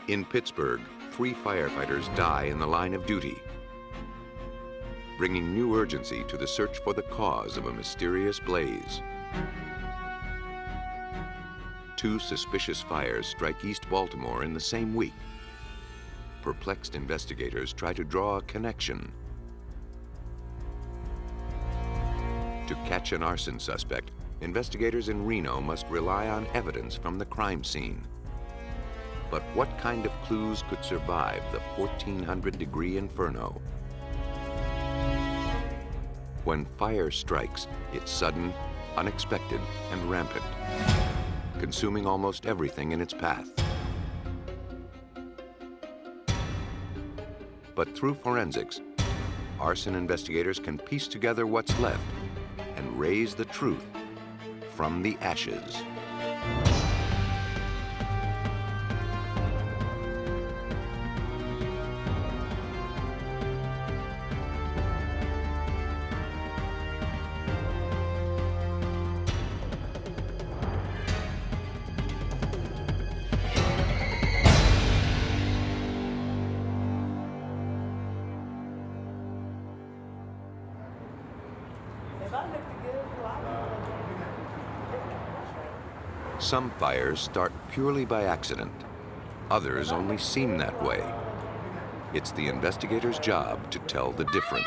In Pittsburgh, 3 firefighters die in the line of duty, bringing new urgency to the search for the cause of a mysterious blaze. 2 suspicious fires strike East Baltimore in the same week. Perplexed investigators try to draw a connection. To catch an arson suspect, investigators in Reno must rely on evidence from the crime scene. But what kind of clues could survive the 1400-degree inferno? When fire strikes, it's sudden, unexpected, and rampant, consuming almost everything in its path. But through forensics, arson investigators can piece together what's left and raise the truth from the ashes. Some fires start purely by accident. Others only seem that way. It's the investigator's job to tell the difference.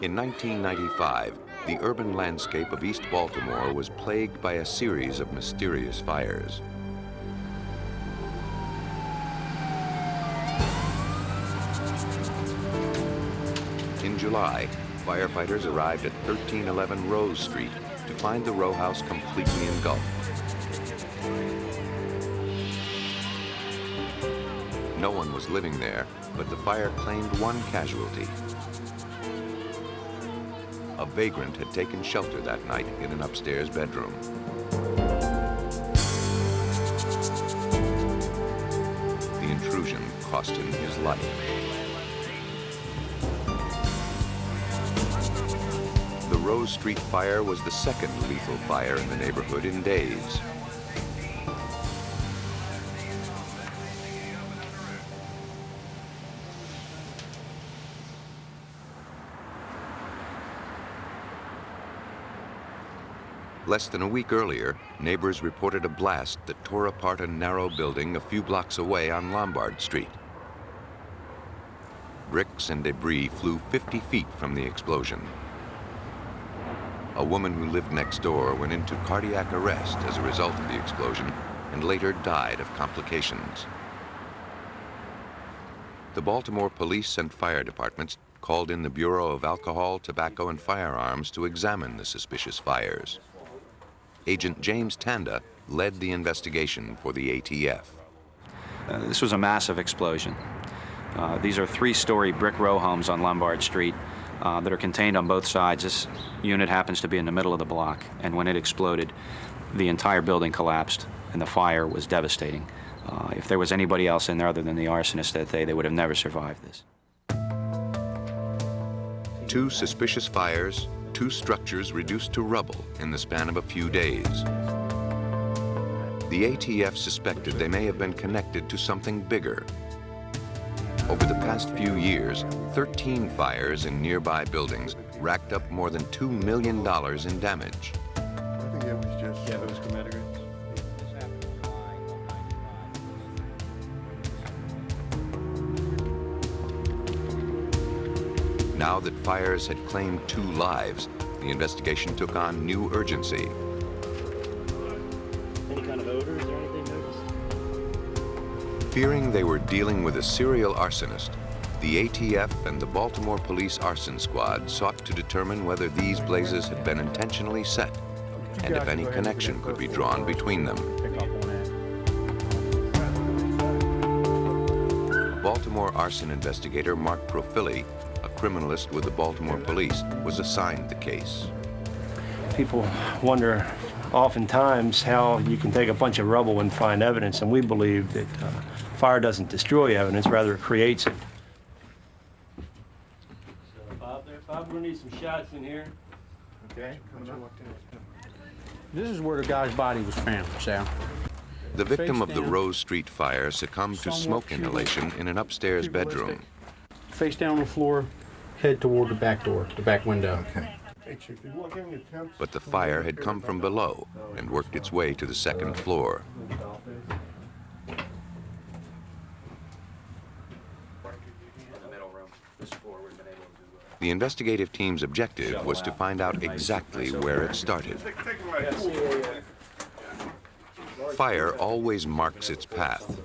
In 1995, the urban landscape of East Baltimore was plagued by a series of mysterious fires. In July, firefighters arrived at 1311 Rose Street to find the row house completely engulfed. No one was living there, but the fire claimed 1 casualty. A vagrant had taken shelter that night in an upstairs bedroom. The intrusion cost him his life. The Rose Street fire was the second lethal fire in the neighborhood in days. Less than a week earlier, neighbors reported a blast that tore apart a narrow building a few blocks away on Lombard Street. Bricks and debris flew 50 feet from the explosion. A woman who lived next door went into cardiac arrest as a result of the explosion and later died of complications. The Baltimore police and fire departments called in the Bureau of Alcohol, Tobacco, and Firearms to examine the suspicious fires. Agent James Tanda led the investigation for the ATF. This was a massive explosion. These are 3-story brick row homes on Lombard Street that are contained on both sides. This unit happens to be in the middle of the block, and when it exploded, the entire building collapsed, and the fire was devastating. If there was anybody else in there other than the arsonist that day, they would have never survived this. 2 suspicious fires, 2 structures reduced to rubble in the span of a few days. The ATF suspected they may have been connected to something bigger. Over the past few years, 13 fires in nearby buildings racked up more than $2 million in damage. I think it was just... Yeah, it was chromatograph. Now that fires had claimed 2 lives, the investigation took on new urgency. Any kind of odors or anything noticed? Fearing they were dealing with a serial arsonist, the ATF and the Baltimore Police Arson Squad sought to determine whether these blazes had been intentionally set and if any connection could be drawn between them. Baltimore arson investigator Mark Profili, a criminalist with the Baltimore Police, was assigned the case. People wonder oftentimes how you can take a bunch of rubble and find evidence, and we believe that fire doesn't destroy evidence, rather it creates it. So Bob, we're gonna need some shots in here. Okay. This is where the guy's body was found, Sal. The victim of the Face down. Rose Street fire succumbed to Somewhat smoke inhalation in an upstairs bedroom. Face down on the floor, head toward the back door, the back window. Hey, Chief, you want any attempts? But the fire had come from below and worked its way to the second floor. The investigative team's objective was to find out exactly where it started. Fire always marks its path.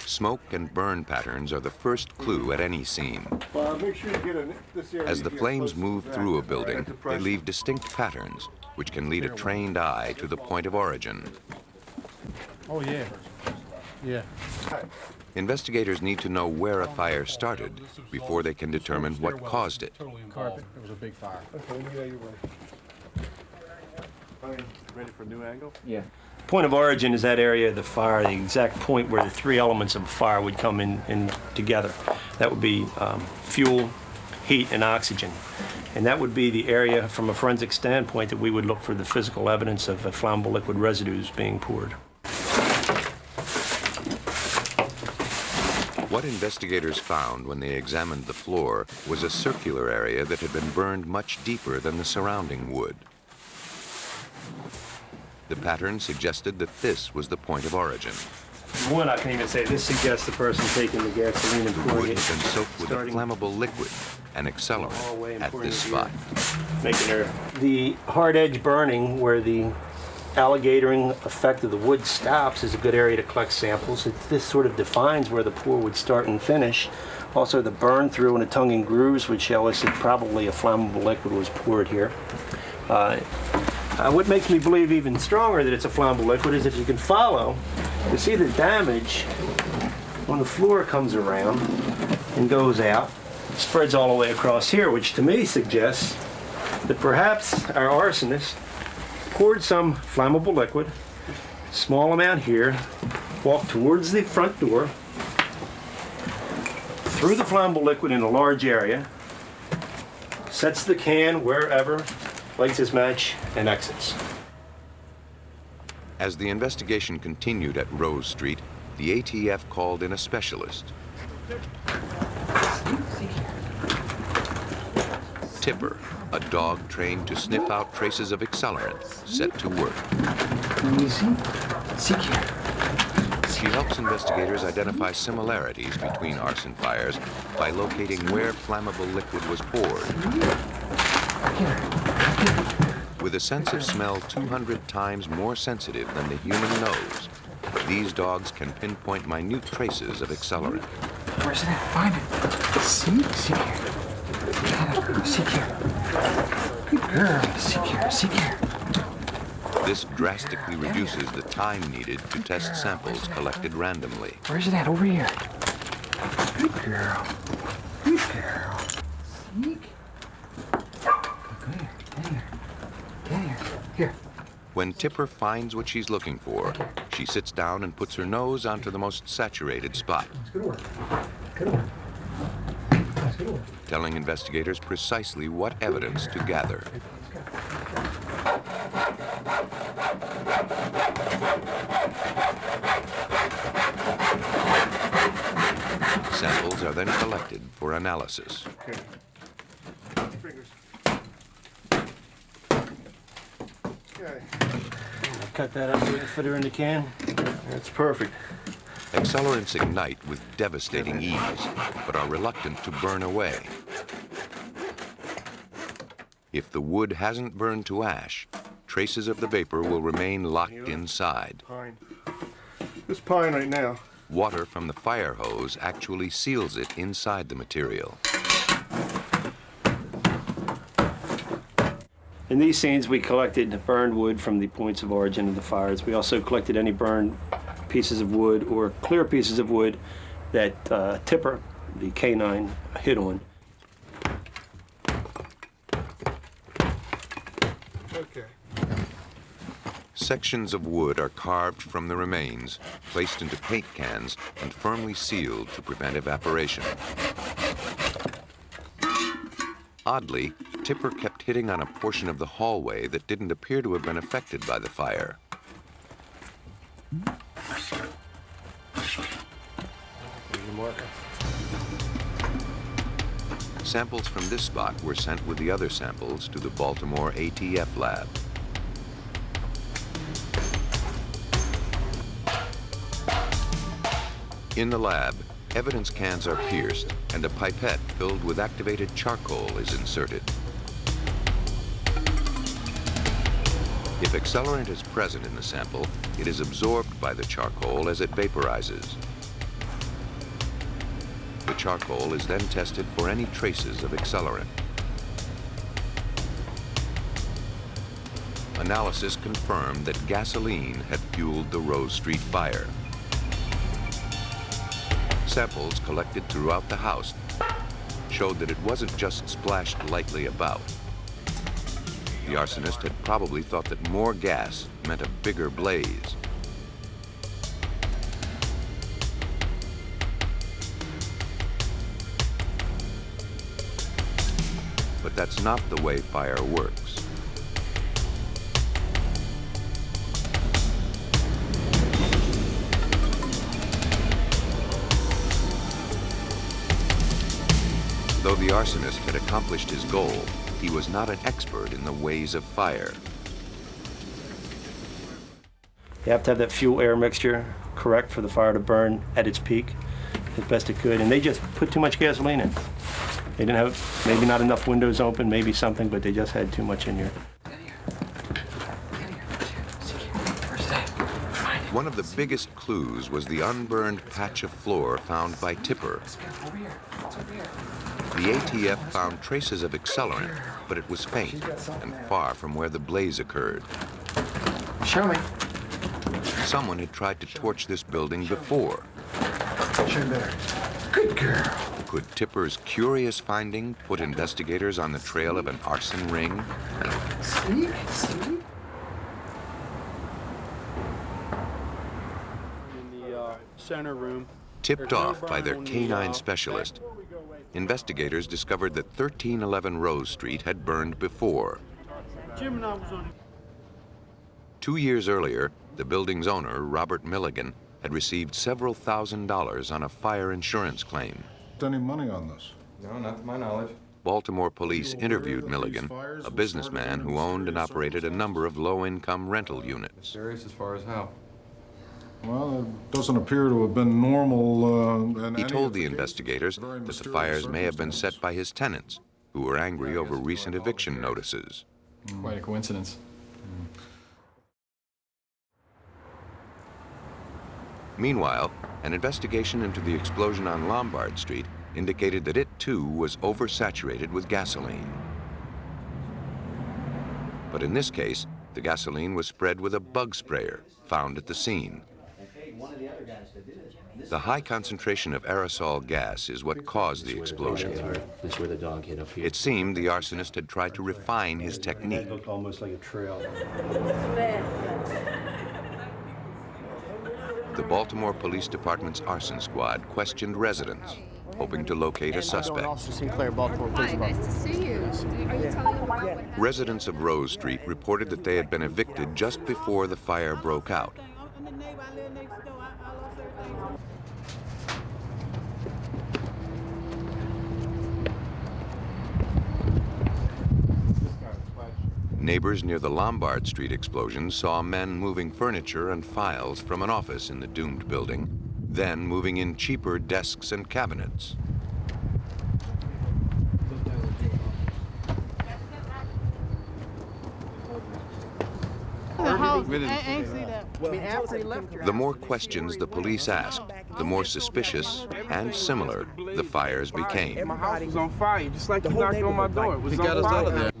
Smoke and burn patterns are the first clue at any scene. Make sure you get this area As the here flames close to move the through a back. building, At the they pressure. leave distinct patterns, which can lead a trained eye to the point of origin. Oh, yeah. Yeah. Investigators need to know where a fire started before they can determine what caused it. Carpet. It was a big fire. Okay, let me get you ready. Ready for a new angle? Yeah. Point of origin is that area of the fire, the exact point where the three elements of a fire would come in together. That would be fuel, heat, and oxygen. And that would be the area, from a forensic standpoint, that we would look for the physical evidence of flammable liquid residues being poured. What investigators found when they examined the floor was a circular area that had been burned much deeper than the surrounding wood. The pattern suggested that this was the point of origin. One, I can even say this suggests the person taking the gasoline and The pouring wood it, had been soaked with a starting flammable liquid, an all the way accelerant, and at pouring this it here. spot. making there. The hard edge burning, where the alligatoring effect of the wood stops, is a good area to collect samples. This sort of defines where the pour would start and finish. Also, the burn through and the tongue and grooves would show us that probably a flammable liquid was poured here. What makes me believe even stronger that it's a flammable liquid is if you can follow, you see the damage when the floor comes around and goes out, spreads all the way across here, which to me suggests that perhaps our arsonist poured some flammable liquid, small amount here, walked towards the front door, threw the flammable liquid in a large area, sets the can wherever, lights his match, and exits. As the investigation continued at Rose Street, the ATF called in a specialist. Tipper, a dog trained to sniff out traces of accelerant, set to work. Easy. Seek here. She helps investigators identify similarities between arson fires by locating where flammable liquid was poured. With a sense of smell 200 times more sensitive than the human nose, these dogs can pinpoint minute traces of accelerant. Where's it at? Find it. Seek here. Seek here. Good girl. Seek here. Seek here. This drastically reduces the time needed to test samples collected randomly. Where's it at? Over here. Good girl. Good girl. Seek. Come here. Get here. Get here. Here. When Tipper finds what she's looking for, she sits down and puts her nose onto the most saturated spot, That's good work. Good work. That's good work. telling investigators precisely what evidence to gather. Samples are then collected for analysis. Okay. Fingers. Okay. Cut that up and fit her in the can. That's perfect. Accelerants ignite with devastating ease, but are reluctant to burn away. If the wood hasn't burned to ash, traces of the vapor will remain locked inside. Pine. This pine right now. Water from the fire hose actually seals it inside the material. In these scenes, we collected burned wood from the points of origin of the fires. We also collected any burned pieces of wood or clear pieces of wood that Tipper, the canine, hit on. Okay. Sections of wood are carved from the remains, placed into paint cans, and firmly sealed to prevent evaporation. Oddly, tipper kept hitting on a portion of the hallway that didn't appear to have been affected by the fire. Samples from this spot were sent with the other samples to the Baltimore ATF lab. In the lab, evidence cans are pierced and a pipette filled with activated charcoal is inserted. If accelerant is present in the sample, it is absorbed by the charcoal as it vaporizes. The charcoal is then tested for any traces of accelerant. Analysis confirmed that gasoline had fueled the Rose Street fire. Samples collected throughout the house showed that it wasn't just splashed lightly about. The arsonist had probably thought that more gas meant a bigger blaze. But that's not the way fire works. Though the arsonist had accomplished his goal, he was not an expert in the ways of fire. You have to have that fuel-air mixture correct for the fire to burn at its peak as best it could. And they just put too much gasoline in. They didn't have, maybe not enough windows open, maybe something, but they just had too much in here. One of the biggest clues was the unburned patch of floor found by Tipper. The ATF found traces of accelerant, but it was faint and far from where the blaze occurred. Show me. Someone had tried to torch this building before. Show me better. Good girl. Could Tipper's curious finding put investigators on the trail of an arson ring? Sneak, sneak. In the center room. Tipped off by their canine specialist, investigators discovered that 1311 Rose Street had burned before. Jim and I was on. 2 years earlier, the building's owner, Robert Milligan, had received several $1,000s on a fire insurance claim. Any money on this? No, not to my knowledge. Baltimore police interviewed Milligan, a businessman who owned and operated a number of low-income rental units. Serious as far as how? Well, it doesn't appear to have been normal. He told the investigators that the fires may have been set by his tenants, who were angry over recent eviction notices. Quite a coincidence. Meanwhile, an investigation into the explosion on Lombard Street indicated that it, too, was oversaturated with gasoline. But in this case, the gasoline was spread with a bug sprayer found at the scene. The high concentration of aerosol gas is what caused the explosion. That's where the dog hit up here. It seemed the arsonist had tried to refine his technique. It looked almost like a trail. The Baltimore Police Department's arson squad questioned residents, hoping to locate a suspect. Officer Sinclair, Baltimore Police Hi, nice to see you. Are you telling them about what happened? Residents of Rose Street reported that they had been evicted just before the fire broke out. Neighbors near the Lombard Street explosion saw men moving furniture and files from an office in the doomed building, then moving in cheaper desks and cabinets. The more questions the police asked, the more suspicious and similar the fires became. My house was on fire, just like you knocked on my door. It was on fire. out of there.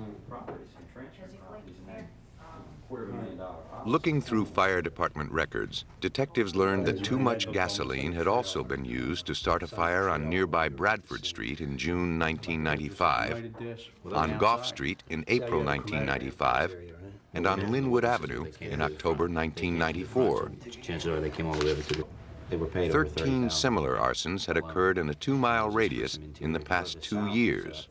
Looking through fire department records, detectives learned that too much gasoline had also been used to start a fire on nearby Bradford Street in June 1995, on Gough Street in April 1995, and on Linwood Avenue in October 1994. Chances are they came all the way over to the... They were paid over 13 $30,000. similar arsons had occurred in a 2-mile radius in the past 2 years.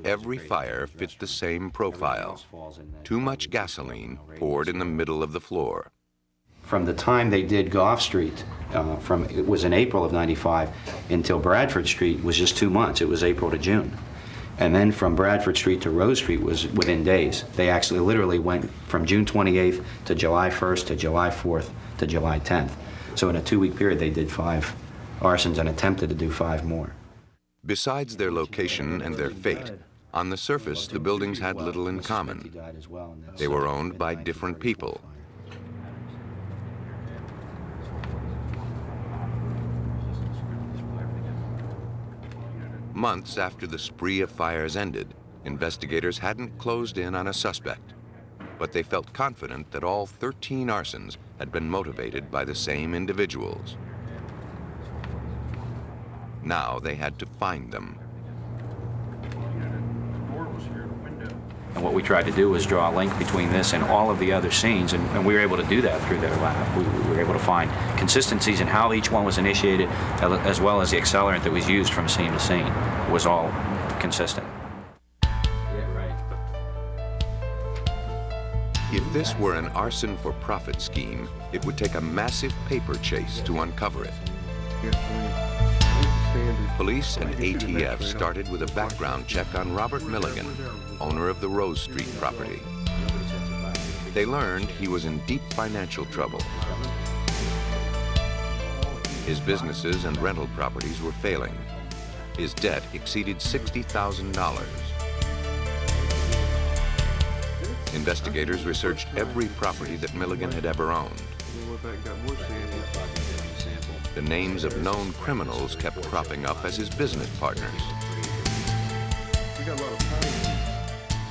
Every fire fit the same profile. Too much gasoline poured in the middle of the floor. From the time they did Gough Street, it was in April of '95, until Bradford Street was just 2 months. It was April to June. And then from Bradford Street to Rose Street was within days. They actually literally went from June 28th to July 1st to July 4th to July 10th. So in a 2-week period, they did 5 arsons and attempted to do 5 more. Besides their location and their fate, on the surface, the buildings had little in common. They were owned by different people. Months after the spree of fires ended, investigators hadn't closed in on a suspect, but they felt confident that all 13 arsons had been motivated by the same individuals. Now they had to find them. And what we tried to do was draw a link between this and all of the other scenes, and we were able to do that through their lab. We were able to find consistencies in how each one was initiated, as well as the accelerant that was used from scene to scene was all consistent. Yeah, right. If this were an arson-for-profit scheme, it would take a massive paper chase to uncover it. Police and ATF started with a background check on Robert Milligan, owner of the Rose Street property. They learned he was in deep financial trouble. His businesses and rental properties were failing. His debt exceeded $60,000. Investigators researched every property that Milligan had ever owned. The names of known criminals kept cropping up as his business partners.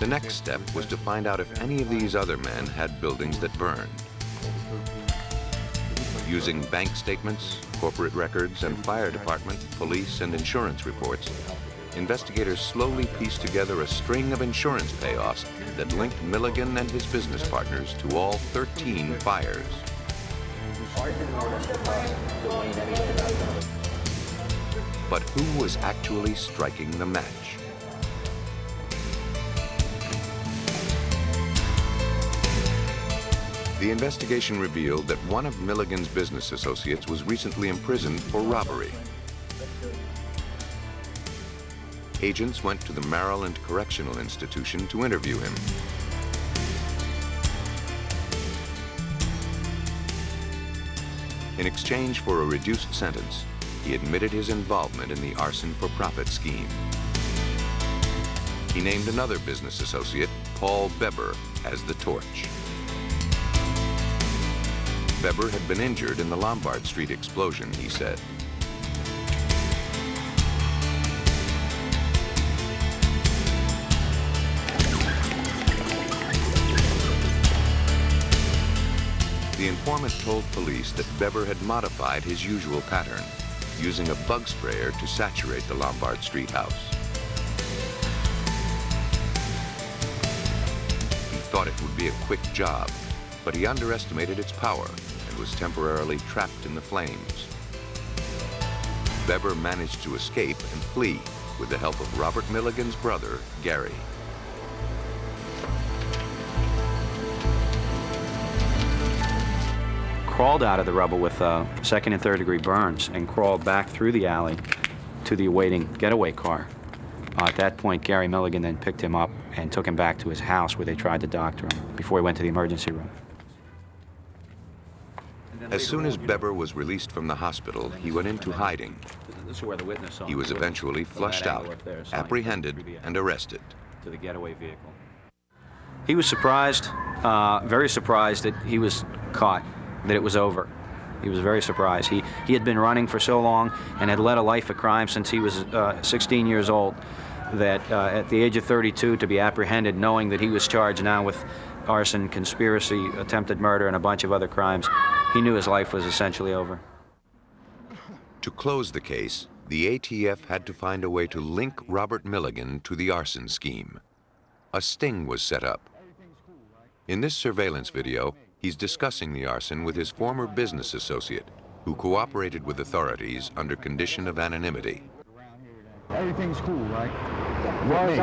The next step was to find out if any of these other men had buildings that burned. Using bank statements, corporate records, and fire department, police, and insurance reports, investigators slowly pieced together a string of insurance payoffs that linked Milligan and his business partners to all 13 fires. But who was actually striking the match? The investigation revealed that one of Milligan's business associates was recently imprisoned for robbery. Agents went to the Maryland Correctional Institution to interview him. In exchange for a reduced sentence, he admitted his involvement in the arson-for-profit scheme. He named another business associate, Paul Beber, as the torch. Beber had been injured in the Lombard Street explosion, he said. The informant told police that Beber had modified his usual pattern, using a bug sprayer to saturate the Lombard Street house. He thought it would be a quick job, but he underestimated its power and was temporarily trapped in the flames. Beber managed to escape and flee with the help of Robert Milligan's brother, Gary. Crawled out of the rubble with 2nd and 3rd degree burns and crawled back through the alley to the awaiting getaway car. At that point, Gary Milligan then picked him up and took him back to his house where they tried to doctor him before he went to the emergency room. As soon as Beber was released from the hospital, he went into hiding. He was eventually flushed out, apprehended, and arrested. To the getaway vehicle. He was surprised, very surprised that he was caught, that it was over. He was very surprised. He had been running for so long and had led a life of crime since he was 16 years old, that at the age of 32 to be apprehended, knowing that he was charged now with arson, conspiracy, attempted murder, and a bunch of other crimes, he knew his life was essentially over. To close the case, the ATF had to find a way to link Robert Milligan to the arson scheme. A sting was set up. In this surveillance video, he's discussing the arson with his former business associate, who cooperated with authorities under condition of anonymity. Everything's cool, right?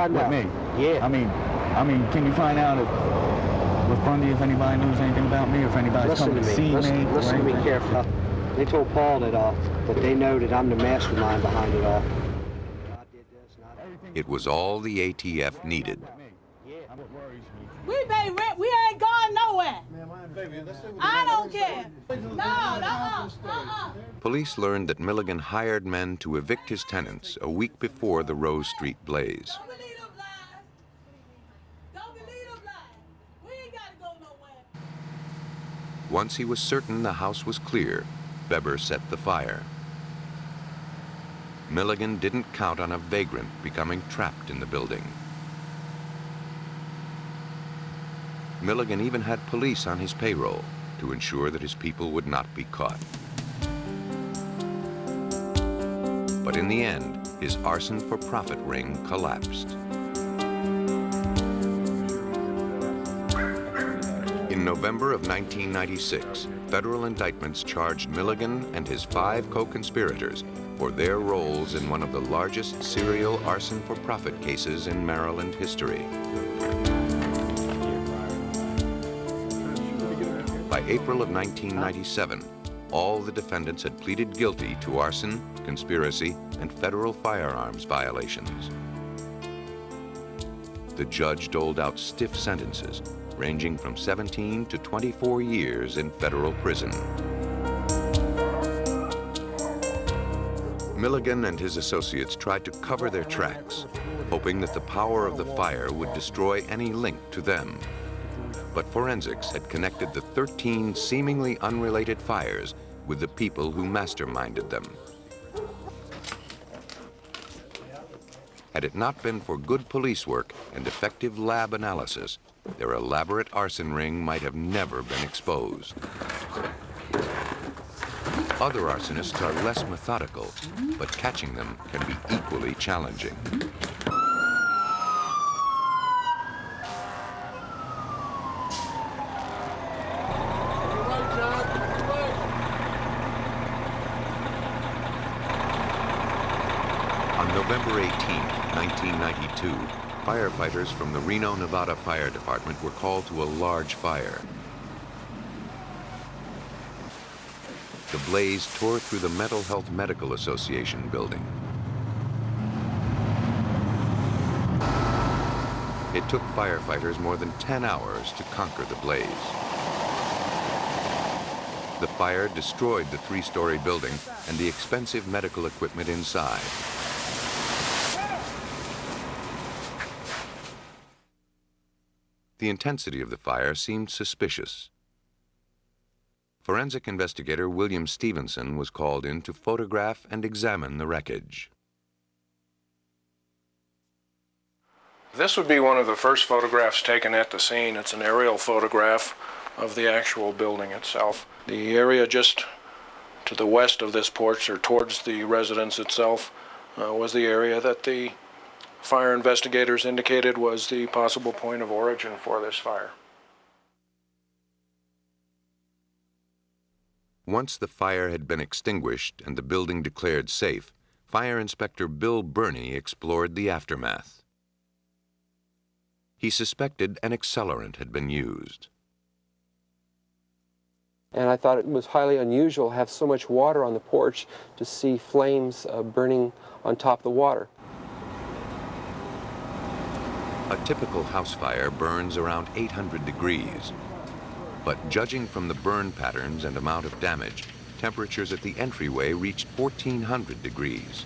With me. Yeah. I mean, can you find out with Bundy if anybody knows anything about me, or if anybody's coming to see me? Listen to me carefully. They told Paul that they know that I'm the mastermind behind it all. It was all the ATF needed. We pay rent. We ain't going nowhere. I don't care. No. Police learned that Milligan hired men to evict his tenants a week before the Rose Street blaze. Once he was certain the house was clear, Weber set the fire. Milligan didn't count on a vagrant becoming trapped in the building. Milligan even had police on his payroll to ensure that his people would not be caught. But in the end, his arson-for-profit ring collapsed. In November of 1996, federal indictments charged Milligan and his 5 co-conspirators for their roles in one of the largest serial arson-for-profit cases in Maryland history. By April of 1997, all the defendants had pleaded guilty to arson, conspiracy, and federal firearms violations. The judge doled out stiff sentences, ranging from 17 to 24 years in federal prison. Milligan and his associates tried to cover their tracks, hoping that the power of the fire would destroy any link to them. But forensics had connected the 13 seemingly unrelated fires with the people who masterminded them. Had it not been for good police work and effective lab analysis, their elaborate arson ring might have never been exposed. Other arsonists are less methodical, but catching them can be equally challenging. On November 18, 1992, firefighters from the Reno, Nevada Fire Department were called to a large fire. The blaze tore through the Mental Health Medical Association building. It took firefighters more than 10 hours to conquer the blaze. The fire destroyed the 3-story building and the expensive medical equipment inside. The intensity of the fire seemed suspicious. Forensic investigator William Stevenson was called in to photograph and examine the wreckage. This would be one of the first photographs taken at the scene. It's an aerial photograph of the actual building itself. The area just to the west of this porch, or towards the residence itself, was the area that the fire investigators indicated was the possible point of origin for this fire. Once the fire had been extinguished and the building declared safe, Fire Inspector Bill Burney explored the aftermath. He suspected an accelerant had been used. And I thought it was highly unusual to have so much water on the porch to see flames burning on top of the water. A typical house fire burns around 800 degrees. But judging from the burn patterns and amount of damage, temperatures at the entryway reached 1,400 degrees.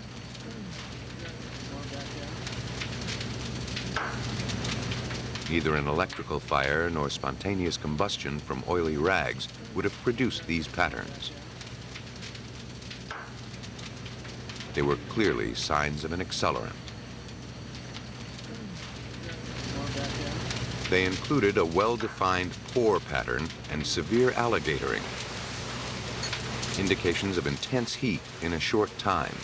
Neither an electrical fire nor spontaneous combustion from oily rags would have produced these patterns. They were clearly signs of an accelerant. They included a well-defined pore pattern and severe alligatoring, indications of intense heat in a short time.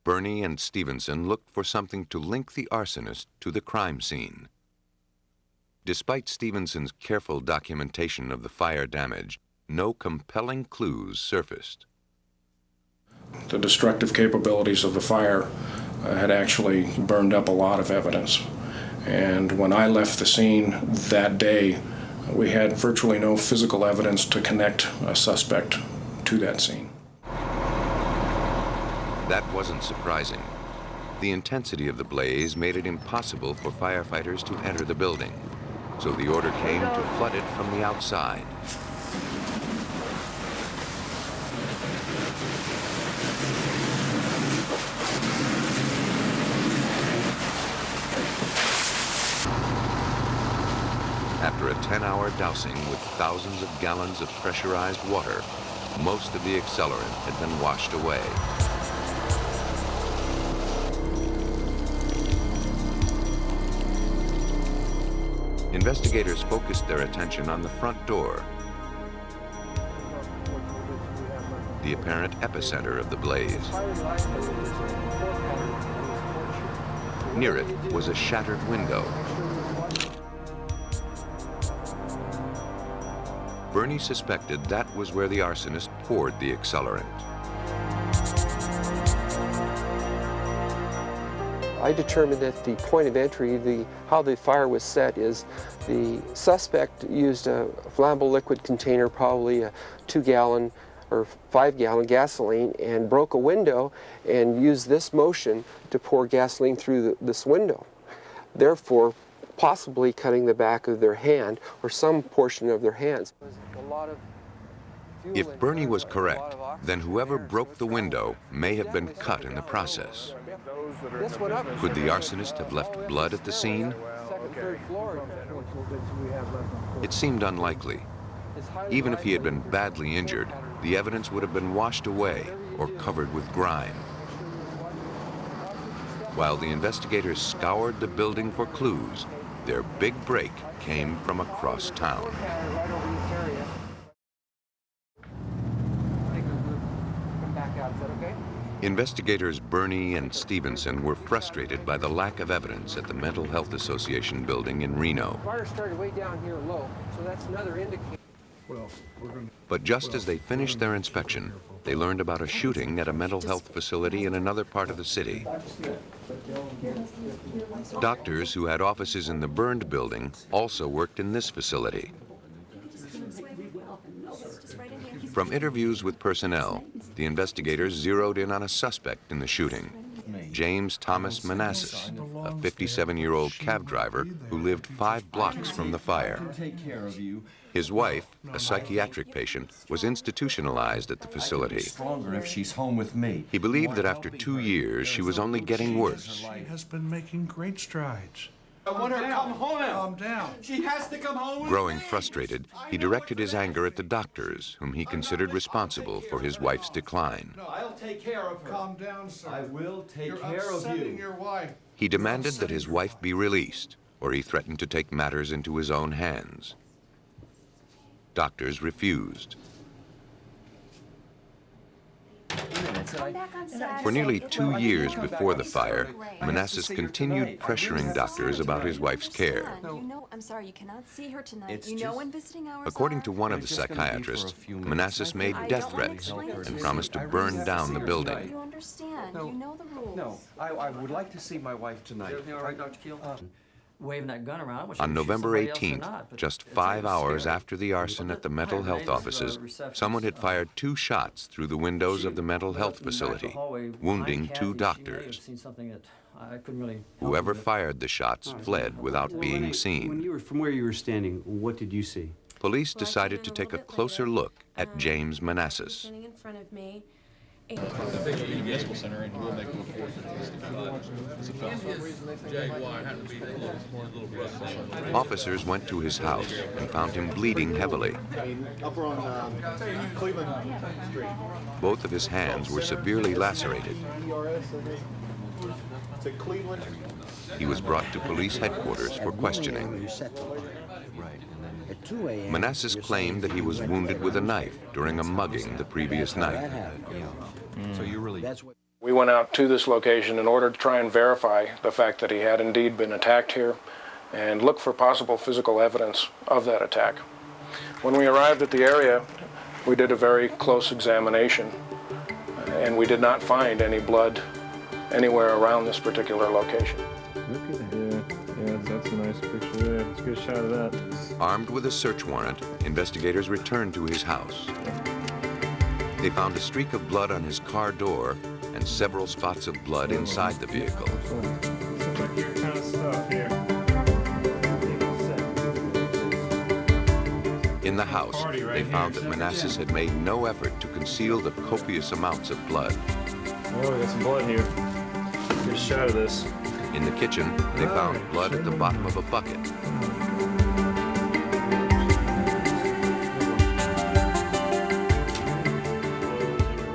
Burney and Stevenson looked for something to link the arsonist to the crime scene. Despite Stevenson's careful documentation of the fire damage, no compelling clues surfaced. The destructive capabilities of the fire had actually burned up a lot of evidence. And when I left the scene that day, we had virtually no physical evidence to connect a suspect to that scene. That wasn't surprising. The intensity of the blaze made it impossible for firefighters to enter the building, so the order came to flood it from the outside. After a 10-hour dousing with thousands of gallons of pressurized water, most of the accelerant had been washed away. Investigators focused their attention on the front door, the apparent epicenter of the blaze. Near it was a shattered window. Bernie suspected that was where the arsonist poured the accelerant. I determined that the point of entry, how the fire was set, is the suspect used a flammable liquid container, probably a 2-gallon or 5-gallon gasoline, and broke a window and used this motion to pour gasoline through this window, therefore possibly cutting the back of their hand or some portion of their hands. If Bernie was correct, then whoever broke the window may have been cut in the process. Could the arsonist have left blood at the scene? It seemed unlikely. Even if he had been badly injured, the evidence would have been washed away or covered with grime. While the investigators scoured the building for clues, their big break came from across town. Investigators Bernie and Stevenson were frustrated by the lack of evidence at the Mental Health Association building in Reno. Fire started way down here low, so that's another indicator. But just as they finished their inspection, they learned about a shooting at a mental health facility in another part of the city. Doctors who had offices in the burned building also worked in this facility. From interviews with personnel, the investigators zeroed in on a suspect in the shooting, James Thomas Manassas, a 57-year-old cab driver who lived 5 blocks from the fire. His wife, a psychiatric patient, was institutionalized at the facility. If she's home with me. He believed that after 2 years, she was only getting worse. She has been making great strides. I want her to come home. Calm down. She has to come home. Growing frustrated, he directed his anger at the doctors, whom he considered responsible for his wife's decline. No, I'll take care of her. Calm down, sir. I will take care You're of upsetting you. your wife. He demanded that his wife be released, or he threatened to take matters into his own hands. Doctors refused. For nearly 2 years before the fire, Manassas continued pressuring doctors about his wife's care. I'm sorry, you cannot see her tonight. You know when visiting hours According to one of the psychiatrists, Manassas made death threats and promised to burn down the building. You understand. You know the rules. No, I would like to see my wife tonight. Everything all right, Dr. Keel? Waving that gun around. On November 18th, just 5 hours after the arson at the mental health offices, someone had fired 2 shots through the windows of the mental health facility, wounding 2 doctors. Whoever fired the shots fled without being seen. When you were from where you were standing, what did you see? Police decided to take a closer look at James Manassas. Standing in front of me. Officers went to his house and found him bleeding heavily. Up on Cleveland Street. Both of his hands were severely lacerated. He was brought to police headquarters for questioning. Manassas claimed that he was wounded with a knife during a mugging the previous night. So you really... We went out to this location in order to try and verify the fact that he had indeed been attacked here. and look for possible physical evidence of that attack. When we arrived at the area, we did a very close examination, and we did not find any blood anywhere around this particular location. Yeah, that's a nice picture there. It's a good shot of that. Armed with a search warrant, investigators returned to his house. They found a streak of blood on his car door and several spots of blood inside the vehicle. In the house, they found that Manassas had made no effort to conceal the copious amounts of blood. Oh, we got some blood here. Good shot of this. In the kitchen, they found blood at the bottom of a bucket.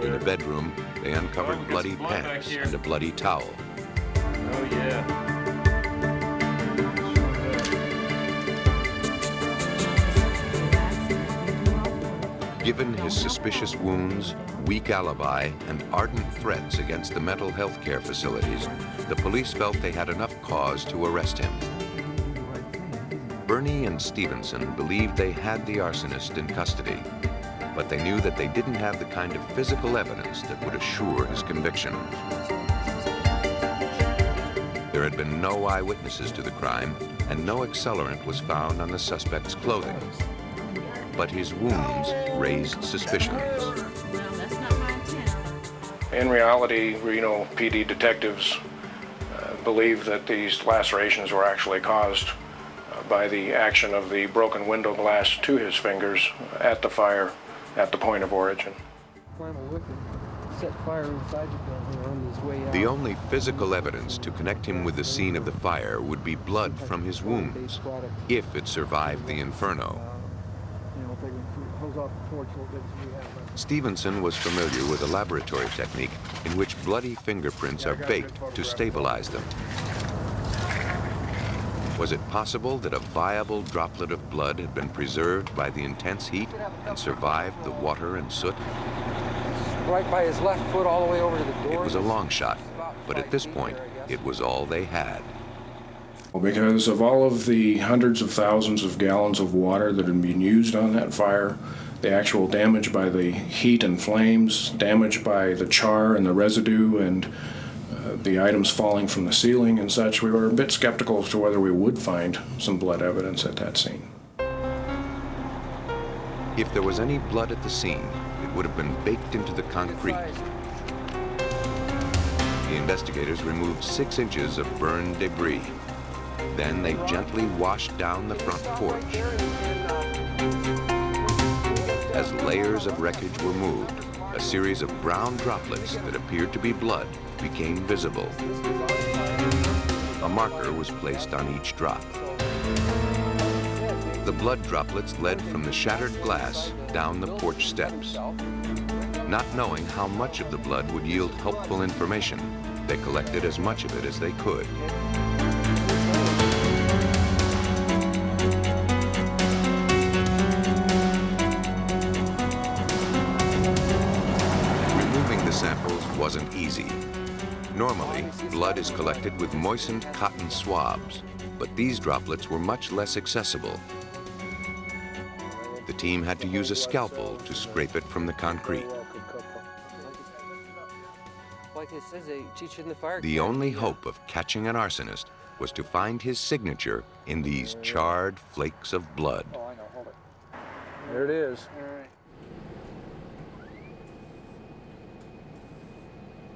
In the bedroom, they uncovered bloody pants and a bloody towel. Oh, yeah. Given his suspicious wounds, weak alibi, and ardent threats against the mental health care facilities, the police felt they had enough cause to arrest him. Bernie and Stevenson believed they had the arsonist in custody, but they knew that they didn't have the kind of physical evidence that would assure his conviction. There had been no eyewitnesses to the crime, and no accelerant was found on the suspect's clothing. But his wounds raised suspicions. In reality, Reno PD detectives believe that these lacerations were actually caused by the action of the broken window glass to his fingers at the fire at the point of origin. Set fire inside the building on his way out. The only physical evidence to connect him with the scene of the fire would be blood from his wounds, if it survived the inferno. Stevenson was familiar with a laboratory technique in which bloody fingerprints are baked to stabilize them. Was it possible that a viable droplet of blood had been preserved by the intense heat and survived the water and soot? Right by his left foot all the way over to the door. It was a long shot, but at this point, it was all they had. Because of all of the hundreds of thousands of gallons of water that had been used on that fire, the actual damage by the heat and flames, damage by the char and the residue, and the items falling from the ceiling and such, we were a bit skeptical as to whether we would find some blood evidence at that scene. If there was any blood at the scene, it would have been baked into the concrete. The investigators removed 6 inches of burned debris. Then they gently washed down the front porch. As layers of wreckage were moved, a series of brown droplets that appeared to be blood became visible. A marker was placed on each drop. The blood droplets led from the shattered glass down the porch steps. Not knowing how much of the blood would yield helpful information, they collected as much of it as they could. Removing the samples wasn't easy. Normally, blood is collected with moistened cotton swabs, but these droplets were much less accessible. The team had to use a scalpel to scrape it from the concrete. The only hope of catching an arsonist was to find his signature in these charred flakes of blood. There it is.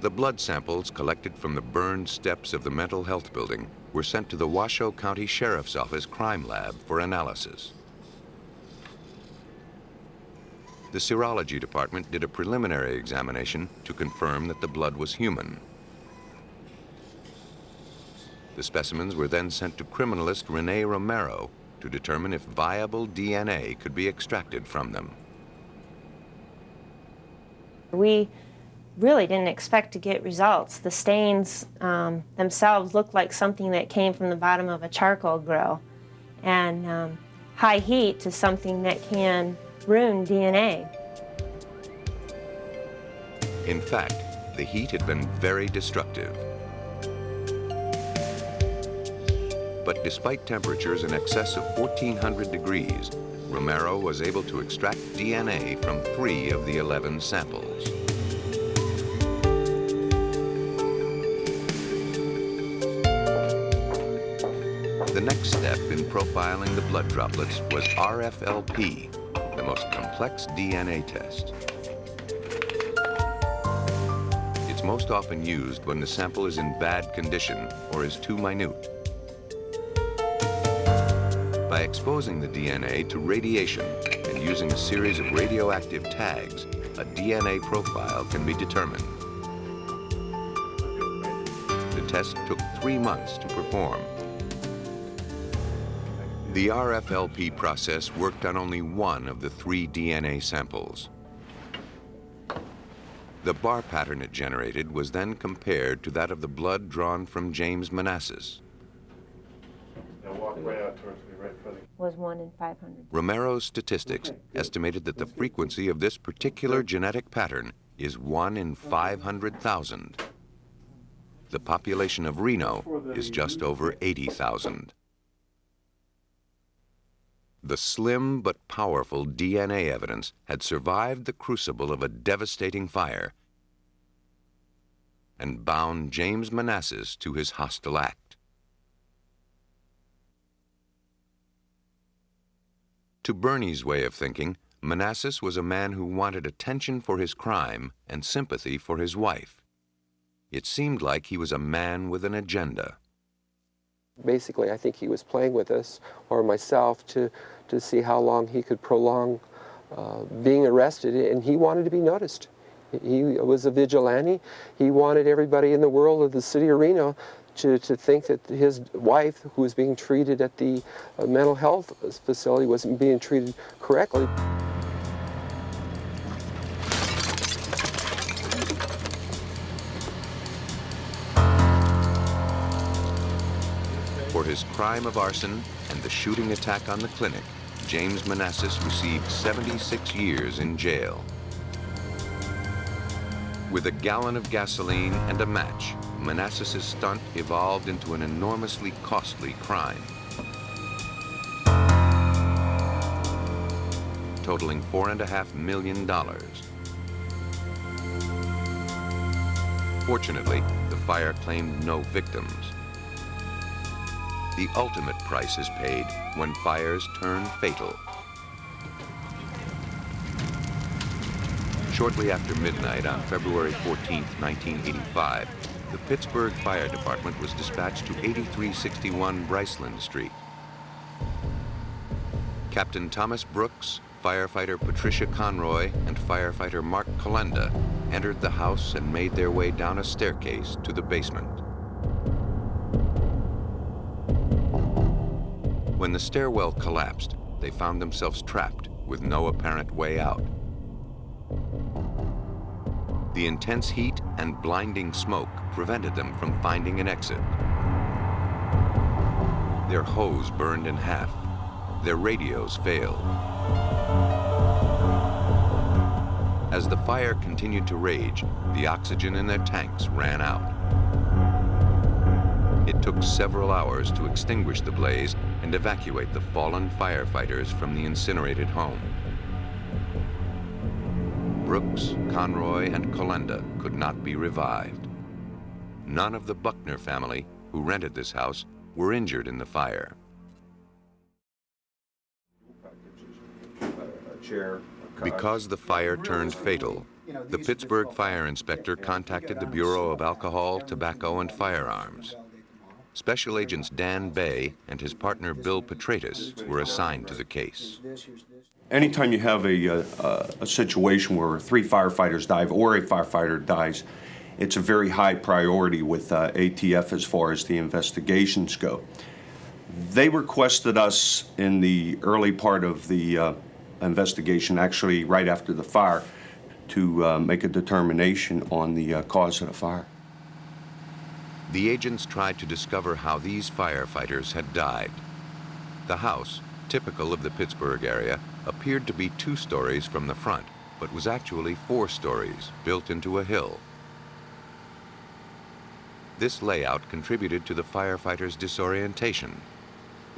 The blood samples collected from the burned steps of the mental health building were sent to the Washoe County Sheriff's Office crime lab for analysis. The serology department did a preliminary examination to confirm that the blood was human. The specimens were then sent to criminalist Rene Romero to determine if viable DNA could be extracted from them. We really didn't expect to get results. The stains themselves looked like something that came from the bottom of a charcoal grill, and high heat to something that can ruin DNA. In fact, the heat had been very destructive. But despite temperatures in excess of 1400 degrees, Romero was able to extract DNA from 3 of the 11 samples. The next step in profiling the blood droplets was RFLP, the most complex DNA test. It's most often used when the sample is in bad condition or is too minute. By exposing the DNA to radiation and using a series of radioactive tags, a DNA profile can be determined. The test took 3 months to perform. The RFLP process worked on only 1 of the 3 DNA samples. The bar pattern it generated was then compared to that of the blood drawn from James Manassas. Now walk right out towards me, right in front of you. Was 1 in 500. Romero's statistics estimated that the frequency of this particular genetic pattern is 1 in 500,000. The population of Reno is just over 80,000. The slim but powerful DNA evidence had survived the crucible of a devastating fire and bound James Manassas to his hostile act. To Bernie's way of thinking, Manassas was a man who wanted attention for his crime and sympathy for his wife. It seemed like he was a man with an agenda. Basically, I think he was playing with us, or myself, to see how long he could prolong being arrested, and he wanted to be noticed. He was a vigilante. He wanted everybody in the world of the city of Reno to think that his wife, who was being treated at the mental health facility, wasn't being treated correctly. For his crime of arson and the shooting attack on the clinic, James Manassas received 76 years in jail. With a gallon of gasoline and a match, Manassas' stunt evolved into an enormously costly crime, totaling $4.5 million. Fortunately, the fire claimed no victims. The ultimate price is paid when fires turn fatal. Shortly after midnight on February 14, 1985, the Pittsburgh Fire Department was dispatched to 8361 Bryceland Street. Captain Thomas Brooks, firefighter Patricia Conroy, and firefighter Mark Colenda entered the house and made their way down a staircase to the basement. When the stairwell collapsed, they found themselves trapped with no apparent way out. The intense heat and blinding smoke prevented them from finding an exit. Their hose burned in half. Their radios failed. As the fire continued to rage, the oxygen in their tanks ran out. It took several hours to extinguish the blaze and evacuate the fallen firefighters from the incinerated home. Brooks, Conroy, and Colenda could not be revived. None of the Buckner family, who rented this house, were injured in the fire. Because the fire turned fatal, the Pittsburgh fire inspector contacted the Bureau of Alcohol, Tobacco, and Firearms. Special Agents Dan Bay and his partner Bill Petratus were assigned to the case. Anytime you have a situation where 3 firefighters die or a firefighter dies, it's a very high priority with ATF as far as the investigations go. They requested us in the early part of the investigation, actually right after the fire, to make a determination on the cause of the fire. The agents tried to discover how these firefighters had died. The house, typical of the Pittsburgh area, appeared to be 2 stories from the front, but was actually 4 stories built into a hill. This layout contributed to the firefighters' disorientation.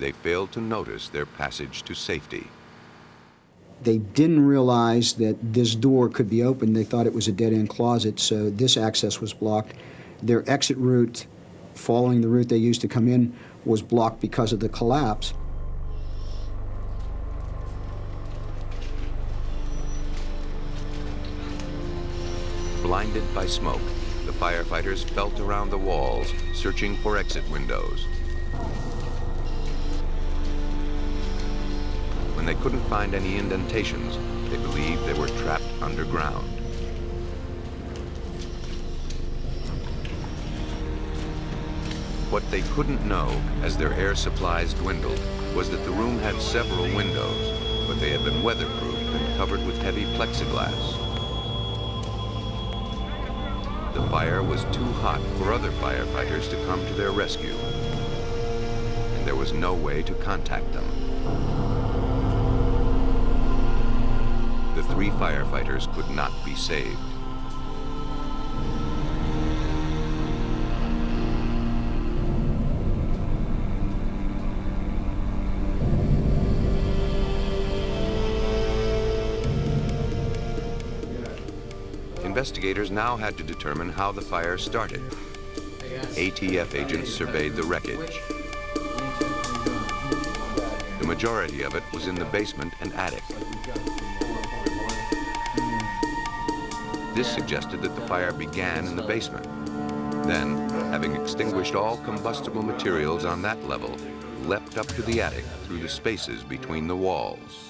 They failed to notice their passage to safety. They didn't realize that this door could be opened. They thought it was a dead-end closet, so this access was blocked. Their exit route, following the route they used to come in, was blocked because of the collapse. Blinded by smoke, the firefighters felt around the walls, searching for exit windows. When they couldn't find any indentations, they believed they were trapped underground. What they couldn't know, as their air supplies dwindled, was that the room had several windows, but they had been weatherproofed and covered with heavy plexiglass. The fire was too hot for other firefighters to come to their rescue, and there was no way to contact them. The 3 firefighters could not be saved. Investigators now had to determine how the fire started. ATF agents surveyed the wreckage. The majority of it was in the basement and attic. This suggested that the fire began in the basement. Then, having extinguished all combustible materials on that level, leapt up to the attic through the spaces between the walls.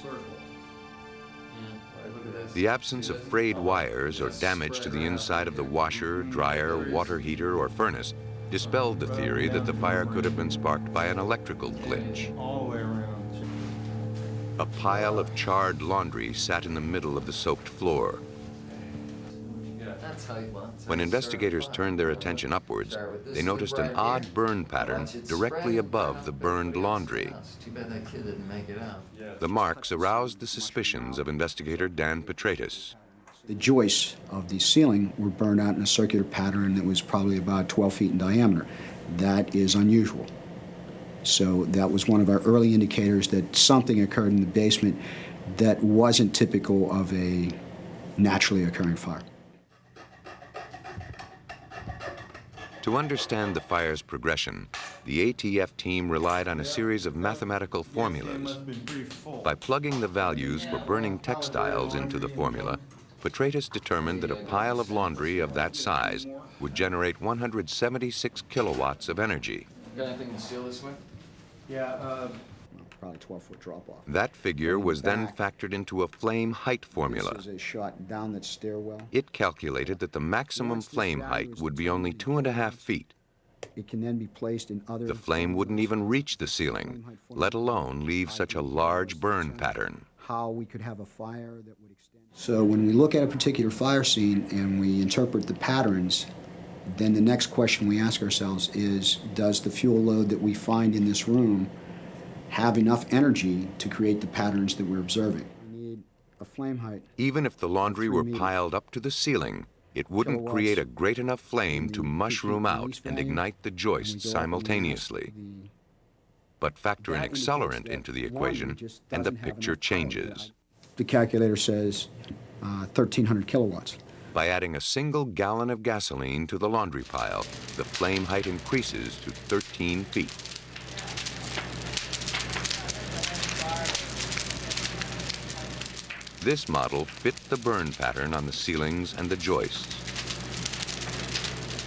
The absence of frayed wires or damage to the inside of the washer, dryer, water heater, or furnace dispelled the theory that the fire could have been sparked by an electrical glitch. A pile of charred laundry sat in the middle of the soaked floor. When investigators turned their attention upwards, they noticed an odd burn pattern directly above the burned laundry. The marks aroused the suspicions of investigator Dan Petratus. The joists of the ceiling were burned out in a circular pattern that was probably about 12 feet in diameter. That is unusual. So that was one of our early indicators that something occurred in the basement that wasn't typical of a naturally occurring fire. To understand the fire's progression, the ATF team relied on a series of mathematical formulas. By plugging the values for burning textiles into the formula, Petratus determined that a pile of laundry of that size would generate 176 kilowatts of energy. Got anything to seal this with? Yeah, probably 12-foot drop-off. That figure was then factored into a flame height formula. This is a shot down that stairwell. It calculated that the maximum flame height would be only 2.5 feet. It can then be placed in other... The flame wouldn't even reach the ceiling, let alone leave such a large burn pattern. How we could have a fire that would extend... So when we look at a particular fire scene and we interpret the patterns, then the next question we ask ourselves is, does the fuel load that we find in this room have enough energy to create the patterns that we're observing? We need a flame height. Even if the laundry were piled up to the ceiling, it wouldn't create a great enough flame to mushroom out and ignite the joists simultaneously. But factor an accelerant into the equation, and the picture changes. The calculator says 1,300 kilowatts. By adding a single gallon of gasoline to the laundry pile, the flame height increases to 13 feet. This model fit the burn pattern on the ceilings and the joists.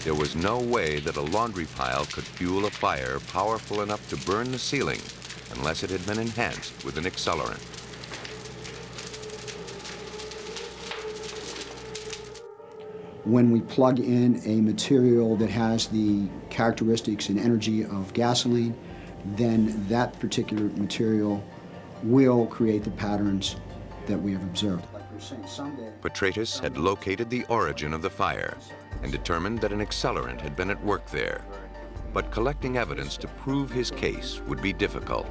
There was no way that a laundry pile could fuel a fire powerful enough to burn the ceiling unless it had been enhanced with an accelerant. When we plug in a material that has the characteristics and energy of gasoline, then that particular material will create the patterns that we have observed. Petratus had located the origin of the fire and determined that an accelerant had been at work there. But collecting evidence to prove his case would be difficult.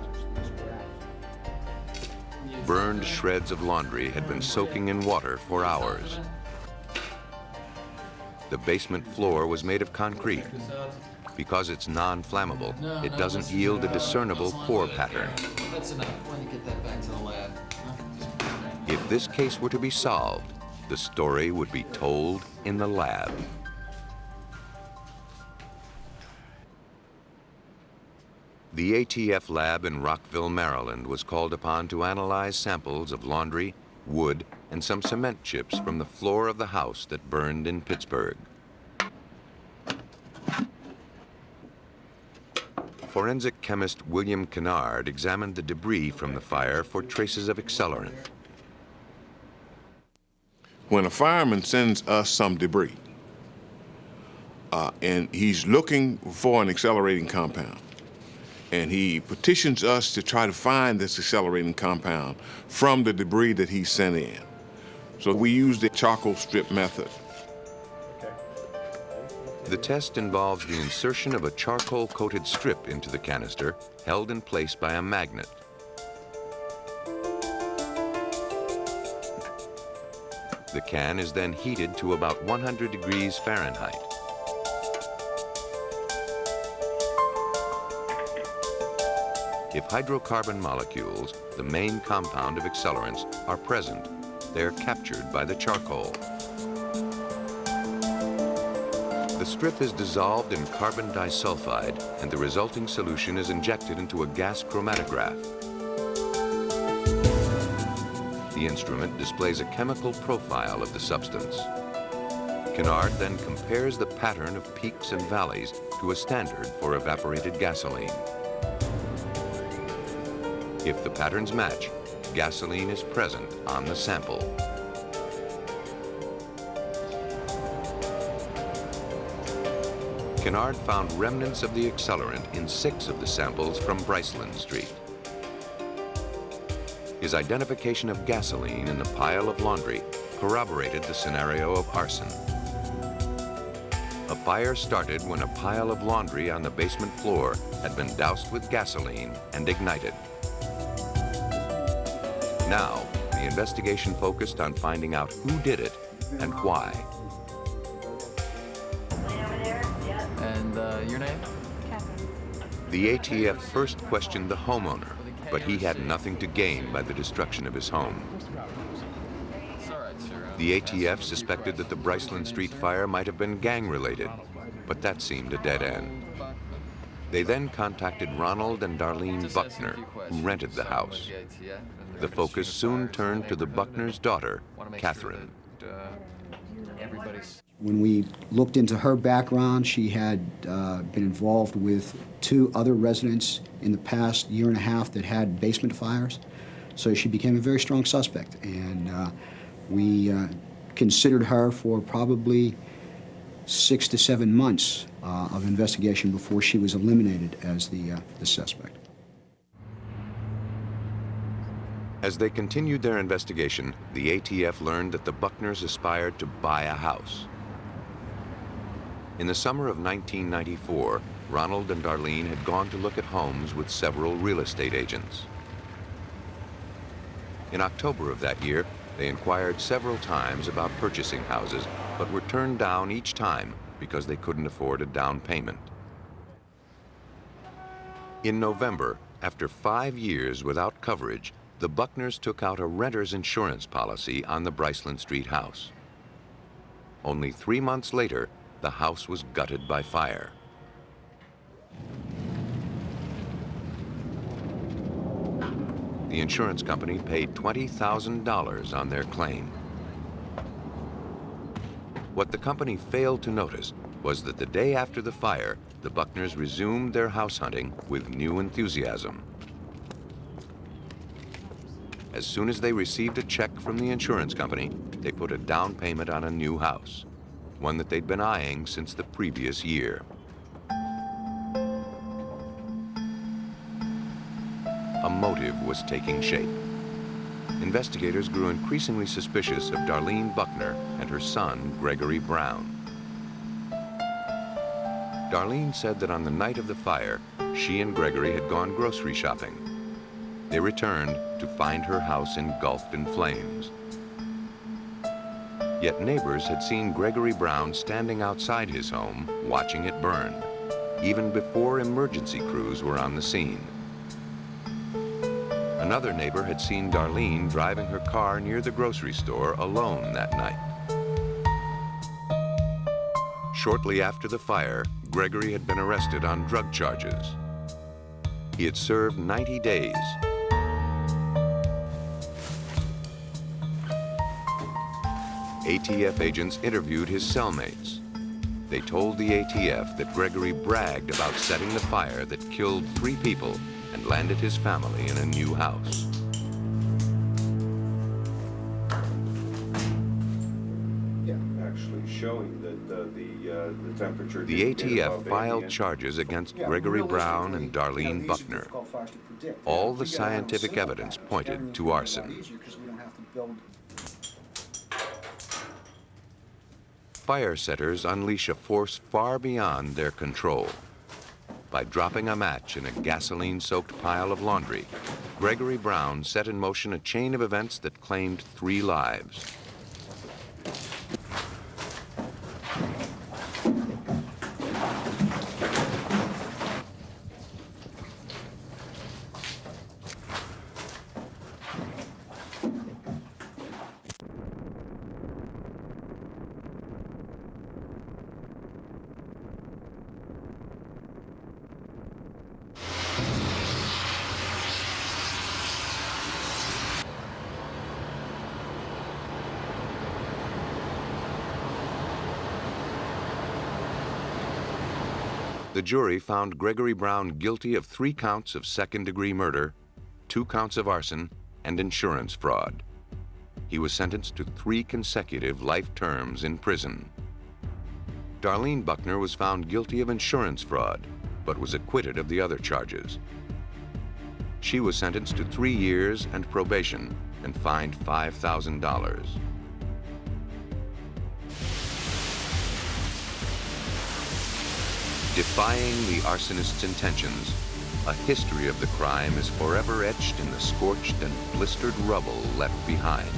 Burned shreds of laundry had been soaking in water for hours. The basement floor was made of concrete. Because it's non-flammable, it doesn't yield a discernible pour pattern. That's enough. When you get that back to the lab. If this case were to be solved, the story would be told in the lab. The ATF lab in Rockville, Maryland was called upon to analyze samples of laundry, wood, and some cement chips from the floor of the house that burned in Pittsburgh. Forensic chemist William Kennard examined the debris from the fire for traces of accelerant. When a fireman sends us some debris, and he's looking for an accelerating compound, and he petitions us to try to find this accelerating compound from the debris that he sent in. So we use the charcoal strip method. The test involves the insertion of a charcoal-coated strip into the canister, held in place by a magnet. The can is then heated to about 100 degrees Fahrenheit. If hydrocarbon molecules, the main compound of accelerants, are present, they are captured by the charcoal. The strip is dissolved in carbon disulfide, and the resulting solution is injected into a gas chromatograph. The instrument displays a chemical profile of the substance. Kennard then compares the pattern of peaks and valleys to a standard for evaporated gasoline. If the patterns match, gasoline is present on the sample. Kennard found remnants of the accelerant in 6 of the samples from Bryceland Street. His identification of gasoline in the pile of laundry corroborated the scenario of arson. A fire started when a pile of laundry on the basement floor had been doused with gasoline and ignited. Now, the investigation focused on finding out who did it and why. And your name? Catherine. The ATF first questioned the homeowner, but he had nothing to gain by the destruction of his home. The ATF suspected that the Bryceland Street fire might have been gang-related, but that seemed a dead end. They then contacted Ronald and Darlene Buckner, who rented the house. The focus soon turned to the Buckner's daughter, Catherine. When we looked into her background, she had been involved with 2 other residents in the past year and a half that had basement fires. So she became a very strong suspect, and we considered her for probably 6 to 7 months of investigation before she was eliminated as the suspect. As they continued their investigation, the ATF learned that the Buckners aspired to buy a house. In the summer of 1994, Ronald and Darlene had gone to look at homes with several real estate agents. In October of that year, they inquired several times about purchasing houses, but were turned down each time because they couldn't afford a down payment. In November, after 5 years without coverage, the Buckners took out a renter's insurance policy on the Bryceland Street house. Only 3 months later, the house was gutted by fire. The insurance company paid $20,000 on their claim. What the company failed to notice was that the day after the fire, the Buckners resumed their house hunting with new enthusiasm. As soon as they received a check from the insurance company, they put a down payment on a new house, one that they'd been eyeing since the previous year. A motive was taking shape. Investigators grew increasingly suspicious of Darlene Buckner and her son, Gregory Brown. Darlene said that on the night of the fire, she and Gregory had gone grocery shopping. They returned to find her house engulfed in flames. Yet neighbors had seen Gregory Brown standing outside his home, watching it burn, even before emergency crews were on the scene. Another neighbor had seen Darlene driving her car near the grocery store alone that night. Shortly after the fire, Gregory had been arrested on drug charges. He had served 90 days. ATF agents interviewed his cellmates. They told the ATF that Gregory bragged about setting the fire that killed 3 people and landed his family in a new house. Yeah, actually showing that the temperature... The ATF filed charges against Gregory Brown and Darlene Buckner. All the scientific evidence pointed to arson. Fire setters unleash a force far beyond their control. By dropping a match in a gasoline-soaked pile of laundry, Gregory Brown set in motion a chain of events that claimed 3 lives. The jury found Gregory Brown guilty of 3 counts of second-degree murder, 2 counts of arson, and insurance fraud. He was sentenced to 3 consecutive life terms in prison. Darlene Buckner was found guilty of insurance fraud, but was acquitted of the other charges. She was sentenced to 3 years and probation and fined $5,000. Defying the arsonist's intentions, a history of the crime is forever etched in the scorched and blistered rubble left behind.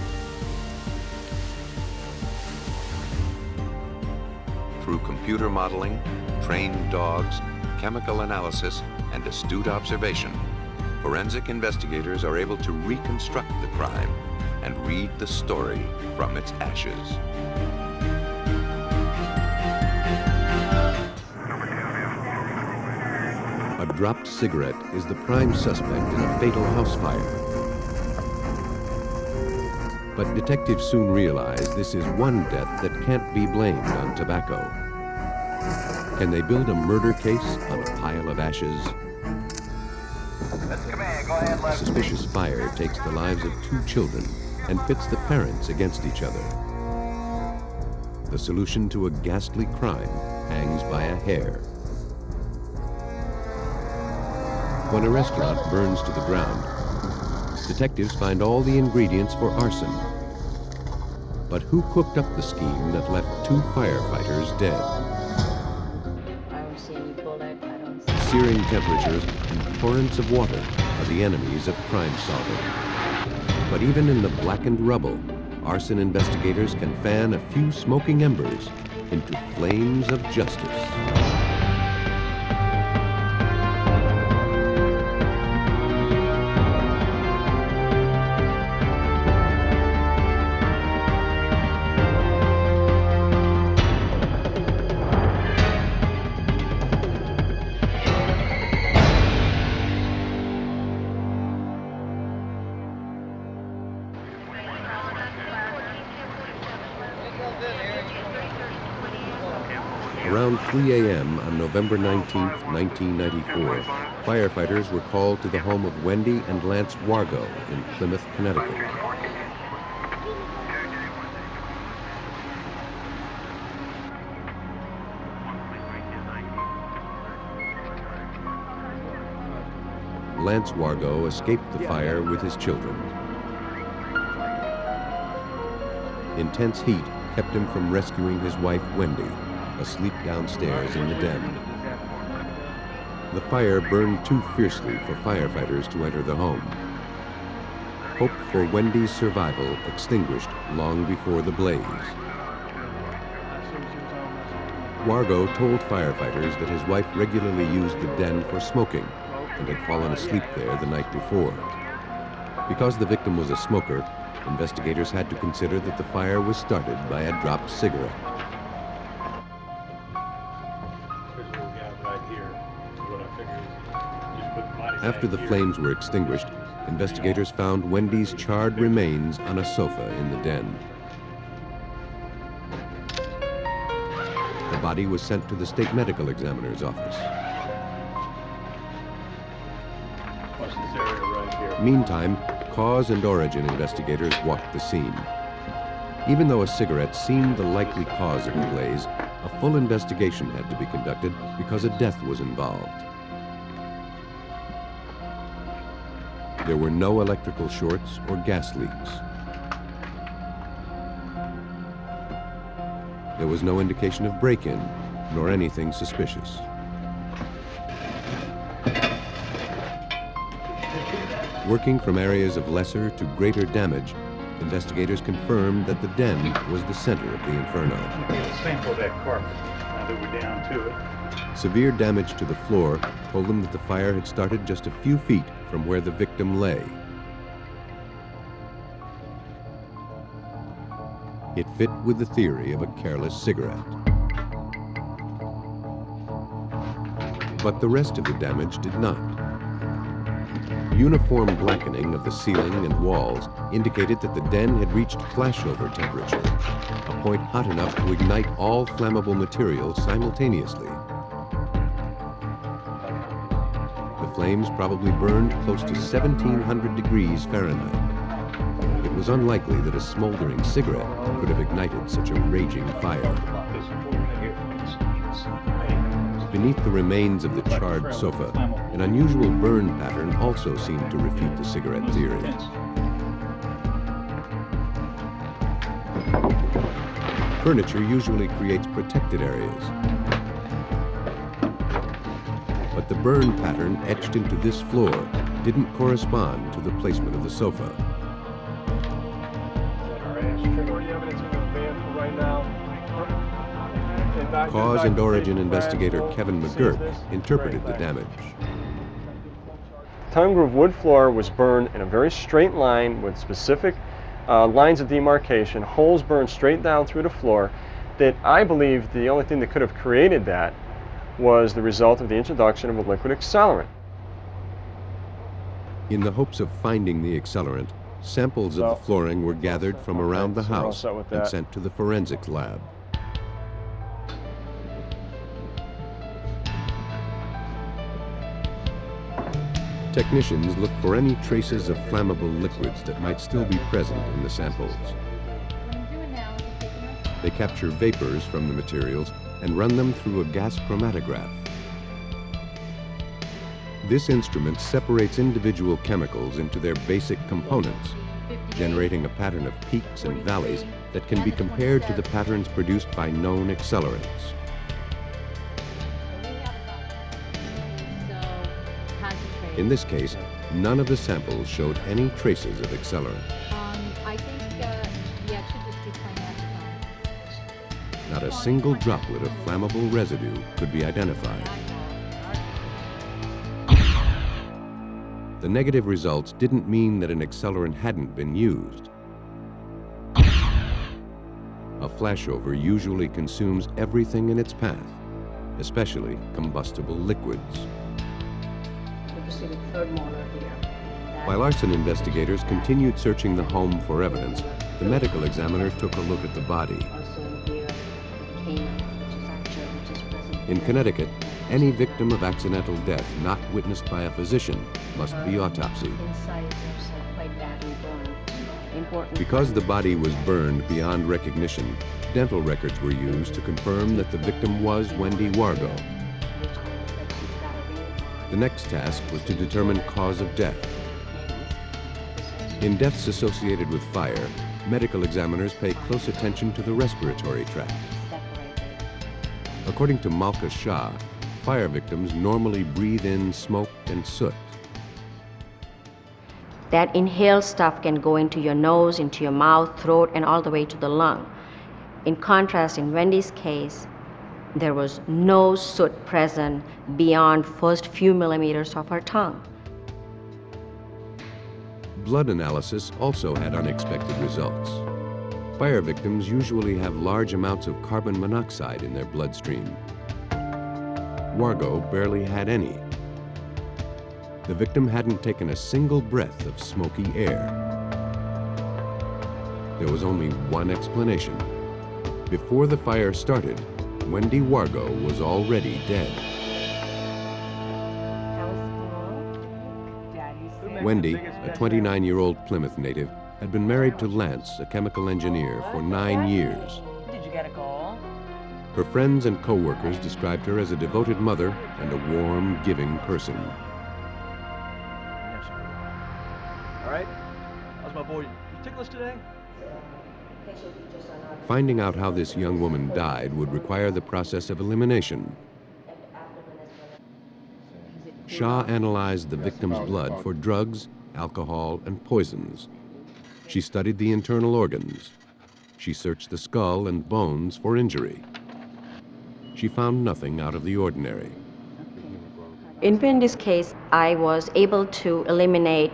Through computer modeling, trained dogs, chemical analysis, and astute observation, forensic investigators are able to reconstruct the crime and read the story from its ashes. A dropped cigarette is the prime suspect in a fatal house fire. But detectives soon realize this is one death that can't be blamed on tobacco. Can they build a murder case on a pile of ashes? A suspicious fire takes the lives of 2 children and pits the parents against each other. The solution to a ghastly crime hangs by a hair. When a restaurant burns to the ground, detectives find all the ingredients for arson. But who cooked up the scheme that left 2 firefighters dead? I don't see any bullet. I don't see... Searing temperatures and torrents of water are the enemies of crime solving. But even in the blackened rubble, arson investigators can fan a few smoking embers into flames of justice. Around 3 a.m. on November 19, 1994, firefighters were called to the home of Wendy and Lance Wargo in Plymouth, Connecticut. Lance Wargo escaped the fire with his children. Intense heat kept him from rescuing his wife, Wendy, asleep downstairs in the den. The fire burned too fiercely for firefighters to enter the home. Hope for Wendy's survival extinguished long before the blaze. Wargo told firefighters that his wife regularly used the den for smoking and had fallen asleep there the night before. Because the victim was a smoker, investigators had to consider that the fire was started by a dropped cigarette. After the flames were extinguished, investigators found Wendy's charred remains on a sofa in the den. The body was sent to the state medical examiner's office. Meantime, cause and origin investigators walked the scene. Even though a cigarette seemed the likely cause of the blaze, a full investigation had to be conducted because a death was involved. There were no electrical shorts or gas leaks. There was no indication of break-in, nor anything suspicious. Working from areas of lesser to greater damage, investigators confirmed that the den was the center of the inferno. Sample that carpet now that we're down to it. Severe damage to the floor told them that the fire had started just a few feet from where the victim lay. It fit with the theory of a careless cigarette. But the rest of the damage did not. Uniform blackening of the ceiling and walls indicated that the den had reached flashover temperature, a point hot enough to ignite all flammable materials simultaneously. The flames probably burned close to 1,700 degrees Fahrenheit. It was unlikely that a smoldering cigarette could have ignited such a raging fire. Beneath the remains of the charred sofa, an unusual burn pattern also seemed to refute the cigarette theory. Furniture usually creates protected areas. But the burn pattern etched into this floor didn't correspond to the placement of the sofa. Cause and origin investigator Kevin McGurk interpreted the damage. The tongue groove wood floor was burned in a very straight line with specific lines of demarcation, holes burned straight down through the floor, that I believe the only thing that could have created that was the result of the introduction of a liquid accelerant. In the hopes of finding the accelerant, samples of the flooring were gathered from around the house and sent to the forensics lab. Technicians look for any traces of flammable liquids that might still be present in the samples. They capture vapors from the materials and run them through a gas chromatograph. This instrument separates individual chemicals into their basic components, generating a pattern of peaks and valleys that can be compared to the patterns produced by known accelerants. In this case, none of the samples showed any traces of accelerant. I think, yeah, it should just be plain acetone. Not a single droplet of flammable residue could be identified. The negative results didn't mean that an accelerant hadn't been used. A flashover usually consumes everything in its path, especially combustible liquids. See the third molar here. While arson investigators continued searching the home for evidence, the medical examiner took a look at the body. In Connecticut, any victim of accidental death not witnessed by a physician must be autopsied. Because the body was burned beyond recognition, dental records were used to confirm that the victim was Wendy Wargo. The next task was to determine cause of death. In deaths associated with fire, medical examiners pay close attention to the respiratory tract. According to Malka Shah, fire victims normally breathe in smoke and soot. That inhaled stuff can go into your nose, into your mouth, throat, and all the way to the lung. In contrast, in Wendy's case, There was no soot present beyond first few millimeters of her tongue. Blood analysis also had unexpected results. Fire victims usually have large amounts of carbon monoxide in their bloodstream. Wargo barely had any. The victim hadn't taken a single breath of smoky air. There was only one explanation. Before the fire started, Wendy Wargo was already dead. Wendy, a 29-year-old Plymouth native, had been married to Lance, a chemical engineer, for 9 years. Did you get a goal? Her friends and co-workers described her as a devoted mother and a warm, giving person. All right. How's my boy? You ticklish today? Finding out how this young woman died would require the process of elimination. Shaw analyzed the victim's blood for drugs, alcohol, and poisons. She studied the internal organs. She searched the skull and bones for injury. She found nothing out of the ordinary. In Wendy's case, I was able to eliminate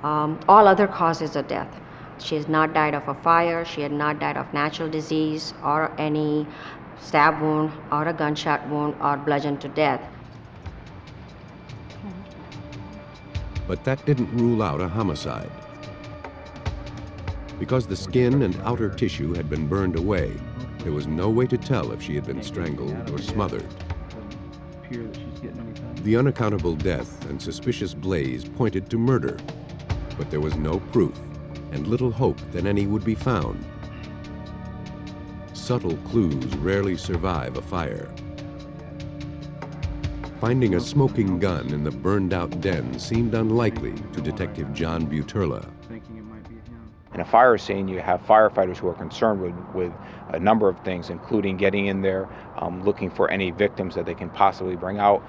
all other causes of death. She has not died of a fire, she had not died of natural disease or any stab wound or a gunshot wound or bludgeoned to death. But that didn't rule out a homicide. Because the skin and outer tissue had been burned away, there was no way to tell if she had been strangled or smothered. The unaccountable death and suspicious blaze pointed to murder, but there was no proof and little hope that any would be found. Subtle clues rarely survive a fire. Finding a smoking gun in the burned-out den seemed unlikely to Detective John Buterla. In a fire scene, you have firefighters who are concerned with a number of things, including getting in there, looking for any victims that they can possibly bring out.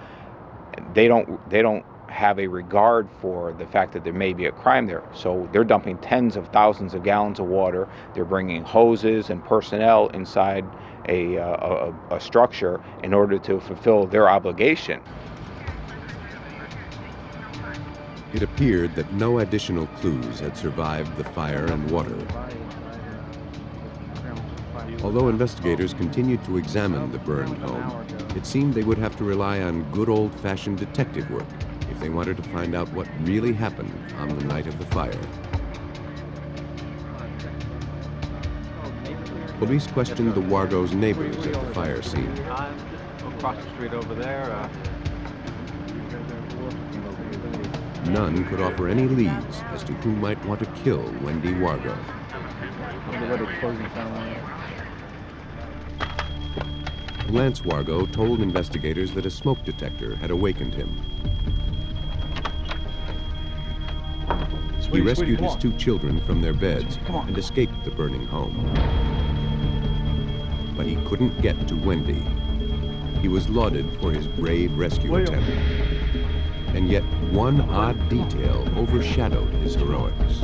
They don't have a regard for the fact that there may be a crime there. So they're dumping tens of thousands of gallons of water. They're bringing hoses and personnel inside a structure in order to fulfill their obligation. It appeared that no additional clues had survived the fire and water. Although investigators continued to examine the burned home, it seemed they would have to rely on good old-fashioned detective work if they wanted to find out what really happened on the night of the fire. Police questioned the Wargo's neighbors at the fire scene. Across the street over there. None could offer any leads as to who might want to kill Wendy Wargo. Lance Wargo told investigators that a smoke detector had awakened him. He rescued his 2 children from their beds and escaped the burning home. But he couldn't get to Wendy. He was lauded for his brave rescue attempt. And yet one odd detail overshadowed his heroics.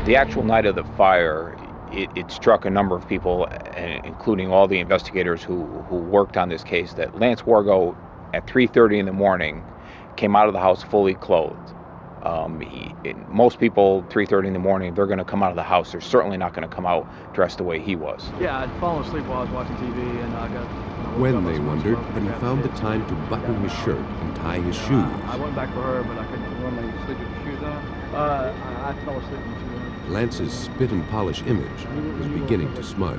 The actual night of the fire, it struck a number of people, including all the investigators who worked on this case, that Lance Wargo at 3:30 in the morning came out of the house fully clothed. Most people, 3:30 in the morning, they're going to come out of the house. They're certainly not going to come out dressed the way he was. Yeah, I'd fallen asleep while I was watching TV, and I got... When they wondered, but he found the time to button his shirt and tie his shoes. I went back for her, but I couldn't normally sleep with the shoes on. I fell asleep with the shoes on. Lance's spit and polish image was beginning to smudge.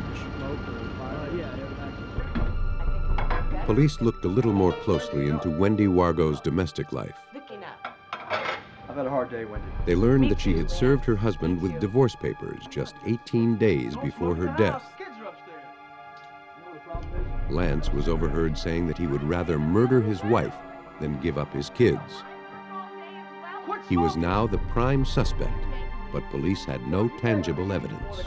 Police looked a little more closely into Wendy Wargo's domestic life. I've had a hard day, Wendy. They learned that she had served her husband with divorce papers just 18 days before her death. Lance was overheard saying that he would rather murder his wife than give up his kids. He was now the prime suspect, but police had no tangible evidence.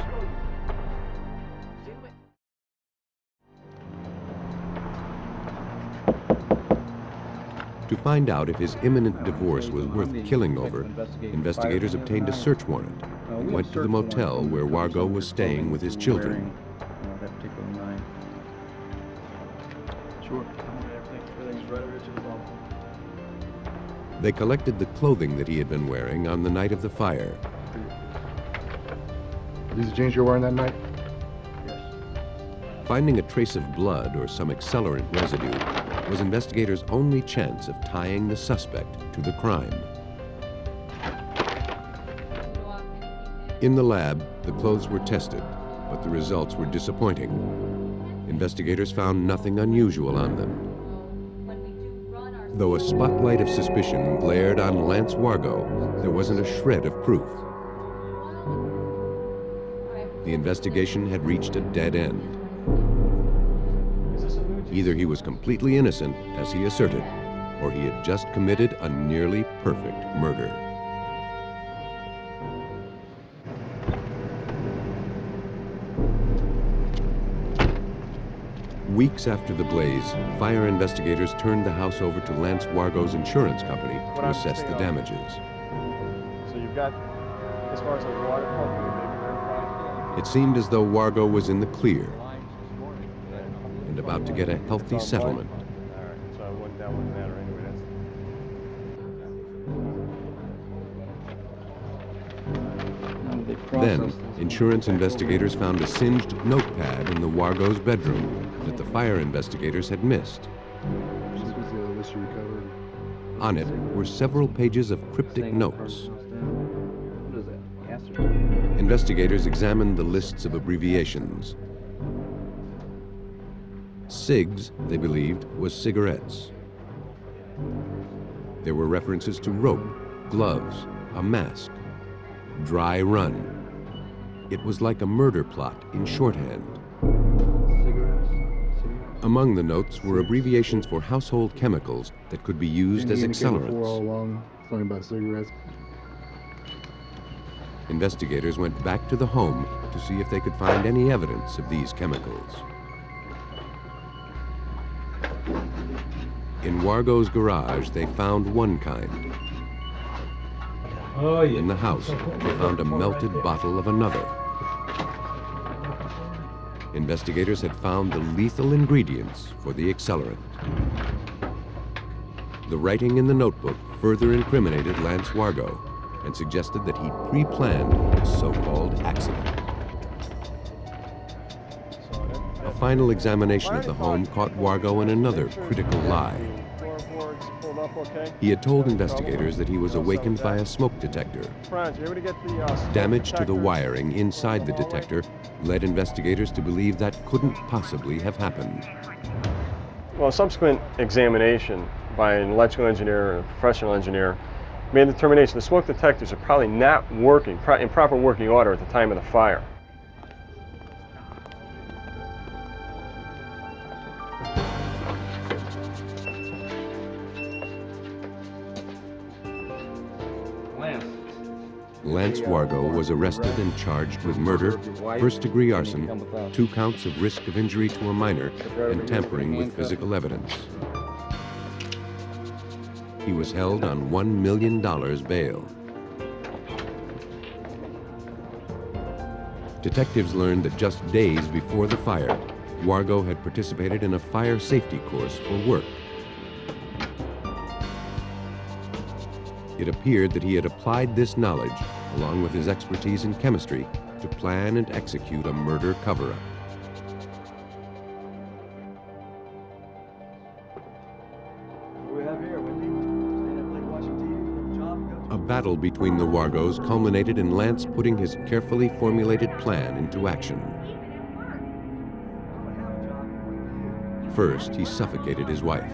To find out if his imminent divorce was worth killing over, investigators obtained a search warrant and went to the motel where Wargo was staying with his children. They collected the clothing that he had been wearing on the night of the fire. These are jeans you're wearing that night? Finding a trace of blood or some accelerant residue was investigators' only chance of tying the suspect to the crime. In the lab, the clothes were tested, but the results were disappointing. Investigators found nothing unusual on them. Though a spotlight of suspicion glared on Lance Wargo, there wasn't a shred of proof. The investigation had reached a dead end. Either he was completely innocent, as he asserted, or he had just committed a nearly perfect murder. Weeks after the blaze, fire investigators turned the house over to Lance Wargo's insurance company to assess the damages. So you've got, as far as the water pump, It seemed as though Wargo was in the clear and about to get a healthy settlement. All right, so that wouldn't matter anyway. Then, insurance investigators found a singed notepad in the Wargo's bedroom that the fire investigators had missed. On it were several pages of cryptic notes. Investigators examined the lists of abbreviations. SIGs, they believed, was cigarettes. There were references to rope, gloves, a mask, dry run. It was like a murder plot in shorthand. Among the notes were abbreviations for household chemicals that could be used as accelerants. All along, something about cigarettes. Investigators went back to the home to see if they could find any evidence of these chemicals. In Wargo's garage, they found one kind. In the house, they found a melted bottle of another. Investigators had found the lethal ingredients for the accelerant. The writing in the notebook further incriminated Lance Wargo and suggested that he pre-planned the so-called accident. A final examination of the home caught Wargo in another critical lie. He had told investigators that he was awakened by a smoke detector. Damage to the wiring inside the detector led investigators to believe that couldn't possibly have happened. Well, a subsequent examination by an electrical engineer or a professional engineer made the determination the smoke detectors are probably not working in proper working order at the time of the fire. Lance Wargo was arrested and charged with murder, first-degree arson, 2 counts of risk of injury to a minor, and tampering with physical evidence. He was held on $1 million bail. Detectives learned that just days before the fire, Wargo had participated in a fire safety course for work. It appeared that he had applied this knowledge, along with his expertise in chemistry, to plan and execute a murder cover-up. A battle between the Wargos culminated in Lance putting his carefully formulated plan into action. First, he suffocated his wife.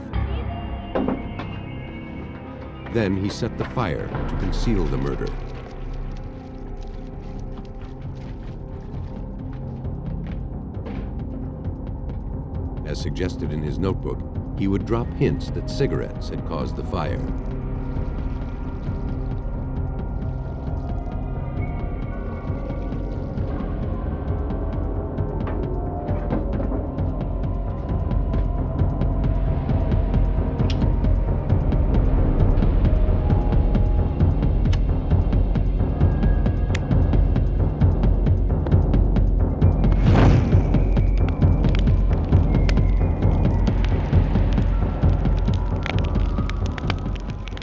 Then he set the fire to conceal the murder. As suggested in his notebook, he would drop hints that cigarettes had caused the fire.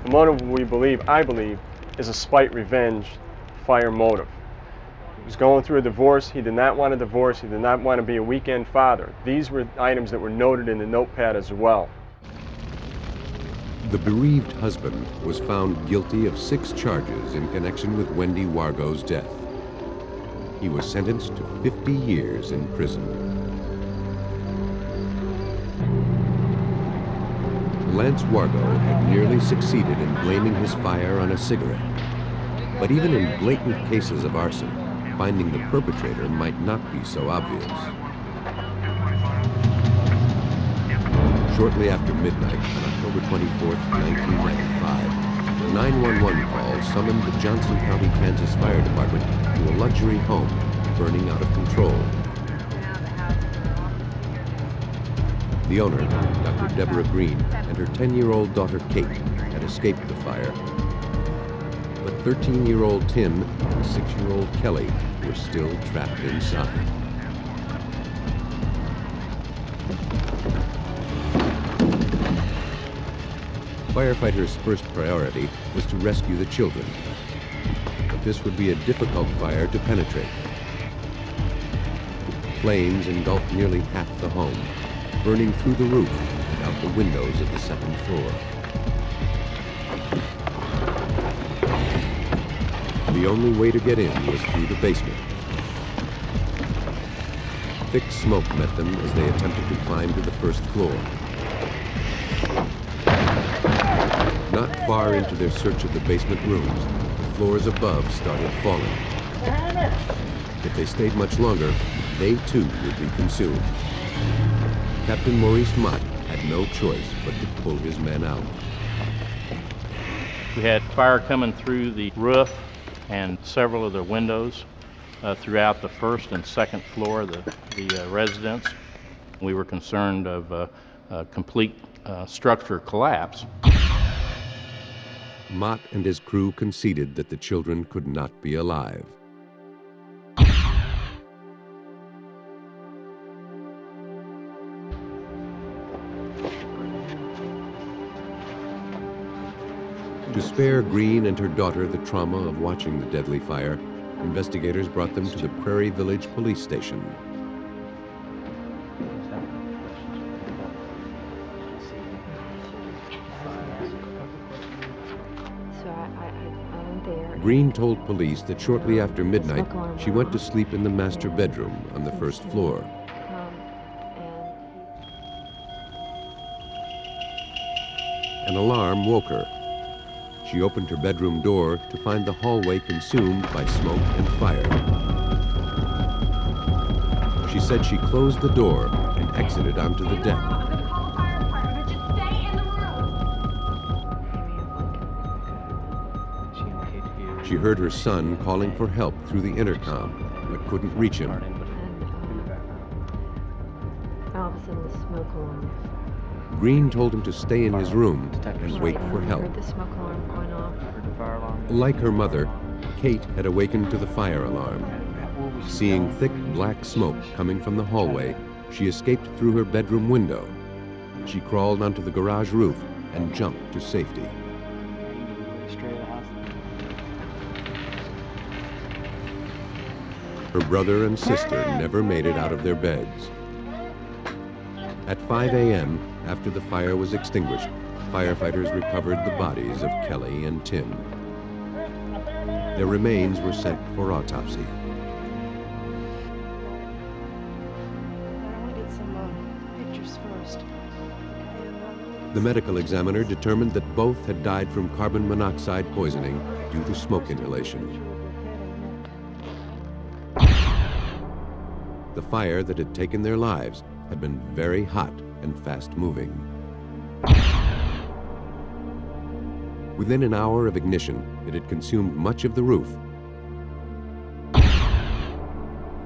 The motive, I believe, is a spite revenge fire motive. He was going through a divorce. He did not want a divorce. He did not want to be a weekend father. These were items that were noted in the notepad as well. The bereaved husband was found guilty of 6 charges in connection with Wendy Wargo's death. He was sentenced to 50 years in prison. Lance Wargo had nearly succeeded in blaming his fire on a cigarette. But even in blatant cases of arson, finding the perpetrator might not be so obvious. Shortly after midnight on October 24, 1995, a 911 call summoned the Johnson County, Kansas Fire Department to a luxury home burning out of control. The owner, Dr. Deborah Green, and her 10-year-old daughter Kate had escaped the fire. But 13-year-old Tim and 6-year-old Kelly were still trapped inside. Firefighters' first priority was to rescue the children. But this would be a difficult fire to penetrate. Flames engulfed nearly half the home, burning through the roof and out the windows of the second floor. The only way to get in was through the basement. Thick smoke met them as they attempted to climb to the first floor. Not far into their search of the basement rooms, the floors above started falling. If they stayed much longer, they too would be consumed. Captain Maurice Mott had no choice but to pull his men out. We had fire coming through the roof and several of the windows throughout the first and second floor of the residence. We were concerned of a complete structure collapse. Mott and his crew conceded that the children could not be alive. To spare Green and her daughter the trauma of watching the deadly fire, investigators brought them to the Prairie Village police station. Green told police that shortly after midnight, she went to sleep in the master bedroom on the first floor. An alarm woke her. She opened her bedroom door to find the hallway consumed by smoke and fire. She said she closed the door and exited onto the deck. She heard her son calling for help through the intercom, but couldn't reach him. All of a sudden, the smoke alarm. Green told him to stay in his room and wait for help. Heard the smoke alarm going off. Like her mother, Kate had awakened to the fire alarm. Seeing thick black smoke coming from the hallway, she escaped through her bedroom window. She crawled onto the garage roof and jumped to safety. Her brother and sister never made it out of their beds. At 5 a.m., after the fire was extinguished, firefighters recovered the bodies of Kelly and Tim. Their remains were sent for autopsy. The medical examiner determined that both had died from carbon monoxide poisoning due to smoke inhalation. The fire that had taken their lives had been very hot and fast-moving. Within an hour of ignition, it had consumed much of the roof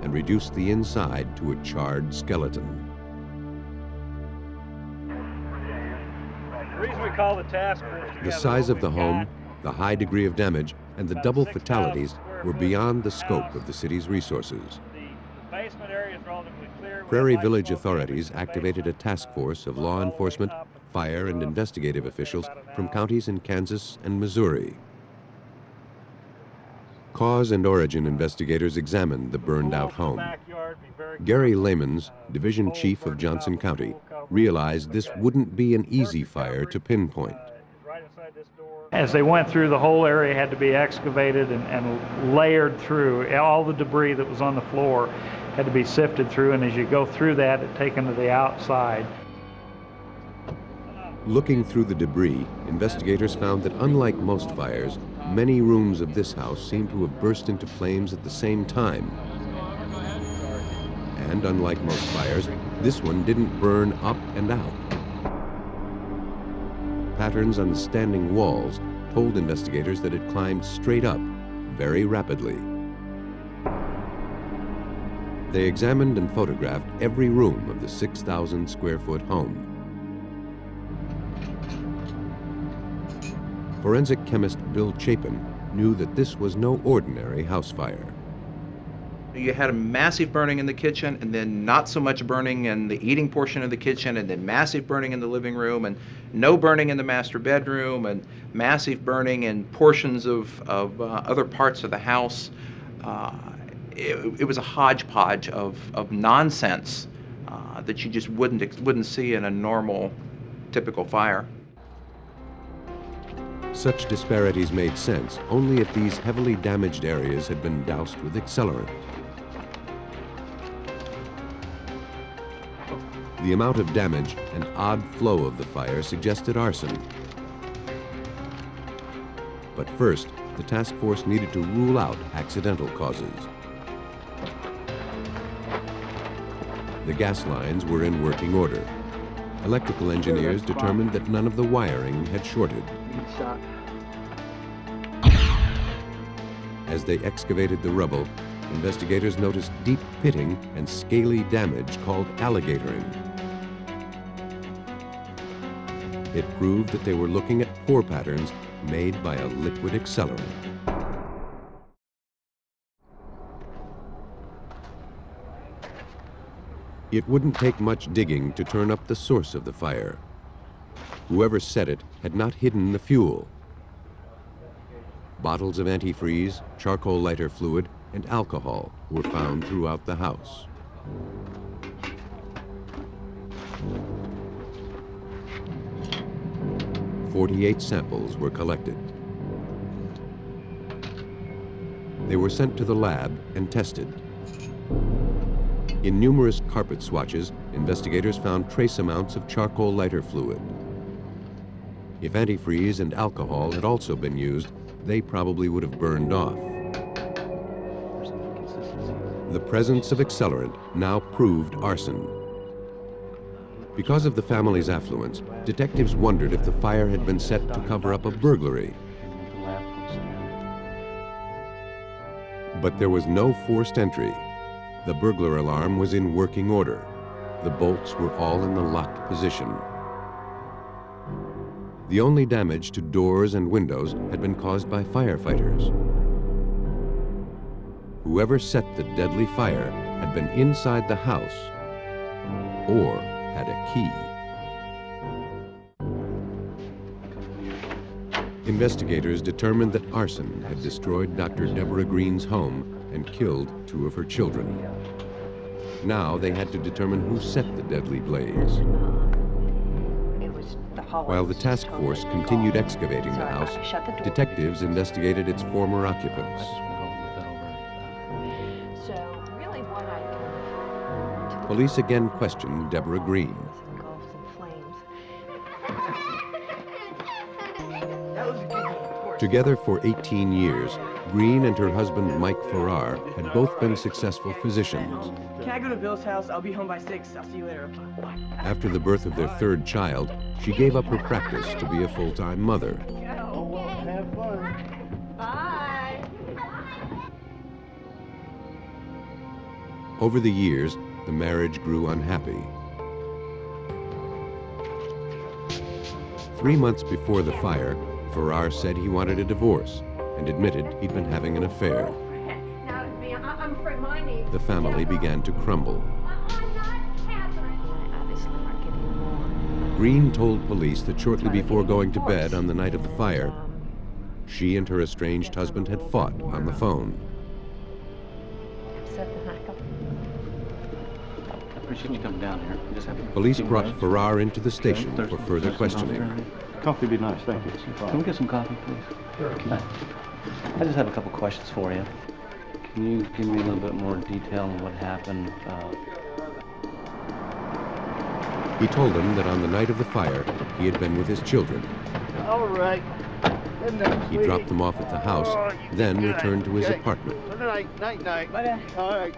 and reduced the inside to a charred skeleton. The reason we call the task force. The size of the home, the high degree of damage, and the double fatalities were beyond the scope of the city's resources. Prairie Village authorities activated a task force of law enforcement, fire and investigative officials from counties in Kansas and Missouri. Cause and origin investigators examined the burned-out home. Gary Lamons, Division Chief of Johnson County, realized this wouldn't be an easy fire to pinpoint. As they went through, the whole area had to be excavated and layered through. All the debris that was on the floor had to be sifted through, and as you go through that, it's taken to the outside. Looking through the debris, investigators found that unlike most fires, many rooms of this house seemed to have burst into flames at the same time. And unlike most fires, this one didn't burn up and out. Patterns on the standing walls told investigators that it climbed straight up very rapidly. They examined and photographed every room of the 6,000 square foot home. Forensic chemist Bill Chapin knew that this was no ordinary house fire. You had a massive burning in the kitchen, and then not so much burning in the eating portion of the kitchen, and then massive burning in the living room, and no burning in the master bedroom, and massive burning in portions of other parts of the house. It was a hodgepodge of nonsense that you just wouldn't see in a normal, typical fire. Such disparities made sense only if these heavily damaged areas had been doused with accelerant. The amount of damage and odd flow of the fire suggested arson. But first, the task force needed to rule out accidental causes. The gas lines were in working order. Electrical engineers determined that none of the wiring had shorted. As they excavated the rubble, investigators noticed deep pitting and scaly damage called alligatoring. It proved that they were looking at pore patterns made by a liquid accelerant. It wouldn't take much digging to turn up the source of the fire. Whoever set it had not hidden the fuel. Bottles of antifreeze, charcoal lighter fluid, and alcohol were found throughout the house. "48 samples were collected. They were sent to the lab and tested. In numerous carpet swatches, investigators found trace amounts of charcoal lighter fluid. If antifreeze and alcohol had also been used, they probably would have burned off. The presence of accelerant now proved arson. Because of the family's affluence, detectives wondered if the fire had been set to cover up a burglary. But there was no forced entry. The burglar alarm was in working order. The bolts were all in the locked position. The only damage to doors and windows had been caused by firefighters. Whoever set the deadly fire had been inside the house or had a key. Investigators determined that arson had destroyed Dr. Deborah Green's home and killed 2 of her children. Now they had to determine who set the deadly blaze. While the task force continued excavating the house, detectives investigated its former occupants. Police again questioned Deborah Green. Together for 18 years, Green and her husband Mike Farrar had both been successful physicians. Can I go to Bill's house? I'll be home by 6. I'll see you later. After the birth of their 3rd child, she gave up her practice to be a full-time mother. Have fun. Bye. Over the years, the marriage grew unhappy. 3 months before the fire, Farrar said he wanted a divorce and admitted he'd been having an affair. The family began to crumble. Green told police that shortly before going to bed on the night of the fire, she and her estranged husband had fought on the phone. I appreciate you coming down here. Just have Police brought Farrar into the station for further questioning. Coffee would be nice, thank you. Can we get some coffee, please? Sure. I just have a couple questions for you. Can you give me a little bit more detail on what happened? He told them that on the night of the fire, he had been with his children. All right. He dropped them off at the house, then returned to his apartment. Night. All right.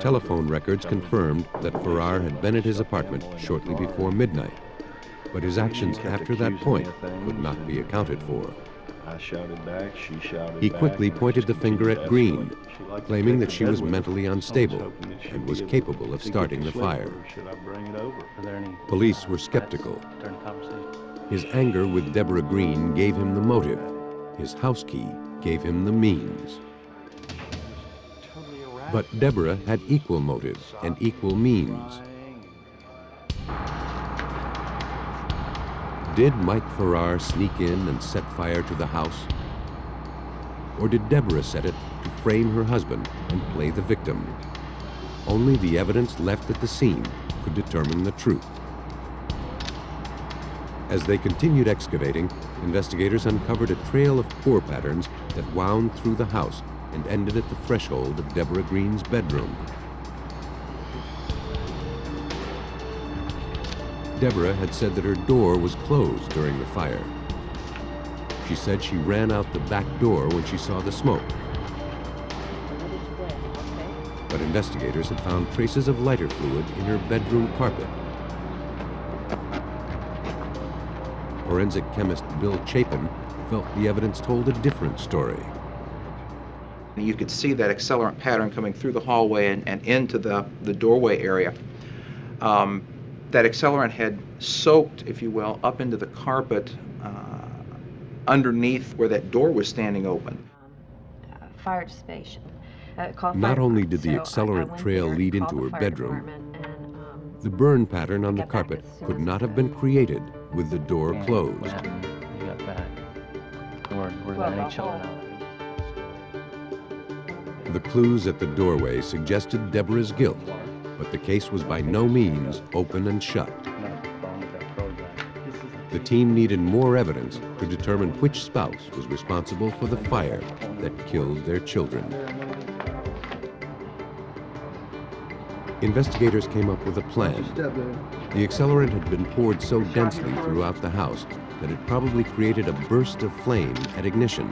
Telephone records confirmed that Farrar had been at his apartment shortly before midnight, but his actions after that point could not be accounted for. I shouted back, she shouted He back. quickly pointed the finger at Green, claiming that she was mentally unstable and was capable of starting the fire. Police were skeptical. His anger with Deborah Green gave him the motive. His house key gave him the means. But Deborah had equal motive and equal means. Did Mike Farrar sneak in and set fire to the house? Or did Deborah set it to frame her husband and play the victim? Only the evidence left at the scene could determine the truth. As they continued excavating, investigators uncovered a trail of pour patterns that wound through the house and ended at the threshold of Deborah Green's bedroom. Deborah had said that her door was closed during the fire. She said she ran out the back door when she saw the smoke. But investigators had found traces of lighter fluid in her bedroom carpet. Forensic chemist Bill Chapin felt the evidence told a different story. You could see that accelerant pattern coming through the hallway and into the doorway area. That accelerant had soaked, if you will, up into the carpet underneath where that door was standing open. Fire dissipation. Not only did the accelerant trail lead into her bedroom, the burn pattern on the carpet could not have been created with the door closed. You got back. Were there any children out? The clues at the doorway suggested Deborah's guilt, but the case was by no means open and shut. The team needed more evidence to determine which spouse was responsible for the fire that killed their children. Investigators came up with a plan. The accelerant had been poured so densely throughout the house that it probably created a burst of flame at ignition.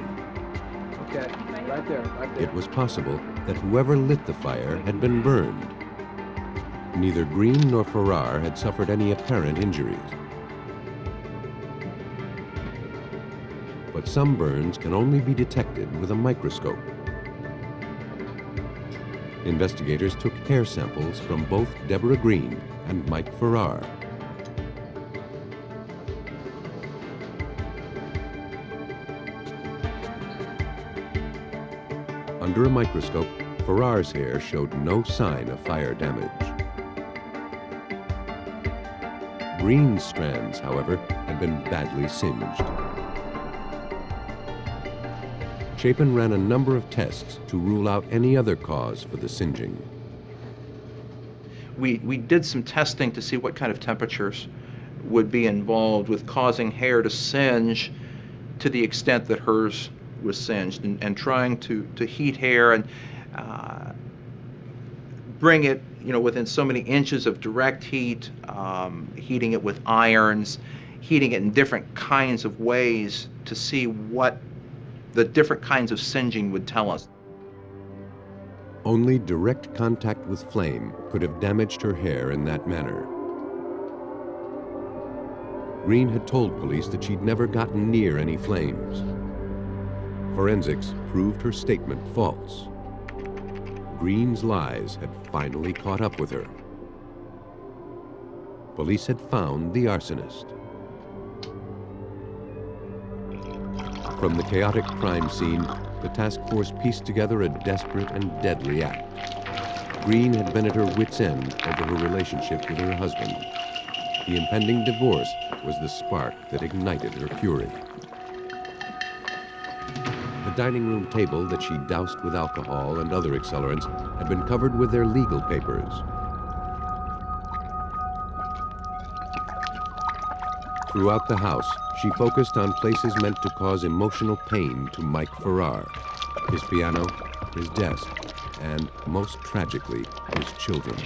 Okay, right there. It was possible that whoever lit the fire had been burned. Neither Green nor Farrar had suffered any apparent injuries. But some burns can only be detected with a microscope. Investigators took hair samples from both Deborah Green and Mike Farrar. Under a microscope, Farrar's hair showed no sign of fire damage. Green's strands, however, had been badly singed. Chapin ran a number of tests to rule out any other cause for the singeing. We did some testing to see what kind of temperatures would be involved with causing hair to singe to the extent that hers was singed, and trying to heat hair and bring it, within so many inches of direct heat, heating it with irons, heating it in different kinds of ways to see what the different kinds of singeing would tell us. Only direct contact with flame could have damaged her hair in that manner. Green had told police that she'd never gotten near any flames. Forensics proved her statement false. Green's lies had finally caught up with her. Police had found the arsonist. From the chaotic crime scene, the task force pieced together a desperate and deadly act. Green had been at her wit's end over her relationship with her husband. the impending divorce was the spark that ignited her fury. The dining room table that she doused with alcohol and other accelerants had been covered with their legal papers. Throughout the house, she focused on places meant to cause emotional pain to Mike Farrar: his piano, his desk, and, most tragically, his children.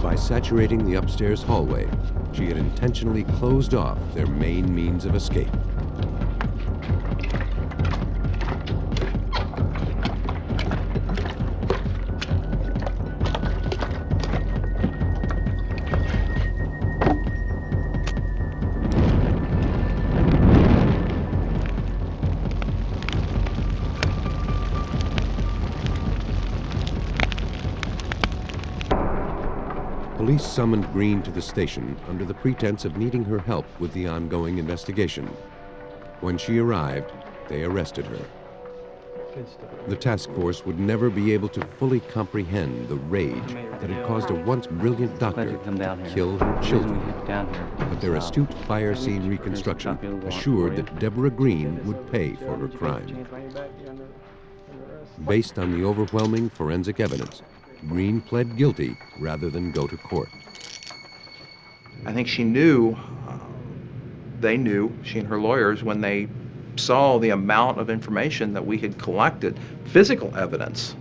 By saturating the upstairs hallway, she had intentionally closed off their main means of escape. Police summoned Green to the station under the pretense of needing her help with the ongoing investigation. When she arrived, they arrested her. The task force would never be able to fully comprehend the rage that had caused a once brilliant doctor to kill her children. But their astute fire scene reconstruction assured that Deborah Green would pay for her crime. Based on the overwhelming forensic evidence, Green pled guilty rather than go to court. I think she knew, they knew, she and her lawyers, when they saw the amount of information that we had collected, physical evidence,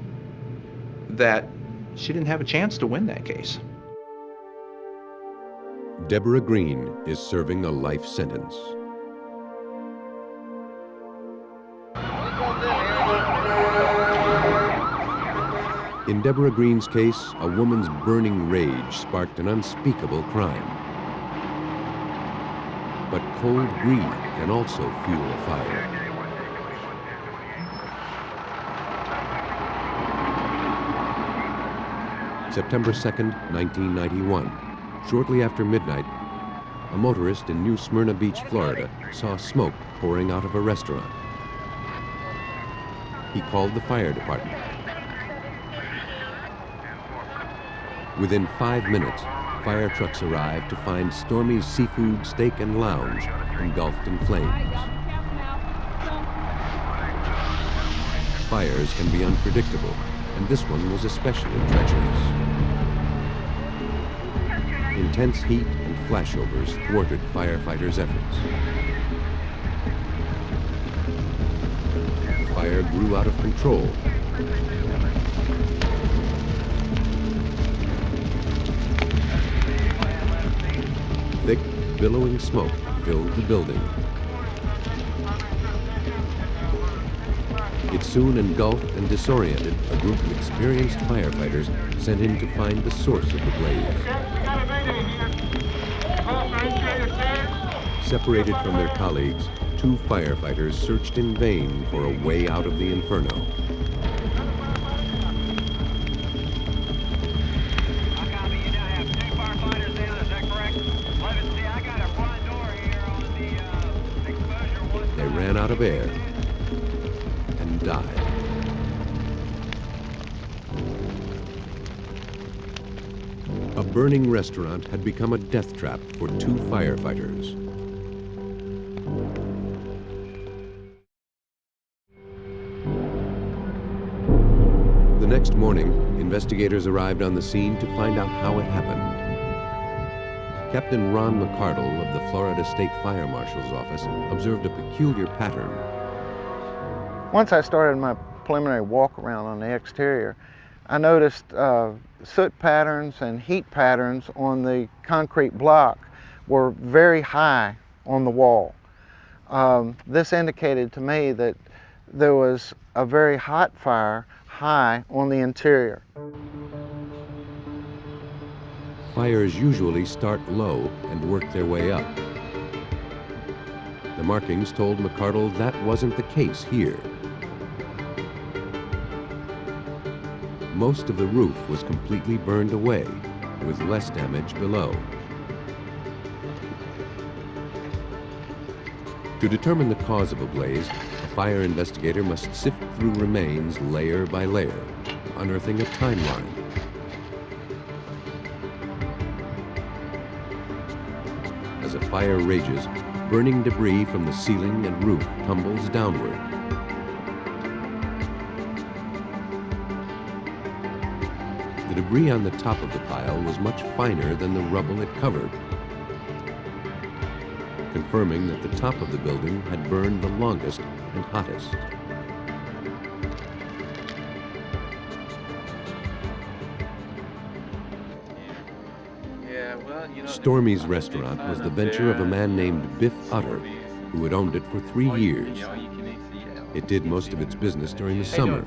that she didn't have a chance to win that case. Deborah Green is serving a life sentence. In Deborah Green's case, a woman's burning rage sparked an unspeakable crime. But cold greed can also fuel a fire. September 2nd, 1991. Shortly after midnight, a motorist in New Smyrna Beach, Florida, saw smoke pouring out of a restaurant. He called the fire department. Within 5 minutes, fire trucks arrived to find Stormy's Seafood Steak and Lounge engulfed in flames. Fires can be unpredictable, and this one was especially treacherous. Intense heat and flashovers thwarted firefighters' efforts. The fire grew out of control. Thick, billowing smoke filled the building. It soon engulfed and disoriented a group of experienced firefighters sent in to find the source of the blaze. Separated from their colleagues, 2 firefighters searched in vain for a way out of the inferno. They ran out of air and died. A burning restaurant had become a death trap for 2 firefighters. The next morning, investigators arrived on the scene to find out how it happened. Captain Ron McCardle of the Florida State Fire Marshal's Office observed a peculiar pattern. Once I started my preliminary walk around on the exterior, I noticed soot patterns and heat patterns on the concrete block were very high on the wall. This indicated to me that there was a very hot fire high on the interior. Fires usually start low and work their way up. The markings told McCardle that wasn't the case here. Most of the roof was completely burned away, with less damage below. To determine the cause of a blaze, a fire investigator must sift through remains layer by layer, unearthing a timeline. As a fire rages, burning debris from the ceiling and roof tumbles downward. The debris on the top of the pile was much finer than the rubble it covered, confirming that the top of the building had burned the longest and hottest. Stormy's restaurant was the venture of a man named Biff Utter, who had owned it for 3 years. It did most of its business during the summer.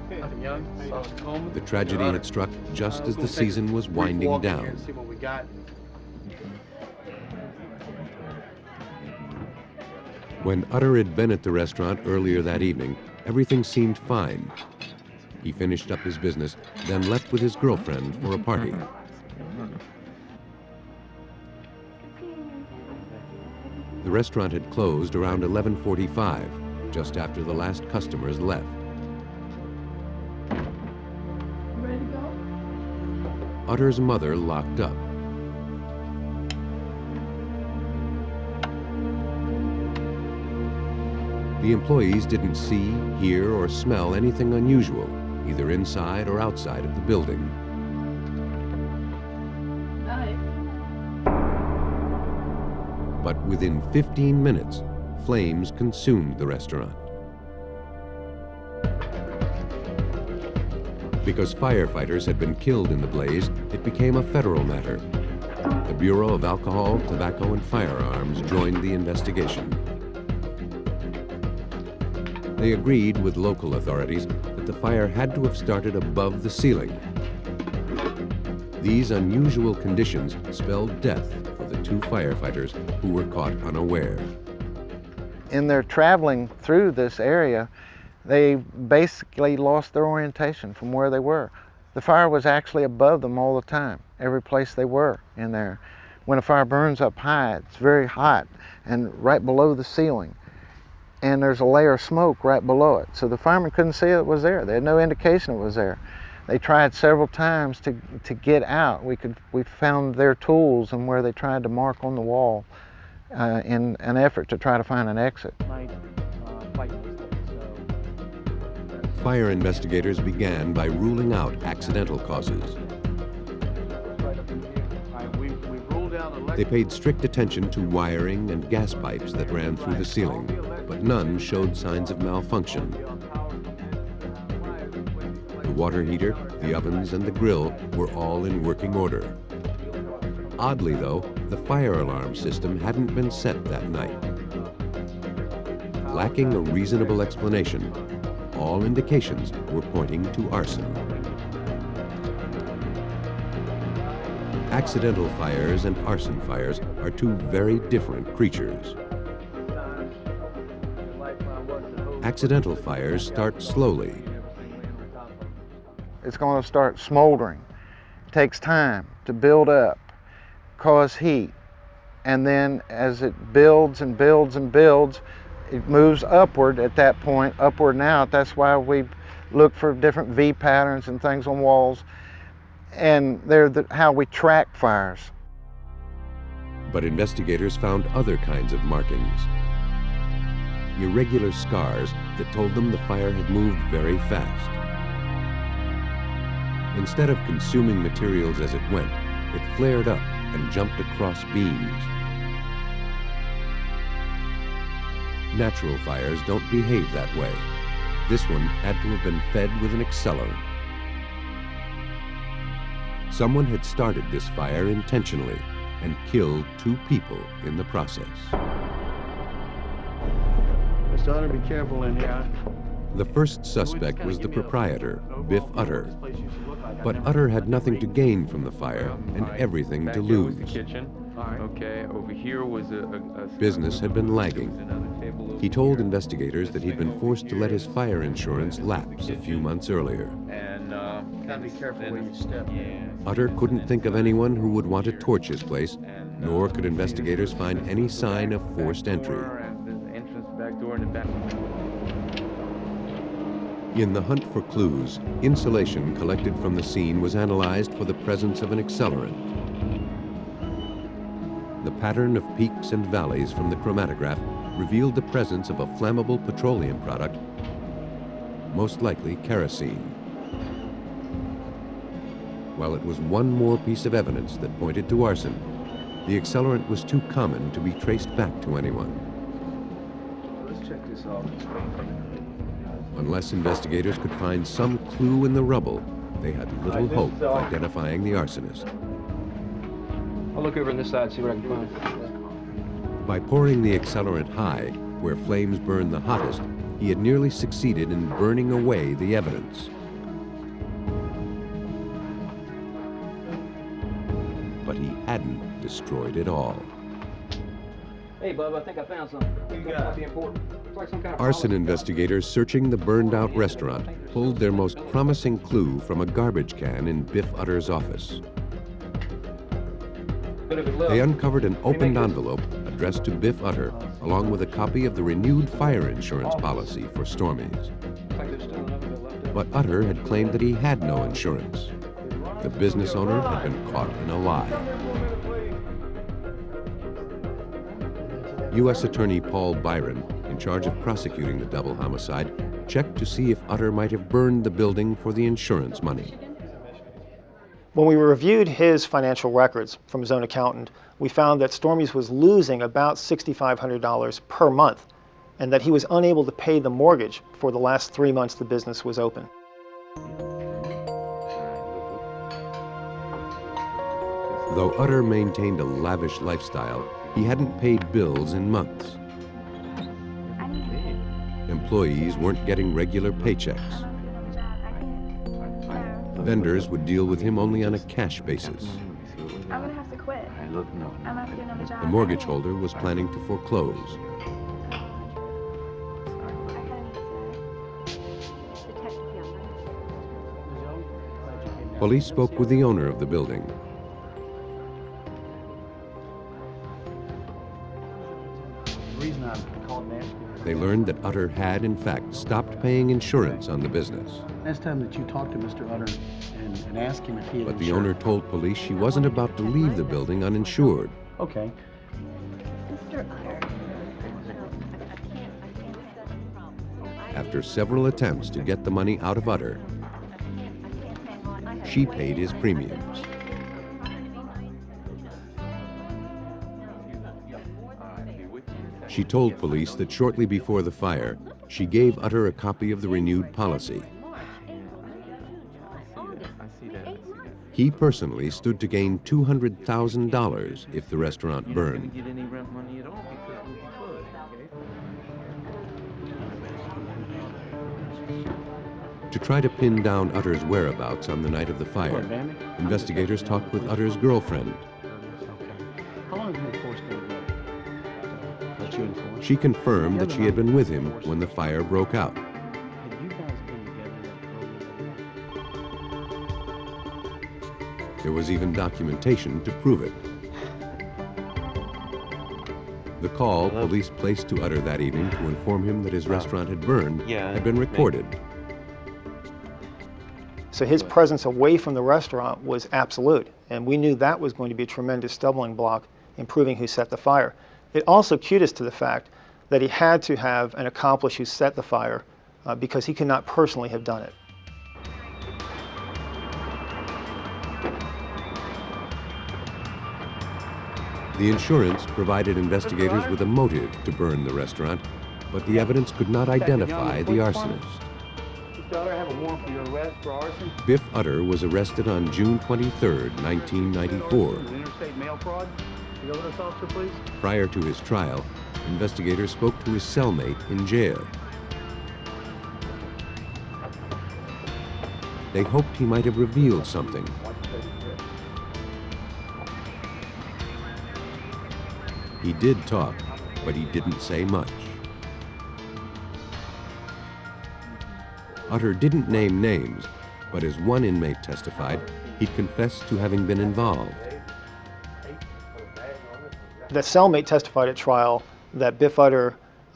The tragedy had struck just as the season was winding down. When Utter had been at the restaurant earlier that evening, everything seemed fine. He finished up his business, then left with his girlfriend for a party. The restaurant had closed around 11:45, just after the last customers left. Ready to go? Utter's mother locked up. The employees didn't see, hear, or smell anything unusual, either inside or outside of the building. But within 15 minutes, flames consumed the restaurant. Because firefighters had been killed in the blaze, it became a federal matter. The Bureau of Alcohol, Tobacco, and Firearms joined the investigation. They agreed with local authorities that the fire had to have started above the ceiling. These unusual conditions spelled death for the 2 firefighters who were caught unaware. In their traveling through this area, they basically lost their orientation from where they were. The fire was actually above them all the time, every place they were in there. When a fire burns up high, it's very hot and right below the ceiling. And there's a layer of smoke right below it. So the firemen couldn't see it was there. They had no indication it was there. They tried several times to get out. We found their tools and where they tried to mark on the wall in an effort to try to find an exit. Fire investigators began by ruling out accidental causes. They paid strict attention to wiring and gas pipes that ran through the ceiling, but none showed signs of malfunction. The water heater, the ovens, and the grill were all in working order. Oddly, though, the fire alarm system hadn't been set that night. Lacking a reasonable explanation, all indications were pointing to arson. Accidental fires and arson fires are 2 very different creatures. Accidental fires start slowly. It's going to start smoldering. It takes time to build up, cause heat, and then as it builds and builds and builds, it moves upward at that point, upward and out. That's why we look for different V patterns and things on walls, and they're how we track fires. But investigators found other kinds of markings. Irregular scars that told them the fire had moved very fast. Instead of consuming materials as it went, it flared up and jumped across beams. Natural fires don't behave that way. This one had to have been fed with an accelerant. Someone had started this fire intentionally and killed 2 people in the process. Mr. Utter, be careful in here. The first suspect was the proprietor, Biff Utter. But Utter had nothing to gain from the fire and everything to lose. Okay, over here was a Business had been lagging. He told investigators that he'd been forced to let his fire insurance lapse a few months earlier. Gotta be careful where you step. Utter couldn't think of anyone who would want to torch his place, nor could investigators find any sign of forced entry. In the hunt for clues, insulation collected from the scene was analyzed for the presence of an accelerant. The pattern of peaks and valleys from the chromatograph revealed the presence of a flammable petroleum product, most likely kerosene. While it was one more piece of evidence that pointed to arson, the accelerant was too common to be traced back to anyone. Let's check this off. Unless investigators could find some clue in the rubble, they had little hope of identifying the arsonist. I'll look over on this side, see what I can find. By pouring the accelerant high, where flames burned the hottest, he had nearly succeeded in burning away the evidence. But he hadn't destroyed it all. Hey, bub, I think I found something. Might be important. Looks like some kind of Arson investigators searching the burned-out restaurant pulled their most promising clue from a garbage can in Biff Utter's office. They uncovered an opened envelope addressed to Biff Utter, along with a copy of the renewed fire insurance policy for Stormies. But Utter had claimed that he had no insurance. The business owner had been caught in a lie. U.S. Attorney Paul Byron, in charge of prosecuting the double homicide, checked to see if Utter might have burned the building for the insurance money. When we reviewed his financial records from his own accountant, we found that Stormies was losing about $6,500 per month, and that he was unable to pay the mortgage for the last 3 months the business was open. Though Utter maintained a lavish lifestyle, he hadn't paid bills in months. Employees weren't getting regular paychecks. Vendors would deal with him only on a cash basis. I'm gonna have to quit. I'm gonna have to get another job. The mortgage holder was planning to foreclose. Police spoke with the owner of the building. They learned that Utter had, in fact, stopped paying insurance on the business. Last time that you talked to Mr. Utter and asked him if he had But the insurance. owner told police she wasn't about to leave the building uninsured. Okay. Mr. Utter. After several attempts to get the money out of Utter, she paid his premiums. She told police that shortly before the fire, she gave Utter a copy of the renewed policy. He personally stood to gain $200,000 if the restaurant burned. To try to pin down Utter's whereabouts on the night of the fire, investigators talked with Utter's girlfriend. How long have you been forced to let you enforce? She confirmed that she had been with him when the fire broke out. Had you guys been together? There was even documentation to prove it. The call police placed to Utter that evening to inform him that his restaurant had burned had been recorded. So his presence away from the restaurant was absolute, and we knew that was going to be a tremendous stumbling block in proving who set the fire. It also cued us to the fact that he had to have an accomplice who set the fire because he could not personally have done it. The insurance provided investigators with a motive to burn the restaurant, but the evidence could not identify the arsonist. Mr. Utter, I have a warrant for your arrest for arson. Biff Utter was arrested on June 23, 1994. Interstate mail fraud. The evidence officer, please. Prior to his trial, investigators spoke to his cellmate in jail. They hoped he might have revealed something. He did talk, but he didn't say much. Utter didn't name names, but as one inmate testified, he'd confessed to having been involved. The cellmate testified at trial that Biff Utter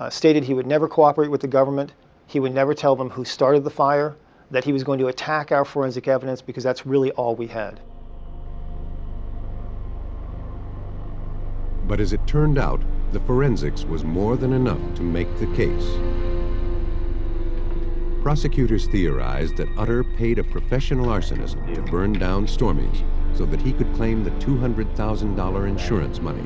stated he would never cooperate with the government, he would never tell them who started the fire, that he was going to attack our forensic evidence because that's really all we had. But as it turned out, the forensics was more than enough to make the case. Prosecutors theorized that Utter paid a professional arsonist to burn down Stormy's so that he could claim the $200,000 insurance money.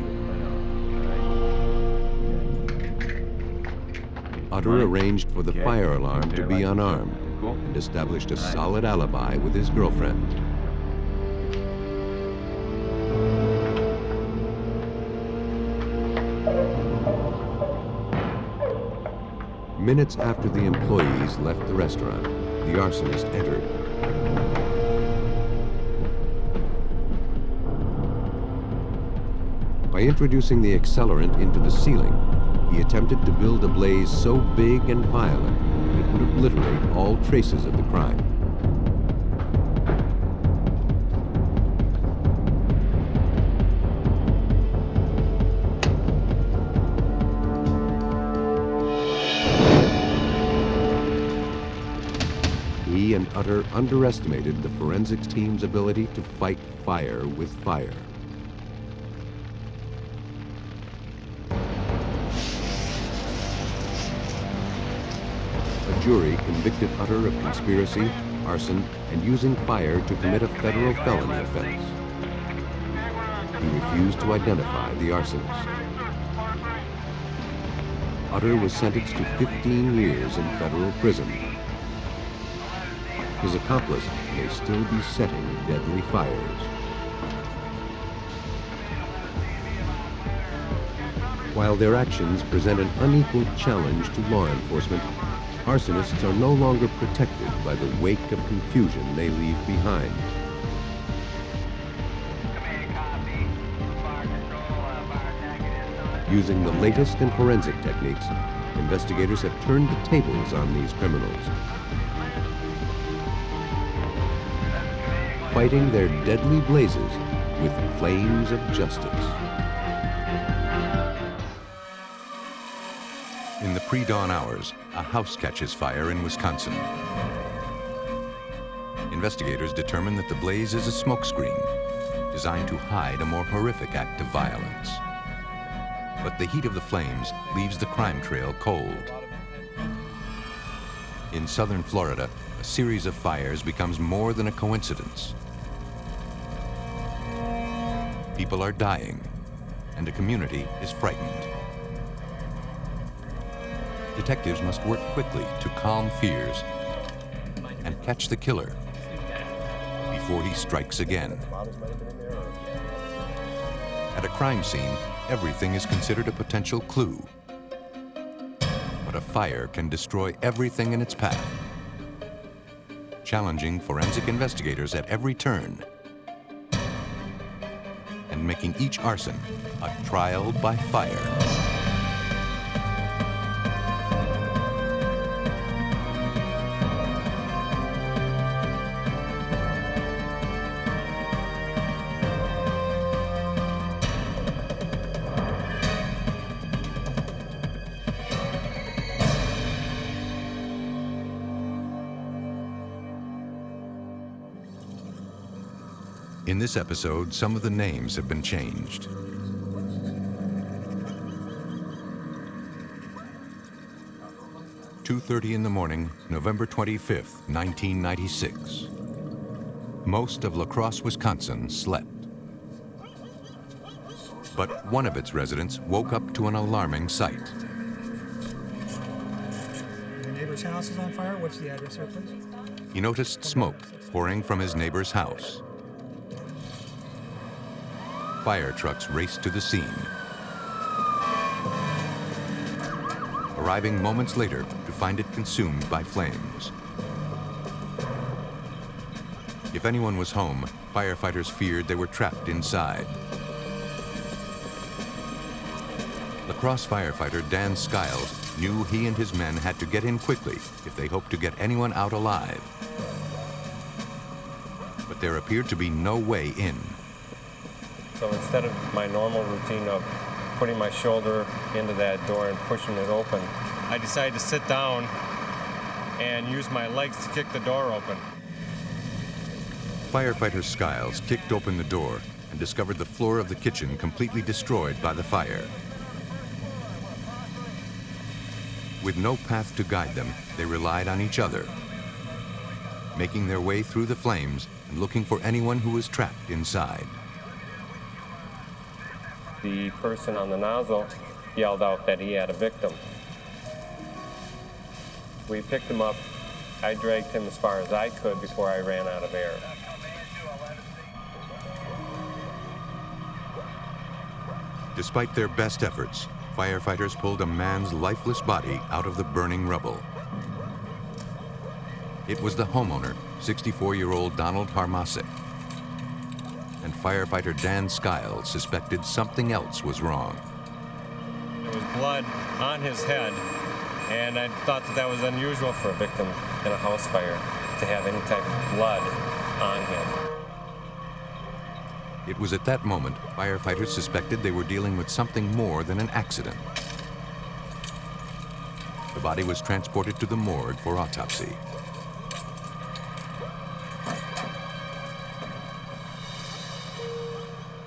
Utter arranged for the fire alarm to be unarmed and established a solid alibi with his girlfriend. Minutes after the employees left the restaurant, the arsonist entered. By introducing the accelerant into the ceiling, he attempted to build a blaze so big and violent that it would obliterate all traces of the crime. He and Utter underestimated the forensics team's ability to fight fire with fire. A jury convicted Utter of conspiracy, arson, and using fire to commit a federal felony offense. He refused to identify the arsonist. Utter was sentenced to 15 years in federal prison. His accomplice may still be setting deadly fires. While their actions present an unequal challenge to law enforcement, arsonists are no longer protected by the wake of confusion they leave behind. Using the latest in forensic techniques, investigators have turned the tables on these criminals, fighting their deadly blazes with flames of justice. In the pre-dawn hours, a house catches fire in Wisconsin. Investigators determine that the blaze is a smokescreen designed to hide a more horrific act of violence. But the heat of the flames leaves the crime trail cold. In southern Florida, a series of fires becomes more than a coincidence. People are dying, and a community is frightened. Detectives must work quickly to calm fears and catch the killer before he strikes again. At a crime scene, everything is considered a potential clue. But a fire can destroy everything in its path, challenging forensic investigators at every turn and making each arson a trial by fire. In this episode, some of the names have been changed. "2:30 in the morning, November 25th, 1996. Most of La Crosse, Wisconsin slept. But one of its residents woke up to an alarming sight. Your neighbor's house is on fire? What's the address there, please? He noticed smoke pouring from his neighbor's house. Fire trucks raced to the scene, arriving moments later to find it consumed by flames. If anyone was home, firefighters feared they were trapped inside. La Crosse firefighter Dan Skiles knew he and his men had to get in quickly if they hoped to get anyone out alive. But there appeared to be no way in. So instead of my normal routine of putting my shoulder into that door and pushing it open, I decided to sit down and use my legs to kick the door open. Firefighter Skiles kicked open the door and discovered the floor of the kitchen completely destroyed by the fire. With no path to guide them, they relied on each other, making their way through the flames and looking for anyone who was trapped inside. The person on the nozzle yelled out that he had a victim. We picked him up. I dragged him as far as I could before I ran out of air. Despite their best efforts, firefighters pulled a man's lifeless body out of the burning rubble. It was the homeowner, 64-year-old Donald Harmasik. And firefighter Dan Skyle suspected something else was wrong. There was blood on his head, and I thought that that was unusual for a victim in a house fire to have any type of blood on him. It was at that moment firefighters suspected they were dealing with something more than an accident. The body was transported to the morgue for autopsy.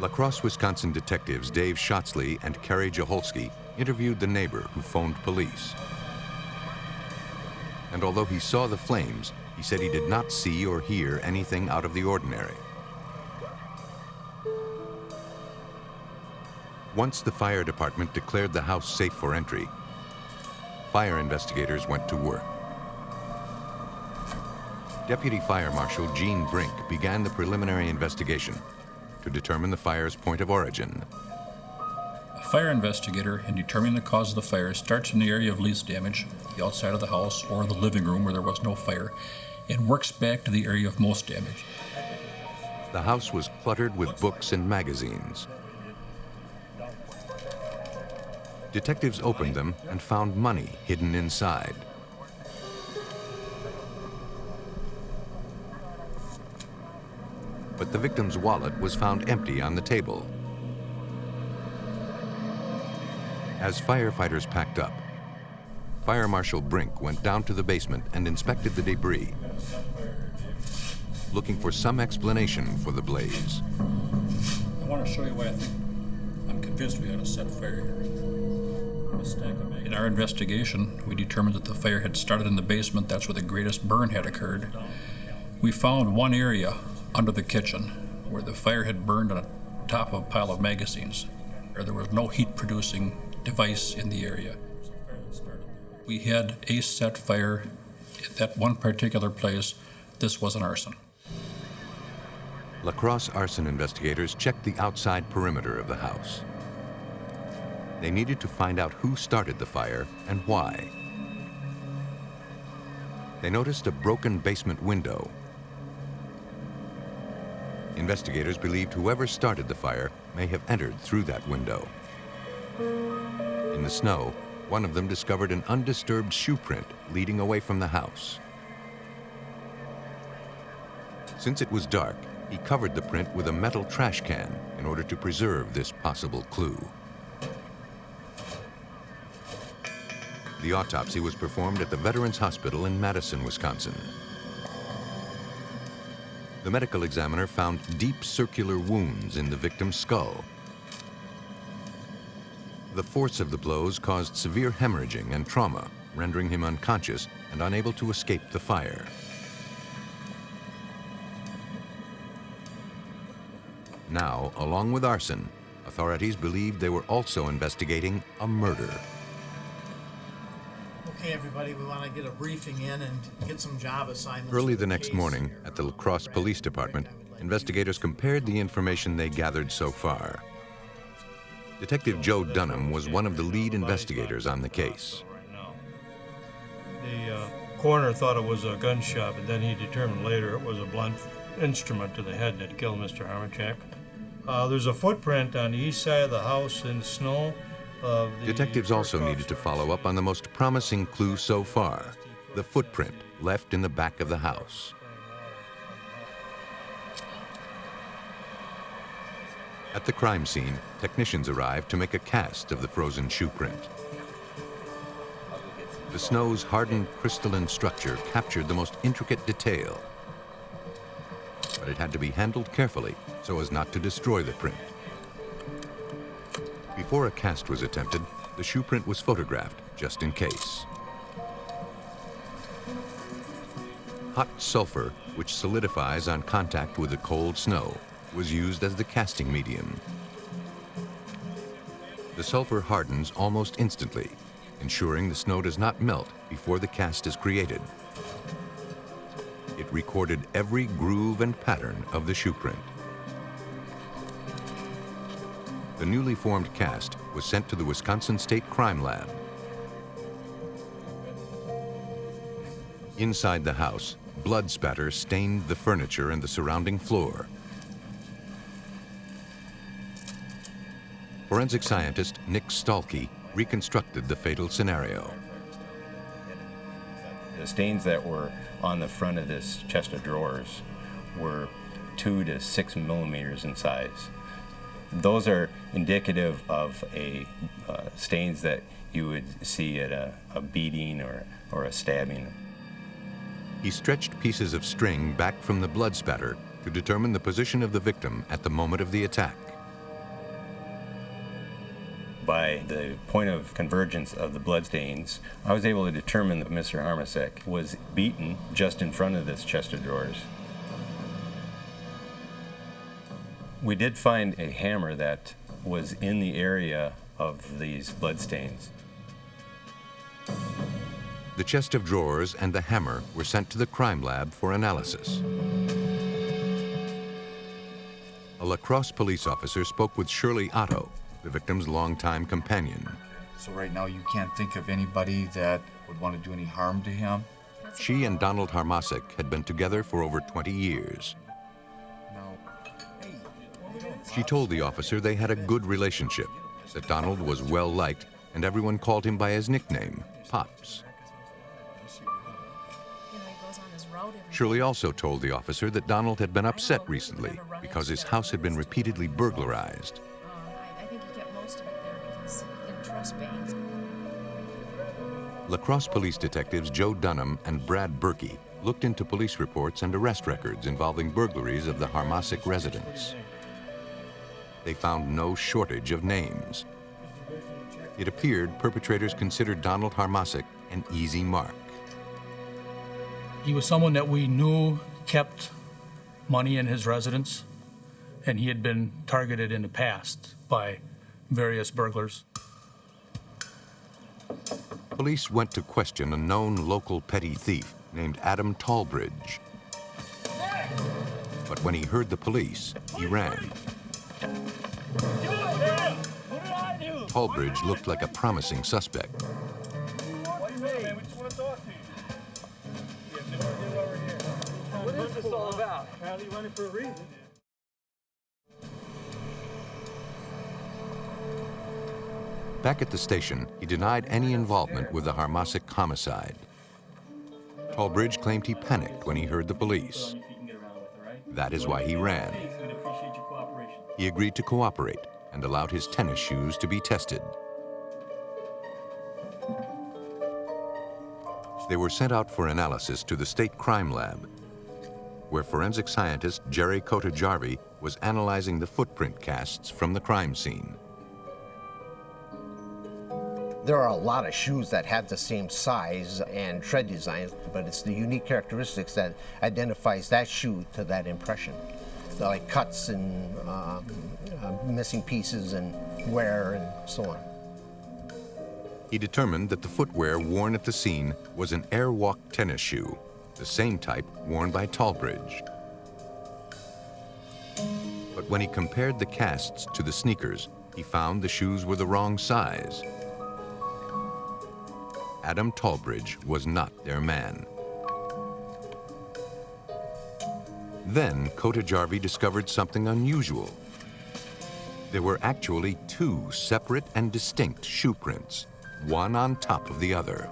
La Crosse, Wisconsin detectives Dave Schatzley and Kerry Jaholski interviewed the neighbor who phoned police. And although he saw the flames, he said he did not see or hear anything out of the ordinary. Once the fire department declared the house safe for entry, fire investigators went to work. Deputy Fire Marshal Gene Brink began the preliminary investigation to determine the fire's point of origin. A fire investigator, in determining the cause of the fire, starts in the area of least damage, the outside of the house or the living room where there was no fire, and works back to the area of most damage. The house was cluttered with books and magazines. Detectives opened them and found money hidden inside. But the victim's wallet was found empty on the table. As firefighters packed up, Fire Marshal Brink went down to the basement and inspected the debris, looking for some explanation for the blaze. I want to show you why I'm convinced we had a set fire here. In our investigation, we determined that the fire had started in the basement. That's where the greatest burn had occurred. We found one area under the kitchen where the fire had burned on top of a pile of magazines. There was no heat-producing device in the area. We had a set fire at that one particular place. This was an arson. La Crosse arson investigators checked the outside perimeter of the house. They needed to find out who started the fire and why. They noticed a broken basement window. Investigators believed whoever started the fire may have entered through that window. In the snow, one of them discovered an undisturbed shoe print leading away from the house. Since it was dark, he covered the print with a metal trash can in order to preserve this possible clue. The autopsy was performed at the Veterans Hospital in Madison, Wisconsin. The medical examiner found deep circular wounds in the victim's skull. The force of the blows caused severe hemorrhaging and trauma, rendering him unconscious and unable to escape the fire. Now, along with arson, authorities believed they were also investigating a murder. Okay, everybody, we want to get a briefing in and get some job assignments. Early the next morning, at the La Crosse Police Department, investigators compared the information they gathered so far. Detective Joe Dunham was one of the lead investigators on the case. The coroner thought it was a gunshot, but then he determined later it was a blunt instrument to the head that killed Mr. Harmachek. There's a footprint on the east side of the house in the snow. Detectives also needed to follow up on the most promising clue so far, the footprint left in the back of the house. At the crime scene, technicians arrived to make a cast of the frozen shoe print. The snow's hardened crystalline structure captured the most intricate detail. but it had to be handled carefully so as not to destroy the print. Before a cast was attempted, the shoe print was photographed just in case. Hot sulfur, which solidifies on contact with the cold snow, was used as the casting medium. The sulfur hardens almost instantly, ensuring the snow does not melt before the cast is created. It recorded every groove and pattern of the shoe print. The newly formed cast was sent to the Wisconsin State Crime Lab. Inside the house, blood spatter stained the furniture and the surrounding floor. Forensic scientist Nick Stalkey reconstructed the fatal scenario. The stains that were on the front of this chest of drawers were 2 to 6 millimeters in size. Those are indicative of stains that you would see at a beating or a stabbing. He stretched pieces of string back from the blood spatter to determine the position of the victim at the moment of the attack. By the point of convergence of the bloodstains, I was able to determine that Mr. Harmasek was beaten just in front of this chest of drawers. We did find a hammer that was in the area of these bloodstains. The chest of drawers and the hammer were sent to the crime lab for analysis. A La Crosse police officer spoke with Shirley Otto, the victim's longtime companion. So right now you can't think of anybody that would want to do any harm to him? She and Donald Harmasek had been together for over 20 years. She told the officer they had a good relationship, that Donald was well-liked, and everyone called him by his nickname, Pops. Shirley also told the officer that Donald had been upset recently because his house had been repeatedly burglarized. I think he kept most of it there because he didn't trust banks. La Crosse police detectives Joe Dunham and Brad Berkey looked into police reports and arrest records involving burglaries of the Harmasek residence. They found no shortage of names. It appeared perpetrators considered Donald Harmasek an easy mark. He was someone that we knew kept money in his residence, and he had been targeted in the past by various burglars. Police went to question a known local petty thief named Adam Tallbridge. But when he heard the police, he ran. Tallbridge looked like a promising suspect. What is this all about? Apparently running for a reason. Back at the station, he denied any involvement with the Harmasek homicide. Tallbridge claimed he panicked when he heard the police. That is why he ran. He agreed to cooperate and allowed his tennis shoes to be tested. They were sent out for analysis to the State Crime Lab, where forensic scientist Jerry Kotajarvi was analyzing the footprint casts from the crime scene. There are a lot of shoes that have the same size and tread design, but it's the unique characteristics that identifies that shoe to that impression. They're like cuts and missing pieces and wear and so on. He determined that the footwear worn at the scene was an Airwalk tennis shoe, the same type worn by Tallbridge. But when he compared the casts to the sneakers, he found the shoes were the wrong size. Adam Tallbridge was not their man. Then Kotajarvi discovered something unusual. There were actually two separate and distinct shoe prints, one on top of the other.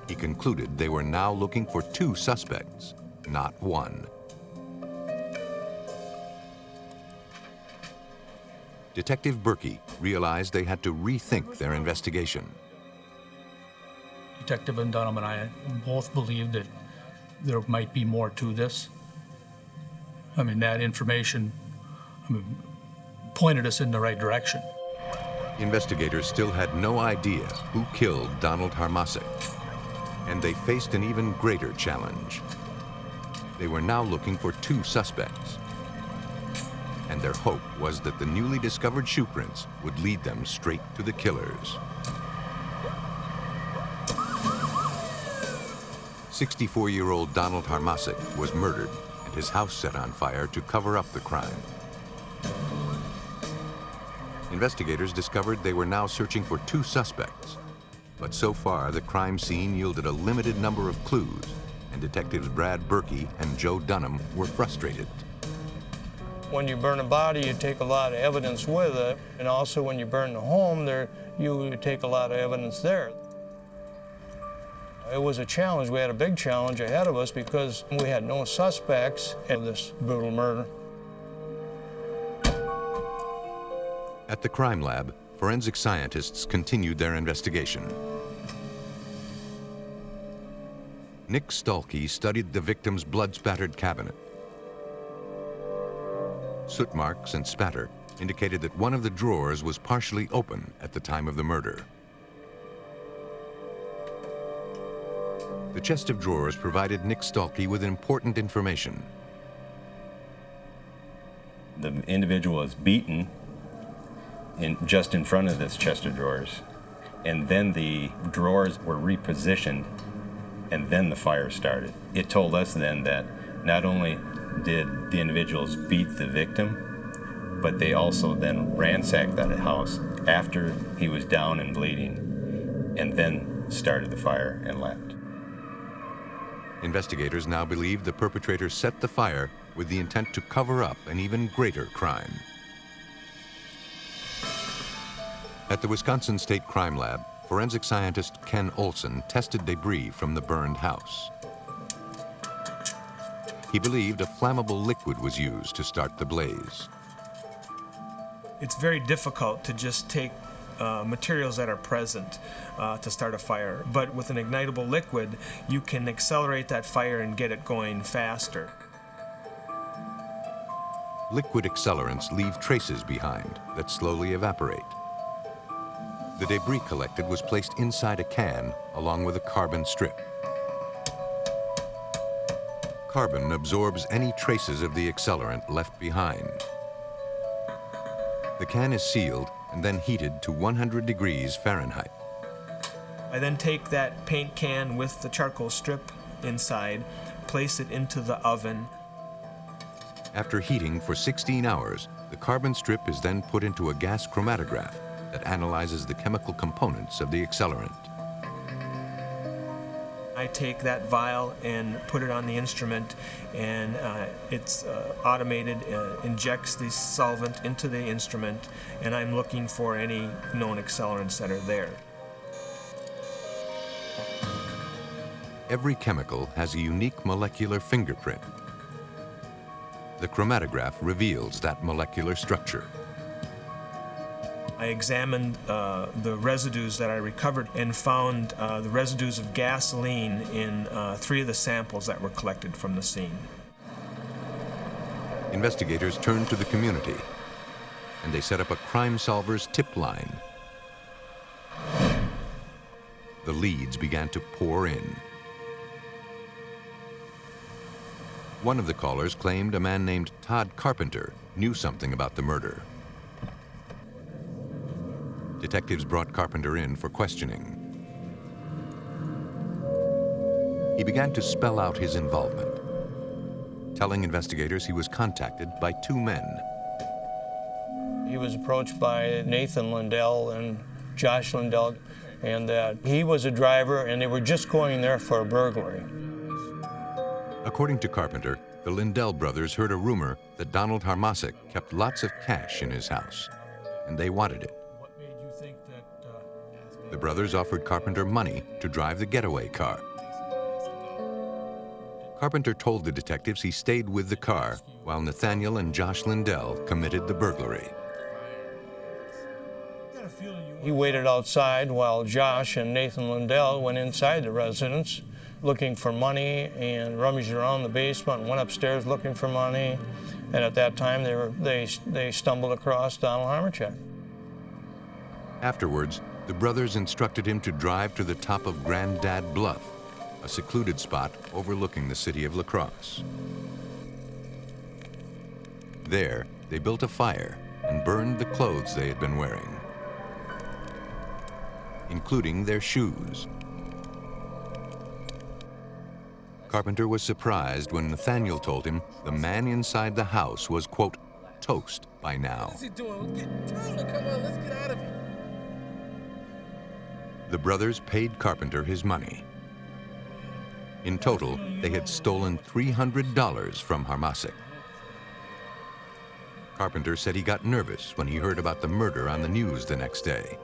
He concluded they were now looking for two suspects, not one. Detective Berkey realized they had to rethink their investigation. Detective Dunham and I both believed that there might be more to this. I mean, that information pointed us in the right direction. Investigators still had no idea who killed Donald Harmasik, and they faced an even greater challenge. They were now looking for 2 suspects, and their hope was that the newly discovered shoe prints would lead them straight to the killers. 64-year-old Donald Harmasik was murdered and his house set on fire to cover up the crime. Investigators discovered they were now searching for 2 suspects, but so far the crime scene yielded a limited number of clues, and detectives Brad Berkey and Joe Dunham were frustrated. When you burn a body, you take a lot of evidence with it, and also when you burn the home, you take a lot of evidence there. It was a challenge. We had a big challenge ahead of us because we had no suspects in this brutal murder. At the crime lab, forensic scientists continued their investigation. Nick Stalkey studied the victim's blood-spattered cabinet. Soot marks and spatter indicated that one of the drawers was partially open at the time of the murder. The chest of drawers provided Nick Stalkey with important information. The individual was beaten just in front of this chest of drawers, and then the drawers were repositioned, and then the fire started. It told us then that not only did the individuals beat the victim, but they also then ransacked that house after he was down and bleeding, and then started the fire and left. Investigators now believe the perpetrator set the fire with the intent to cover up an even greater crime. At the Wisconsin State Crime Lab, forensic scientist Ken Olson tested debris from the burned house. He believed a flammable liquid was used to start the blaze. It's very difficult to just take materials that are present to start a fire, but with an ignitable liquid, you can accelerate that fire and get it going faster. Liquid accelerants leave traces behind that slowly evaporate. The debris collected was placed inside a can along with a carbon strip. Carbon absorbs any traces of the accelerant left behind. The can is sealed and then heated to 100 degrees Fahrenheit. I then take that paint can with the charcoal strip inside, place it into the oven. After heating for 16 hours, the carbon strip is then put into a gas chromatograph that analyzes the chemical components of the accelerant. I take that vial and put it on the instrument, and it's automated, injects the solvent into the instrument, and I'm looking for any known accelerants that are there. Every chemical has a unique molecular fingerprint. The chromatograph reveals that molecular structure. I examined the residues that I recovered and found the residues of gasoline in 3 of the samples that were collected from the scene. Investigators turned to the community, and they set up a Crime Solvers tip line. The leads began to pour in. One of the callers claimed a man named Todd Carpenter knew something about the murder. Detectives brought Carpenter in for questioning. He began to spell out his involvement, telling investigators he was contacted by 2 men. He was approached by Nathan Lindell and Josh Lindell, and that he was a driver and they were just going there for a burglary. According to Carpenter, the Lindell brothers heard a rumor that Donald Harmasik kept lots of cash in his house, and they wanted it. The brothers offered Carpenter money to drive the getaway car. Carpenter told the detectives he stayed with the car while Nathaniel and Josh Lindell committed the burglary. He waited outside while Josh and Nathan Lindell went inside the residence looking for money and rummaged around the basement and went upstairs looking for money. And at that time, they stumbled across Donald Harmachek. Afterwards, the brothers instructed him to drive to the top of Granddad Bluff, a secluded spot overlooking the city of La Crosse. There, they built a fire and burned the clothes they had been wearing, including their shoes. Carpenter was surprised when Nathaniel told him the man inside the house was, quote, toast by now. What's he doing? Tell him to come on, let's get out of here. The brothers paid Carpenter his money. In total, they had stolen $300 from Harmachek. Carpenter said he got nervous when he heard about the murder on the news the next day.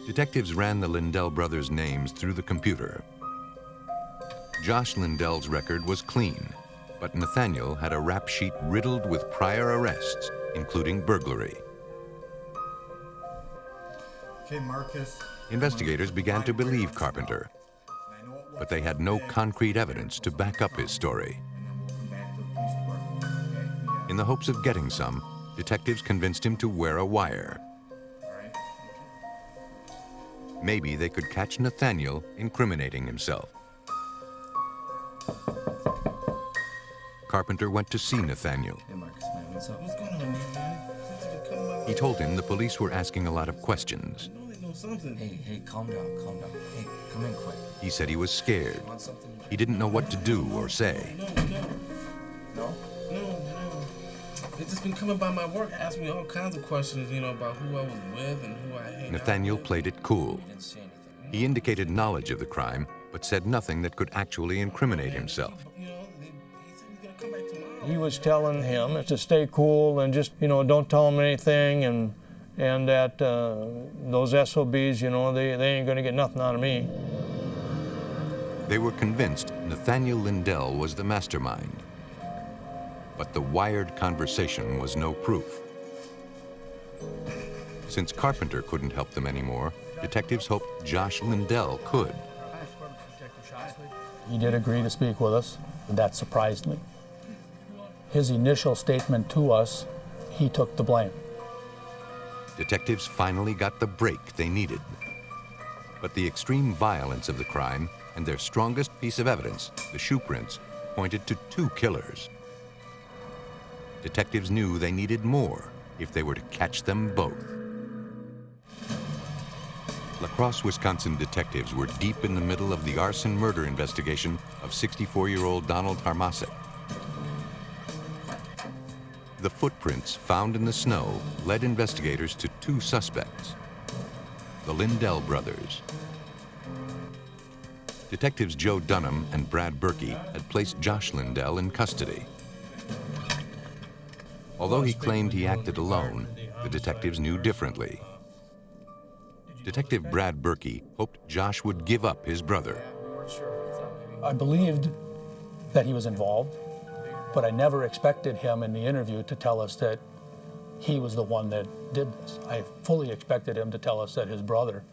Detectives ran the Lindell brothers' names through the computer. Josh Lindell's record was clean, but Nathaniel had a rap sheet riddled with prior arrests, including burglary. Okay, Marcus. Investigators began to believe Carpenter, but they had no concrete evidence to back up his story. In the hopes of getting some, detectives convinced him to wear a wire. Maybe they could catch Nathaniel incriminating himself. Carpenter went to see Nathaniel. Hey, Marcus, man, what's up? What's going on, man? He told him the police were asking a lot of questions. Hey, calm down. Hey, come in quick. He said he was scared. He didn't know what to do or say. No? They just been coming by my work, asking me all kinds of questions, about who I was with and who I hate. Nathaniel played it cool. He indicated knowledge of the crime, but said nothing that could actually incriminate himself. He was telling him to stay cool and just, don't tell him anything, and that those SOBs, they ain't gonna get nothing out of me. They were convinced Nathaniel Lindell was the mastermind. But the wired conversation was no proof. Since Carpenter couldn't help them anymore, detectives hoped Josh Lindell could. He did agree to speak with us, and that surprised me. His initial statement to us, he took the blame. Detectives finally got the break they needed. But the extreme violence of the crime and their strongest piece of evidence, the shoe prints, pointed to two killers. Detectives knew they needed more if they were to catch them both. La Crosse, Wisconsin detectives were deep in the middle of the arson murder investigation of 64-year-old Donald Harmachek. The footprints found in the snow led investigators to two suspects, the Lindell brothers. Detectives Joe Dunham and Brad Berkey had placed Josh Lindell in custody. Although he claimed he acted alone, the detectives knew differently. Detective Brad Berkey hoped Josh would give up his brother. I believed that he was involved, but I never expected him in the interview to tell us that he was the one that did this. I fully expected him to tell us that his brother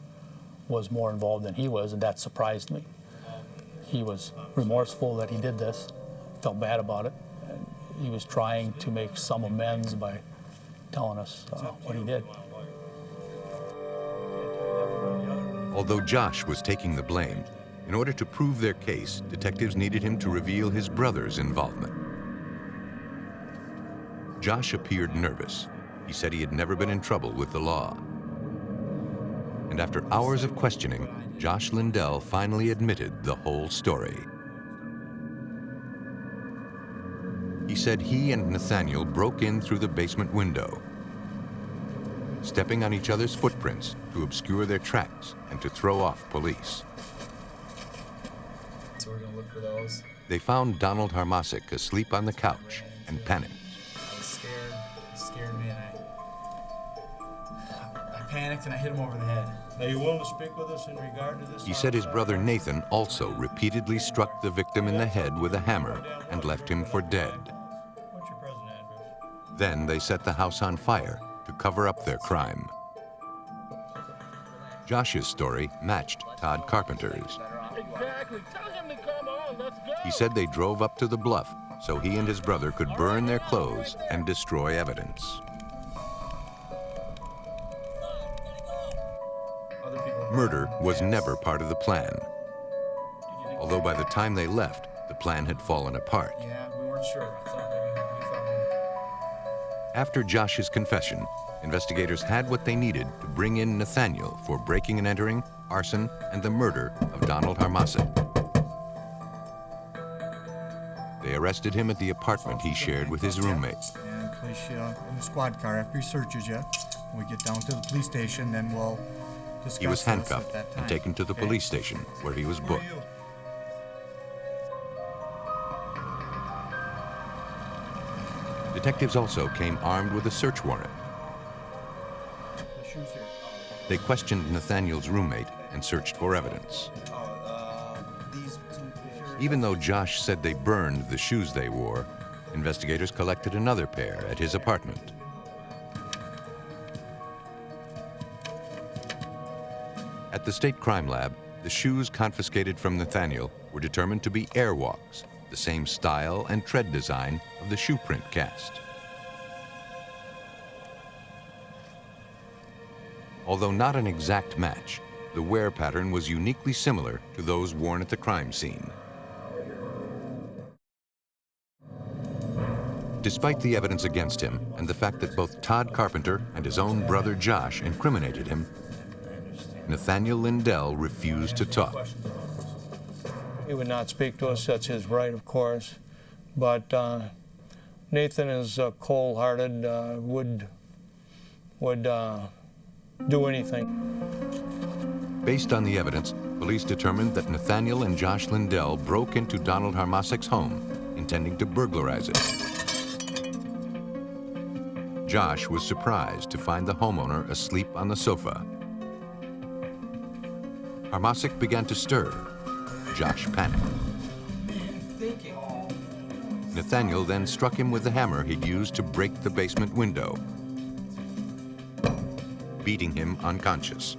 was more involved than he was, and that surprised me. He was remorseful that he did this, felt bad about it. He was trying to make some amends by telling us what he did. Although Josh was taking the blame, in order to prove their case, detectives needed him to reveal his brother's involvement. Josh appeared nervous. He said he had never been in trouble with the law. And after hours of questioning, Josh Lindell finally admitted the whole story. He said he and Nathaniel broke in through the basement window, stepping on each other's footprints to obscure their tracks and to throw off police. So we're gonna look for those. They found Donald Harmachek asleep on the couch and panicked. I was scared. It scared me, and I panicked and I hit him over the head. Are you willing to speak with us in regard to this? He said his brother Nathan also repeatedly struck the victim in the head with a hammer and left him for dead. What's your present address? Then they set the house on fire to cover up their crime. Josh's story matched Todd Carpenter's. He said they drove up to the bluff so he and his brother could burn their clothes and destroy evidence. Murder was never part of the plan. Although by the time they left, the plan had fallen apart. Yeah, we weren't sure. After Josh's confession, investigators had what they needed to bring in Nathaniel for breaking and entering, arson, and the murder of Donald Harmasic. They arrested him at the apartment he shared with his roommate. And place you in the squad car after he searches you. When we get down to the police station, then we'll discuss He was this handcuffed at that time. and taken to the police station, where he was booked. Detectives also came armed with a search warrant. They questioned Nathaniel's roommate and searched for evidence. Even though Josh said they burned the shoes they wore, investigators collected another pair at his apartment. At the state crime lab, the shoes confiscated from Nathaniel were determined to be Airwalks, the same style and tread design of the shoe print cast. Although not an exact match, the wear pattern was uniquely similar to those worn at the crime scene. Despite the evidence against him and the fact that both Todd Carpenter and his own brother Josh incriminated him, Nathaniel Lindell refused to talk. He would not speak to us. That's his right, of course. But Nathan is cold-hearted, would do anything. Based on the evidence, police determined that Nathaniel and Josh Lindell broke into Donald Harmasic's home, intending to burglarize it. Josh was surprised to find the homeowner asleep on the sofa. Harmasic began to stir. Josh panicked. Nathaniel then struck him with the hammer he'd used to break the basement window, beating him unconscious.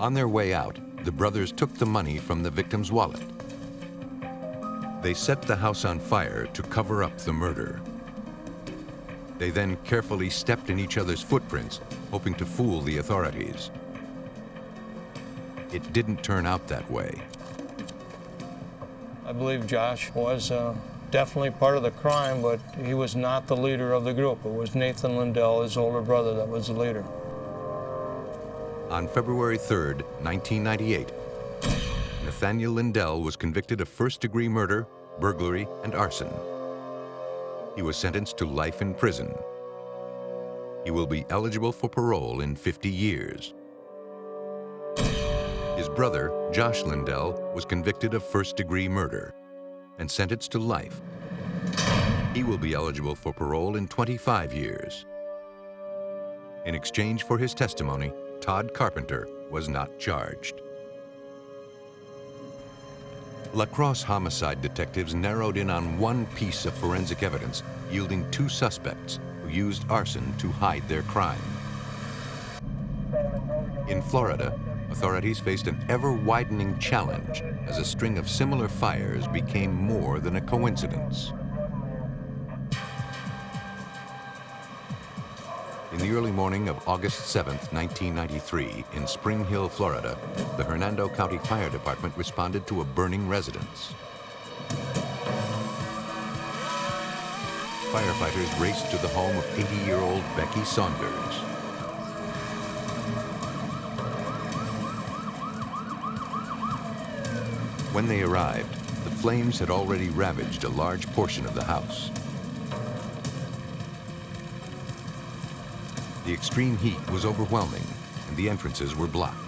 On their way out, the brothers took the money from the victim's wallet. They set the house on fire to cover up the murder. They then carefully stepped in each other's footprints, hoping to fool the authorities. It didn't turn out that way. I believe Josh was definitely part of the crime, but he was not the leader of the group. It was Nathan Lindell, his older brother, that was the leader. On February 3rd, 1998, Nathaniel Lindell was convicted of first-degree murder, burglary, and arson. He was sentenced to life in prison. He will be eligible for parole in 50 years. His brother, Josh Lindell, was convicted of first-degree murder and sentenced to life. He will be eligible for parole in 25 years. In exchange for his testimony, Todd Carpenter was not charged. La Crosse homicide detectives narrowed in on one piece of forensic evidence, yielding two suspects who used arson to hide their crime. In Florida, authorities faced an ever-widening challenge as a string of similar fires became more than a coincidence. In the early morning of August 7th, 1993, in Spring Hill, Florida, the Hernando County Fire Department responded to a burning residence. Firefighters raced to the home of 80-year-old Becky Saunders. When they arrived, the flames had already ravaged a large portion of the house. The extreme heat was overwhelming, and the entrances were blocked.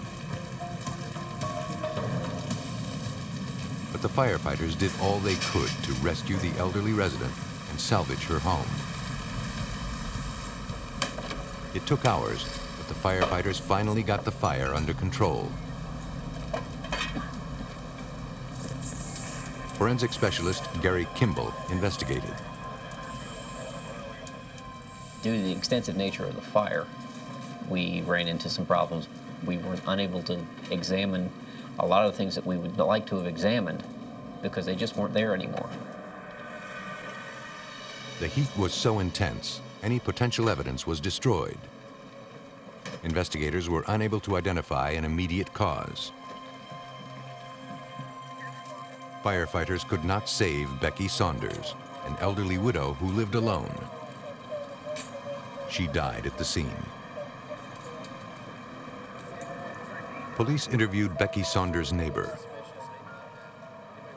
But the firefighters did all they could to rescue the elderly resident and salvage her home. It took hours, but the firefighters finally got the fire under control. Forensic specialist Gary Kimball investigated. Due to the extensive nature of the fire, we ran into some problems. We were unable to examine a lot of the things that we would like to have examined because they just weren't there anymore. The heat was so intense, any potential evidence was destroyed. Investigators were unable to identify an immediate cause. Firefighters could not save Becky Saunders, an elderly widow who lived alone. She died at the scene. Police interviewed Becky Saunders' neighbor.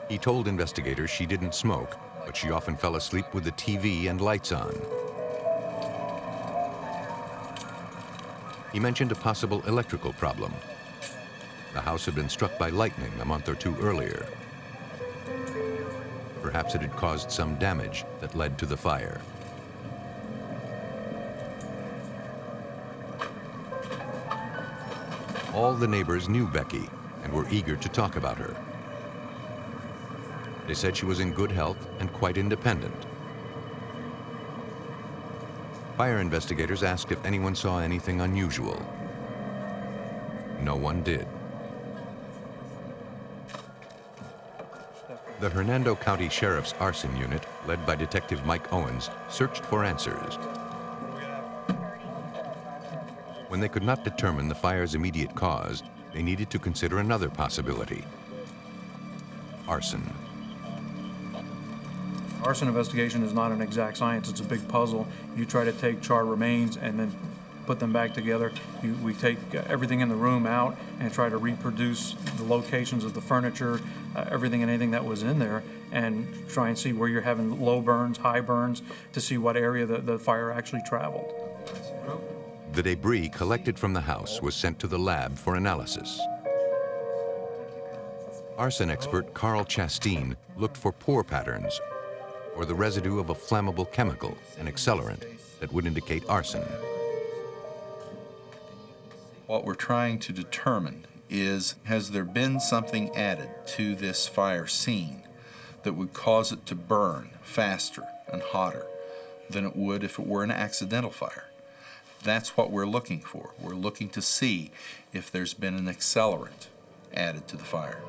He told investigators she didn't smoke, but she often fell asleep with the TV and lights on. He mentioned a possible electrical problem. The house had been struck by lightning a month or two earlier. Perhaps it had caused some damage that led to the fire. All the neighbors knew Becky and were eager to talk about her. They said she was in good health and quite independent. Fire investigators asked if anyone saw anything unusual. No one did. The Hernando County Sheriff's Arson Unit, led by Detective Mike Owens, searched for answers. When they could not determine the fire's immediate cause, they needed to consider another possibility: arson. Arson investigation is not an exact science. It's a big puzzle. You try to take charred remains and then put them back together. We take everything in the room out and try to reproduce the locations of the furniture, everything and anything that was in there, and try and see where you're having low burns, high burns, to see what area the fire actually traveled. The debris collected from the house was sent to the lab for analysis. Arson expert Carl Chasteen looked for pore patterns or the residue of a flammable chemical, an accelerant, that would indicate arson. What we're trying to determine is, has there been something added to this fire scene that would cause it to burn faster and hotter than it would if it were an accidental fire? That's what we're looking for. We're looking to see if there's been an accelerant added to the fire.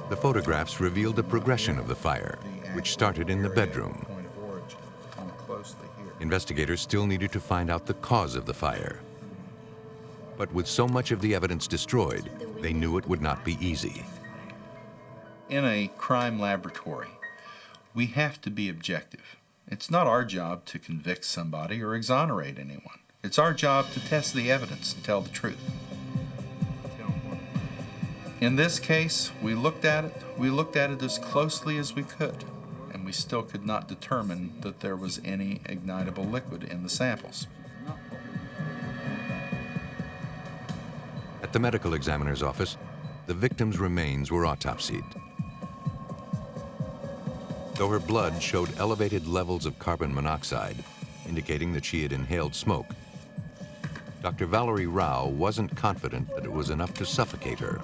The photographs revealed the progression of the fire, which started in the bedroom. Investigators still needed to find out the cause of the fire. But with so much of the evidence destroyed, they knew it would not be easy. In a crime laboratory, we have to be objective. It's not our job to convict somebody or exonerate anyone. It's our job to test the evidence and tell the truth. In this case, we looked at it as closely as we could, and we still could not determine that there was any ignitable liquid in the samples. At the medical examiner's office, the victim's remains were autopsied. Though her blood showed elevated levels of carbon monoxide, indicating that she had inhaled smoke, Dr. Valerie Rao wasn't confident that it was enough to suffocate her.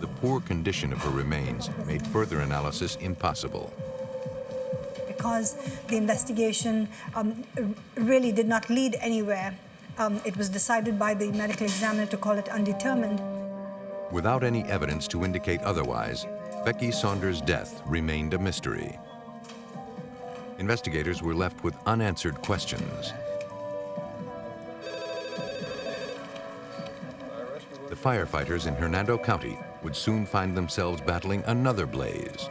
The poor condition of her remains made further analysis impossible. Because the investigation really did not lead anywhere, it was decided by the medical examiner to call it undetermined. Without any evidence to indicate otherwise, Becky Saunders' death remained a mystery. Investigators were left with unanswered questions. The firefighters in Hernando County would soon find themselves battling another blaze.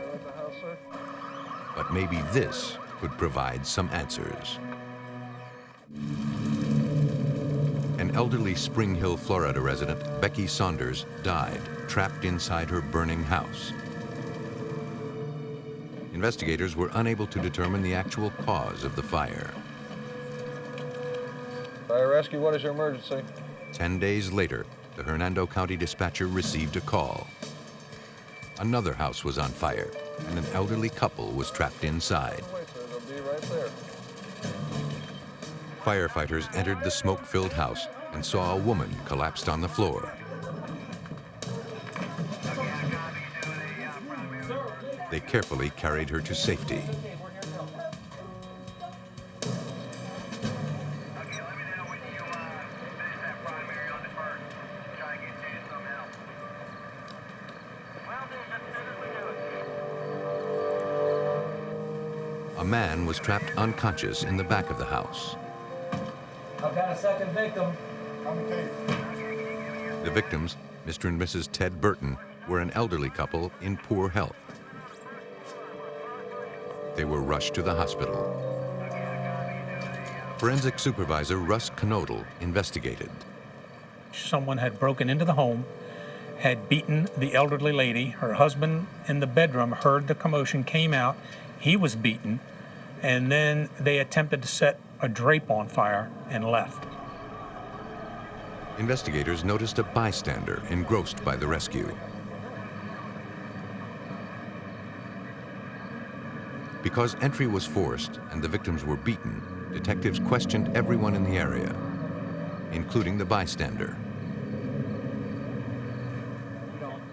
But maybe this could provide some answers. An elderly Spring Hill, Florida resident, Becky Saunders, died trapped inside her burning house. Investigators were unable to determine the actual cause of the fire. Fire rescue, what is your emergency? 10 days later, the Hernando County dispatcher received a call. Another house was on fire, and an elderly couple was trapped inside. Wait, sir, they'll be right there. Firefighters entered the smoke-filled house and saw a woman collapsed on the floor. They carefully carried her to safety. A man was trapped unconscious in the back of the house. I've got a second victim. The victims, Mr. and Mrs. Ted Burton, were an elderly couple in poor health. They were rushed to the hospital. Forensic supervisor Russ Knodel investigated. Someone had broken into the home, had beaten the elderly lady. Her husband in the bedroom heard the commotion, came out. He was beaten, and then they attempted to set a drape on fire and left. Investigators noticed a bystander engrossed by the rescue. Because entry was forced and the victims were beaten, detectives questioned everyone in the area, including the bystander.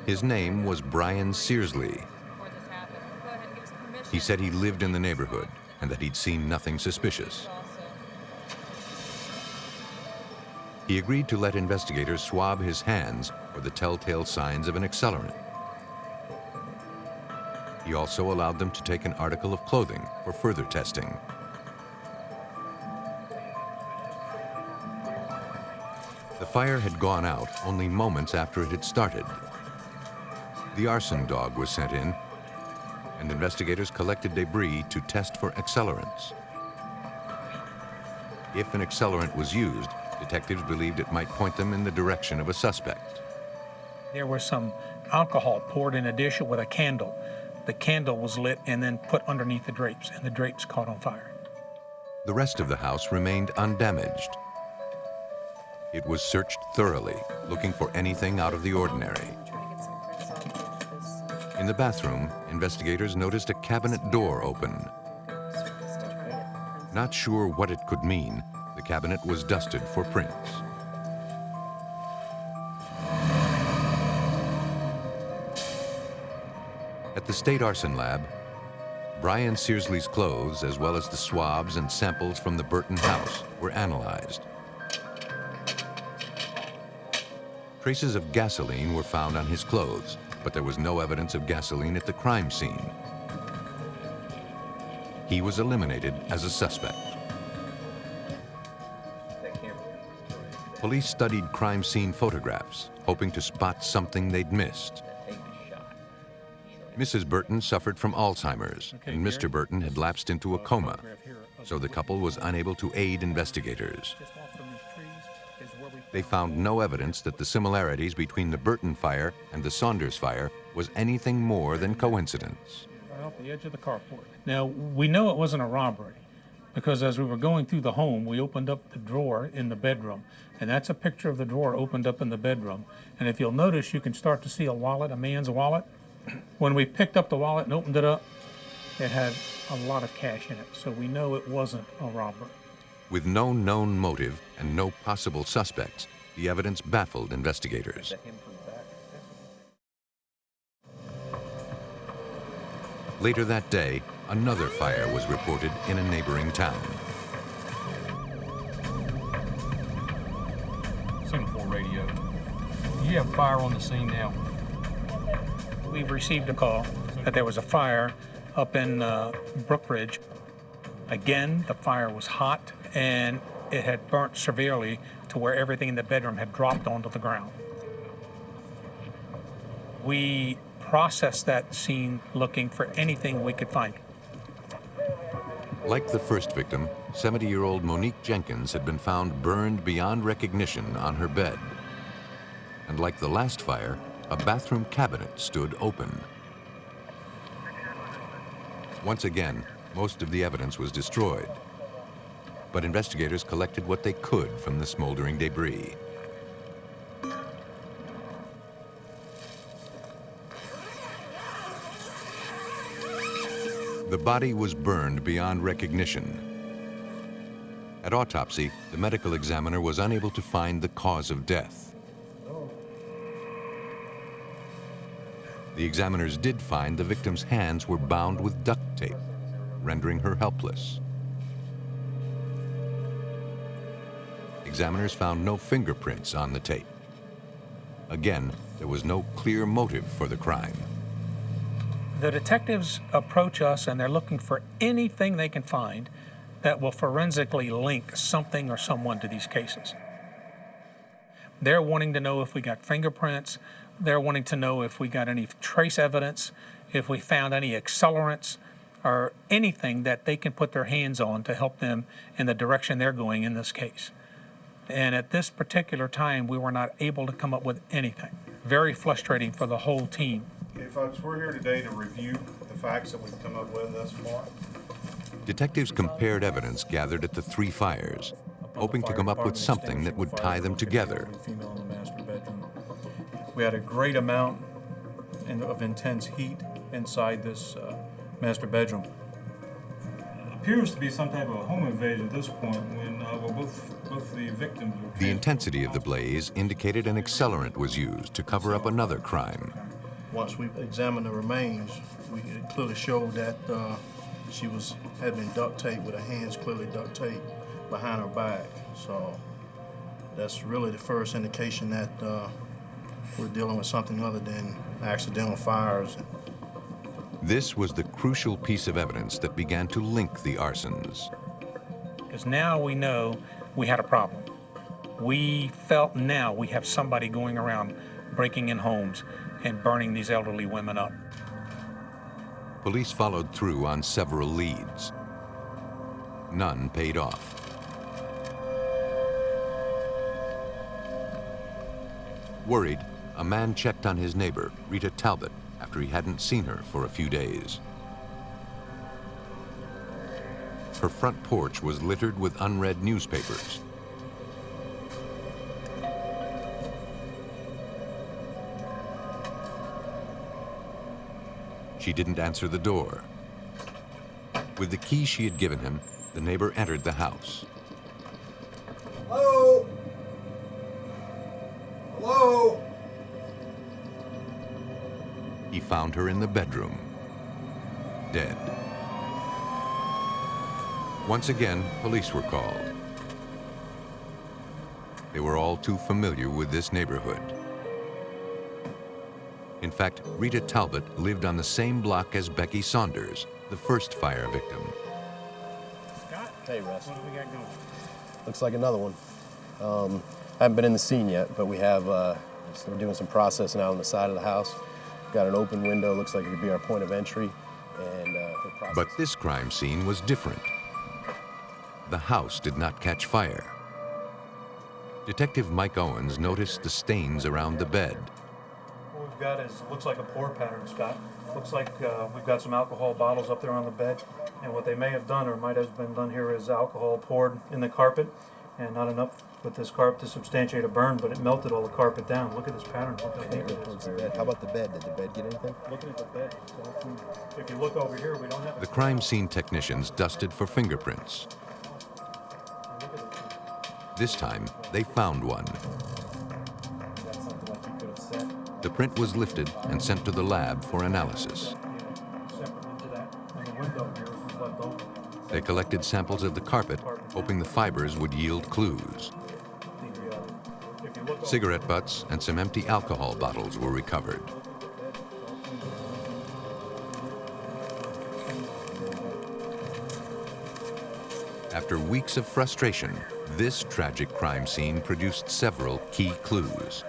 His name was Brian Searsley. He said he lived in the neighborhood and that he'd seen nothing suspicious. He agreed to let investigators swab his hands for the telltale signs of an accelerant. He also allowed them to take an article of clothing for further testing. The fire had gone out only moments after it had started. The arson dog was sent in, and investigators collected debris to test for accelerants. If an accelerant was used, detectives believed it might point them in the direction of a suspect. There was some alcohol poured in a dish with a candle. The candle was lit and then put underneath the drapes, and the drapes caught on fire. The rest of the house remained undamaged. It was searched thoroughly, looking for anything out of the ordinary. In the bathroom, investigators noticed a cabinet door open. Not sure what it could mean, the cabinet was dusted for prints. At the State Arson Lab, Brian Searsley's clothes, as well as the swabs and samples from the Burton house, were analyzed. Traces of gasoline were found on his clothes, but there was no evidence of gasoline at the crime scene. He was eliminated as a suspect. Police studied crime scene photographs, hoping to spot something they'd missed. Mrs. Burton suffered from Alzheimer's, and Mr. Burton had lapsed into a coma, so the couple was unable to aid investigators. They found no evidence that the similarities between the Burton fire and the Saunders fire was anything more than coincidence. Right off the edge of the carport. Now, we know it wasn't a robbery, because as we were going through the home, we opened up the drawer in the bedroom, and that's a picture of the drawer opened up in the bedroom. And if you'll notice, you can start to see a wallet, a man's wallet. When we picked up the wallet and opened it up, it had a lot of cash in it, so we know it wasn't a robbery. With no known motive and no possible suspects, the evidence baffled investigators. Later that day, another fire was reported in a neighboring town. Signal 4 radio. You have fire on the scene now. We've received a call that there was a fire up in Brookridge. Again, the fire was hot and it had burnt severely to where everything in the bedroom had dropped onto the ground. We processed that scene looking for anything we could find. Like the first victim, 70-year-old Monique Jenkins had been found burned beyond recognition on her bed. And like the last fire, a bathroom cabinet stood open. Once again, most of the evidence was destroyed, but investigators collected what they could from the smoldering debris. The body was burned beyond recognition. At autopsy, the medical examiner was unable to find the cause of death. The examiners did find the victim's hands were bound with duct tape, rendering her helpless. Examiners found no fingerprints on the tape. Again, there was no clear motive for the crime. The detectives approach us and they're looking for anything they can find that will forensically link something or someone to these cases. They're wanting to know if we got fingerprints. They're wanting to know if we got any trace evidence, if we found any accelerants, or anything that they can put their hands on to help them in the direction they're going in this case. And at this particular time, we were not able to come up with anything. Very frustrating for the whole team. Okay, folks, we're here today to review the facts that we've come up with thus far. Detectives compared evidence gathered at the 3 fires, hoping to come up with something that would tie them together. We had a great amount of intense heat inside this master bedroom. It appears to be some type of a home invasion at this point when both the victims were... The intensity of the blaze indicated an accelerant was used to cover up another crime. Once we examined the remains, we clearly showed that she had been duct taped with her hands clearly duct taped behind her back. So that's really the first indication that we're dealing with something other than accidental fires. This was the crucial piece of evidence that began to link the arsons. Because now we know we had a problem. We felt now we have somebody going around breaking in homes and burning these elderly women up. Police followed through on several leads. None paid off. Worried, a man checked on his neighbor, Rita Talbot, after he hadn't seen her for a few days. Her front porch was littered with unread newspapers. She didn't answer the door. With the key she had given him, the neighbor entered the house. Hello? Hello? He found her in the bedroom, dead. Once again, police were called. They were all too familiar with this neighborhood. In fact, Rita Talbot lived on the same block as Becky Saunders, the first fire victim. Scott? Hey, Russ. What do we got going? Looks like another one. I haven't been in the scene yet, but we have, we're doing some processing out on the side of the house. Got an open window, looks like it could be our point of entry. And but this crime scene was different. The house did not catch fire. Detective Mike Owens noticed the stains around the bed. What we've got is, looks like a pour pattern, Scott. Looks like we've got some alcohol bottles up there on the bed. And what they may have done, or might have been done here, is alcohol poured in the carpet, and not enough with this carpet to substantiate a burn, but it melted all the carpet down. Look at this pattern. Look how deep it is. How about the bed? Did the bed get anything? Looking at the bed. If you look over here, we don't have... The crime scene technicians dusted for fingerprints. This time, they found one. The print was lifted and sent to the lab for analysis. They collected samples of the carpet, hoping the fibers would yield clues. Cigarette butts and some empty alcohol bottles were recovered. After weeks of frustration, this tragic crime scene produced several key clues.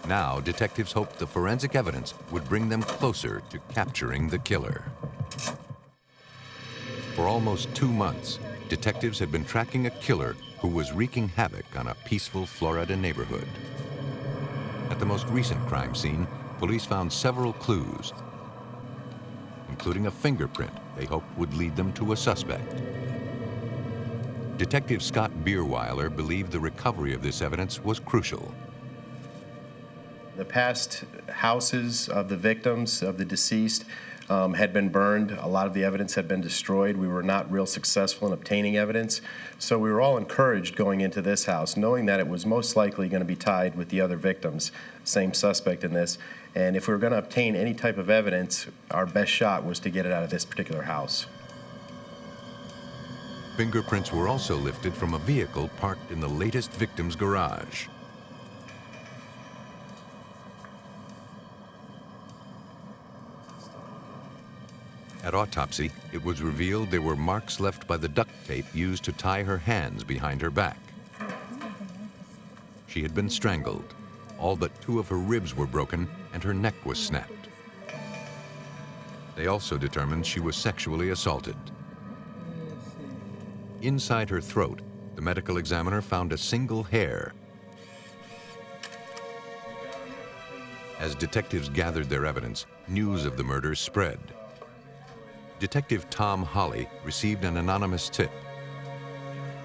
Now, detectives hoped the forensic evidence would bring them closer to capturing the killer. For almost 2 months, detectives had been tracking a killer who was wreaking havoc on a peaceful Florida neighborhood. At the most recent crime scene, police found several clues, including a fingerprint they hoped would lead them to a suspect. Detective Scott Bierweiler believed the recovery of this evidence was crucial. The past houses of the victims, of the deceased, had been burned. A lot of the evidence had been destroyed. We were not real successful in obtaining evidence. So we were all encouraged going into this house, knowing that it was most likely going to be tied with the other victims, same suspect in this. And if we were going to obtain any type of evidence, our best shot was to get it out of this particular house. Fingerprints were also lifted from a vehicle parked in the latest victim's garage. At autopsy, it was revealed there were marks left by the duct tape used to tie her hands behind her back. She had been strangled. All but 2 of her ribs were broken and her neck was snapped. They also determined she was sexually assaulted. Inside her throat, the medical examiner found a single hair. As detectives gathered their evidence, news of the murder spread. Detective Tom Holly received an anonymous tip.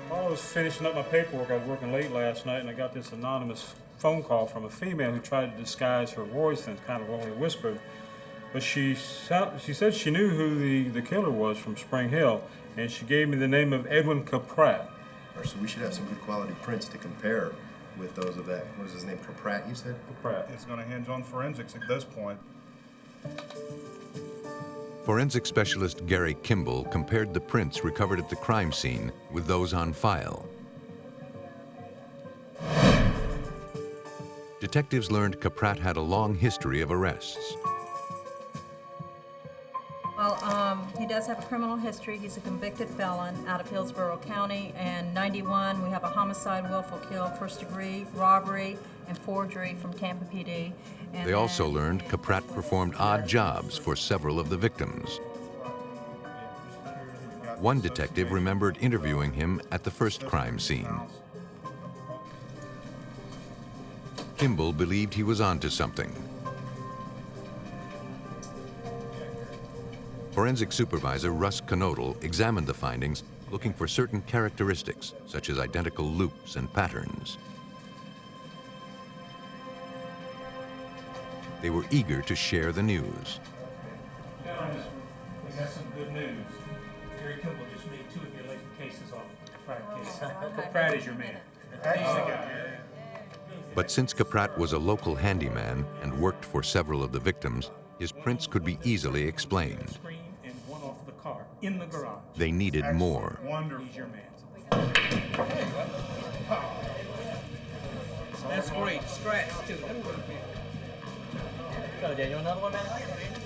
While I was finishing up my paperwork, I was working late last night, and I got this anonymous phone call from a female who tried to disguise her voice and kind of only whispered. But she said she knew who the killer was from Spring Hill, and she gave me the name of Edwin Caprat. So we should have some good quality prints to compare with those of that, what is his name, Caprat, you said? Caprat. It's going to hinge on forensics at this point. Forensic specialist Gary Kimball compared the prints recovered at the crime scene with those on file. Detectives learned Caprat had a long history of arrests. Well, he does have a criminal history. He's a convicted felon out of Hillsborough County. And 91, we have a homicide, willful kill, first degree, robbery, and forgery from Tampa PD. And they also learned Caprat performed odd jobs for several of the victims. One detective remembered interviewing him at the first crime scene. Kimball believed he was onto something. Forensic supervisor Russ Knodel examined the findings, looking for certain characteristics, such as identical loops and patterns. They were eager to share the news. We got some good news. Gary Kimball just made 2 of your late cases off the Caprat case. Caprat is your man. He's the guy. But since Caprat was a local handyman and worked for several of the victims, his prints could be easily explained. And 1 off the car in the garage. They needed more. Wonderful. He's your man. That's great. Scratch too. Go, Daniel. Another one, man.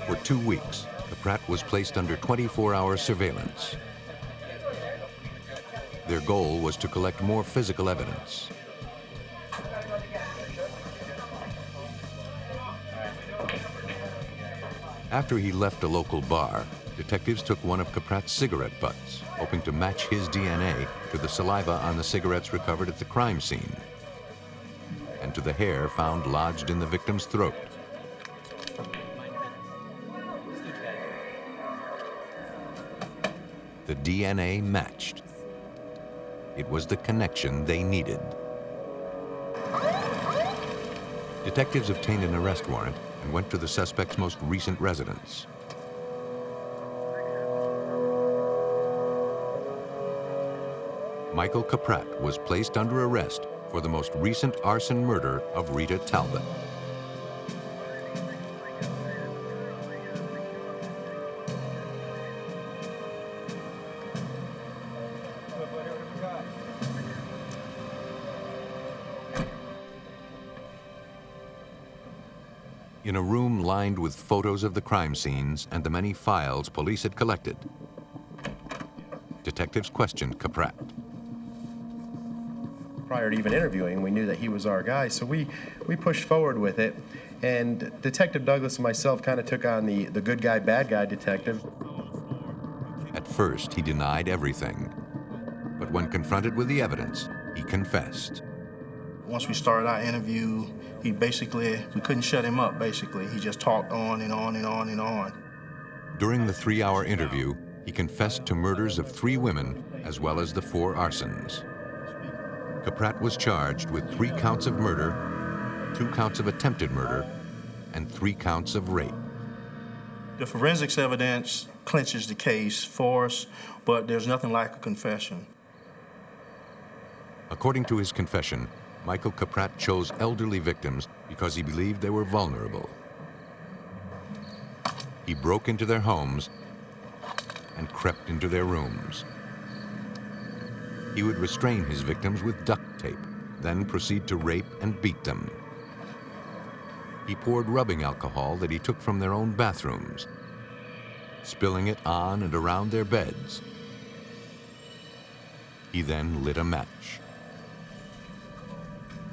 For 2 weeks, Caprat was placed under 24-hour surveillance. Their goal was to collect more physical evidence. After he left a local bar, detectives took one of Caprat's cigarette butts, hoping to match his DNA to the saliva on the cigarettes recovered at the crime scene, and to the hair found lodged in the victim's throat. The DNA matched. It was the connection they needed. Detectives obtained an arrest warrant and went to the suspect's most recent residence. Michael Caprat was placed under arrest for the most recent arson murder of Rita Talbot. In a room lined with photos of the crime scenes and the many files police had collected, detectives questioned Caprat. Prior to even interviewing, we knew that he was our guy, so we pushed forward with it. And Detective Douglas and myself kind of took on the good guy, bad guy detective. At first, he denied everything. But when confronted with the evidence, he confessed. Once we started our interview, we couldn't shut him up, basically. He just talked on and on and on and on. During the 3-hour interview, he confessed to murders of 3 women, as well as the 4 arsons. Caprat was charged with 3 counts of murder, 2 counts of attempted murder, and 3 counts of rape. The forensics evidence clinches the case for us, but there's nothing like a confession. According to his confession, Michael Caprat chose elderly victims because he believed they were vulnerable. He broke into their homes and crept into their rooms. He would restrain his victims with duct tape, then proceed to rape and beat them. He poured rubbing alcohol that he took from their own bathrooms. spilling it on and around their beds. He then lit a match.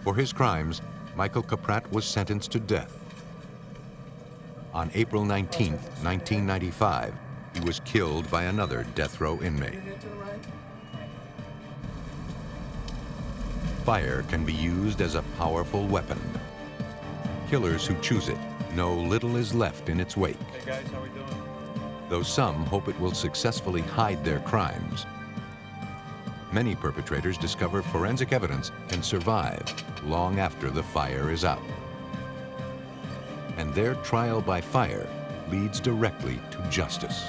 For his crimes, Michael Caprat was sentenced to death. On April 19, 1995, he was killed by another death row inmate. Fire can be used as a powerful weapon. Killers who choose it know little is left in its wake. Hey guys, how we doing? Though some hope it will successfully hide their crimes, many perpetrators discover forensic evidence can survive long after the fire is out. And their trial by fire leads directly to justice.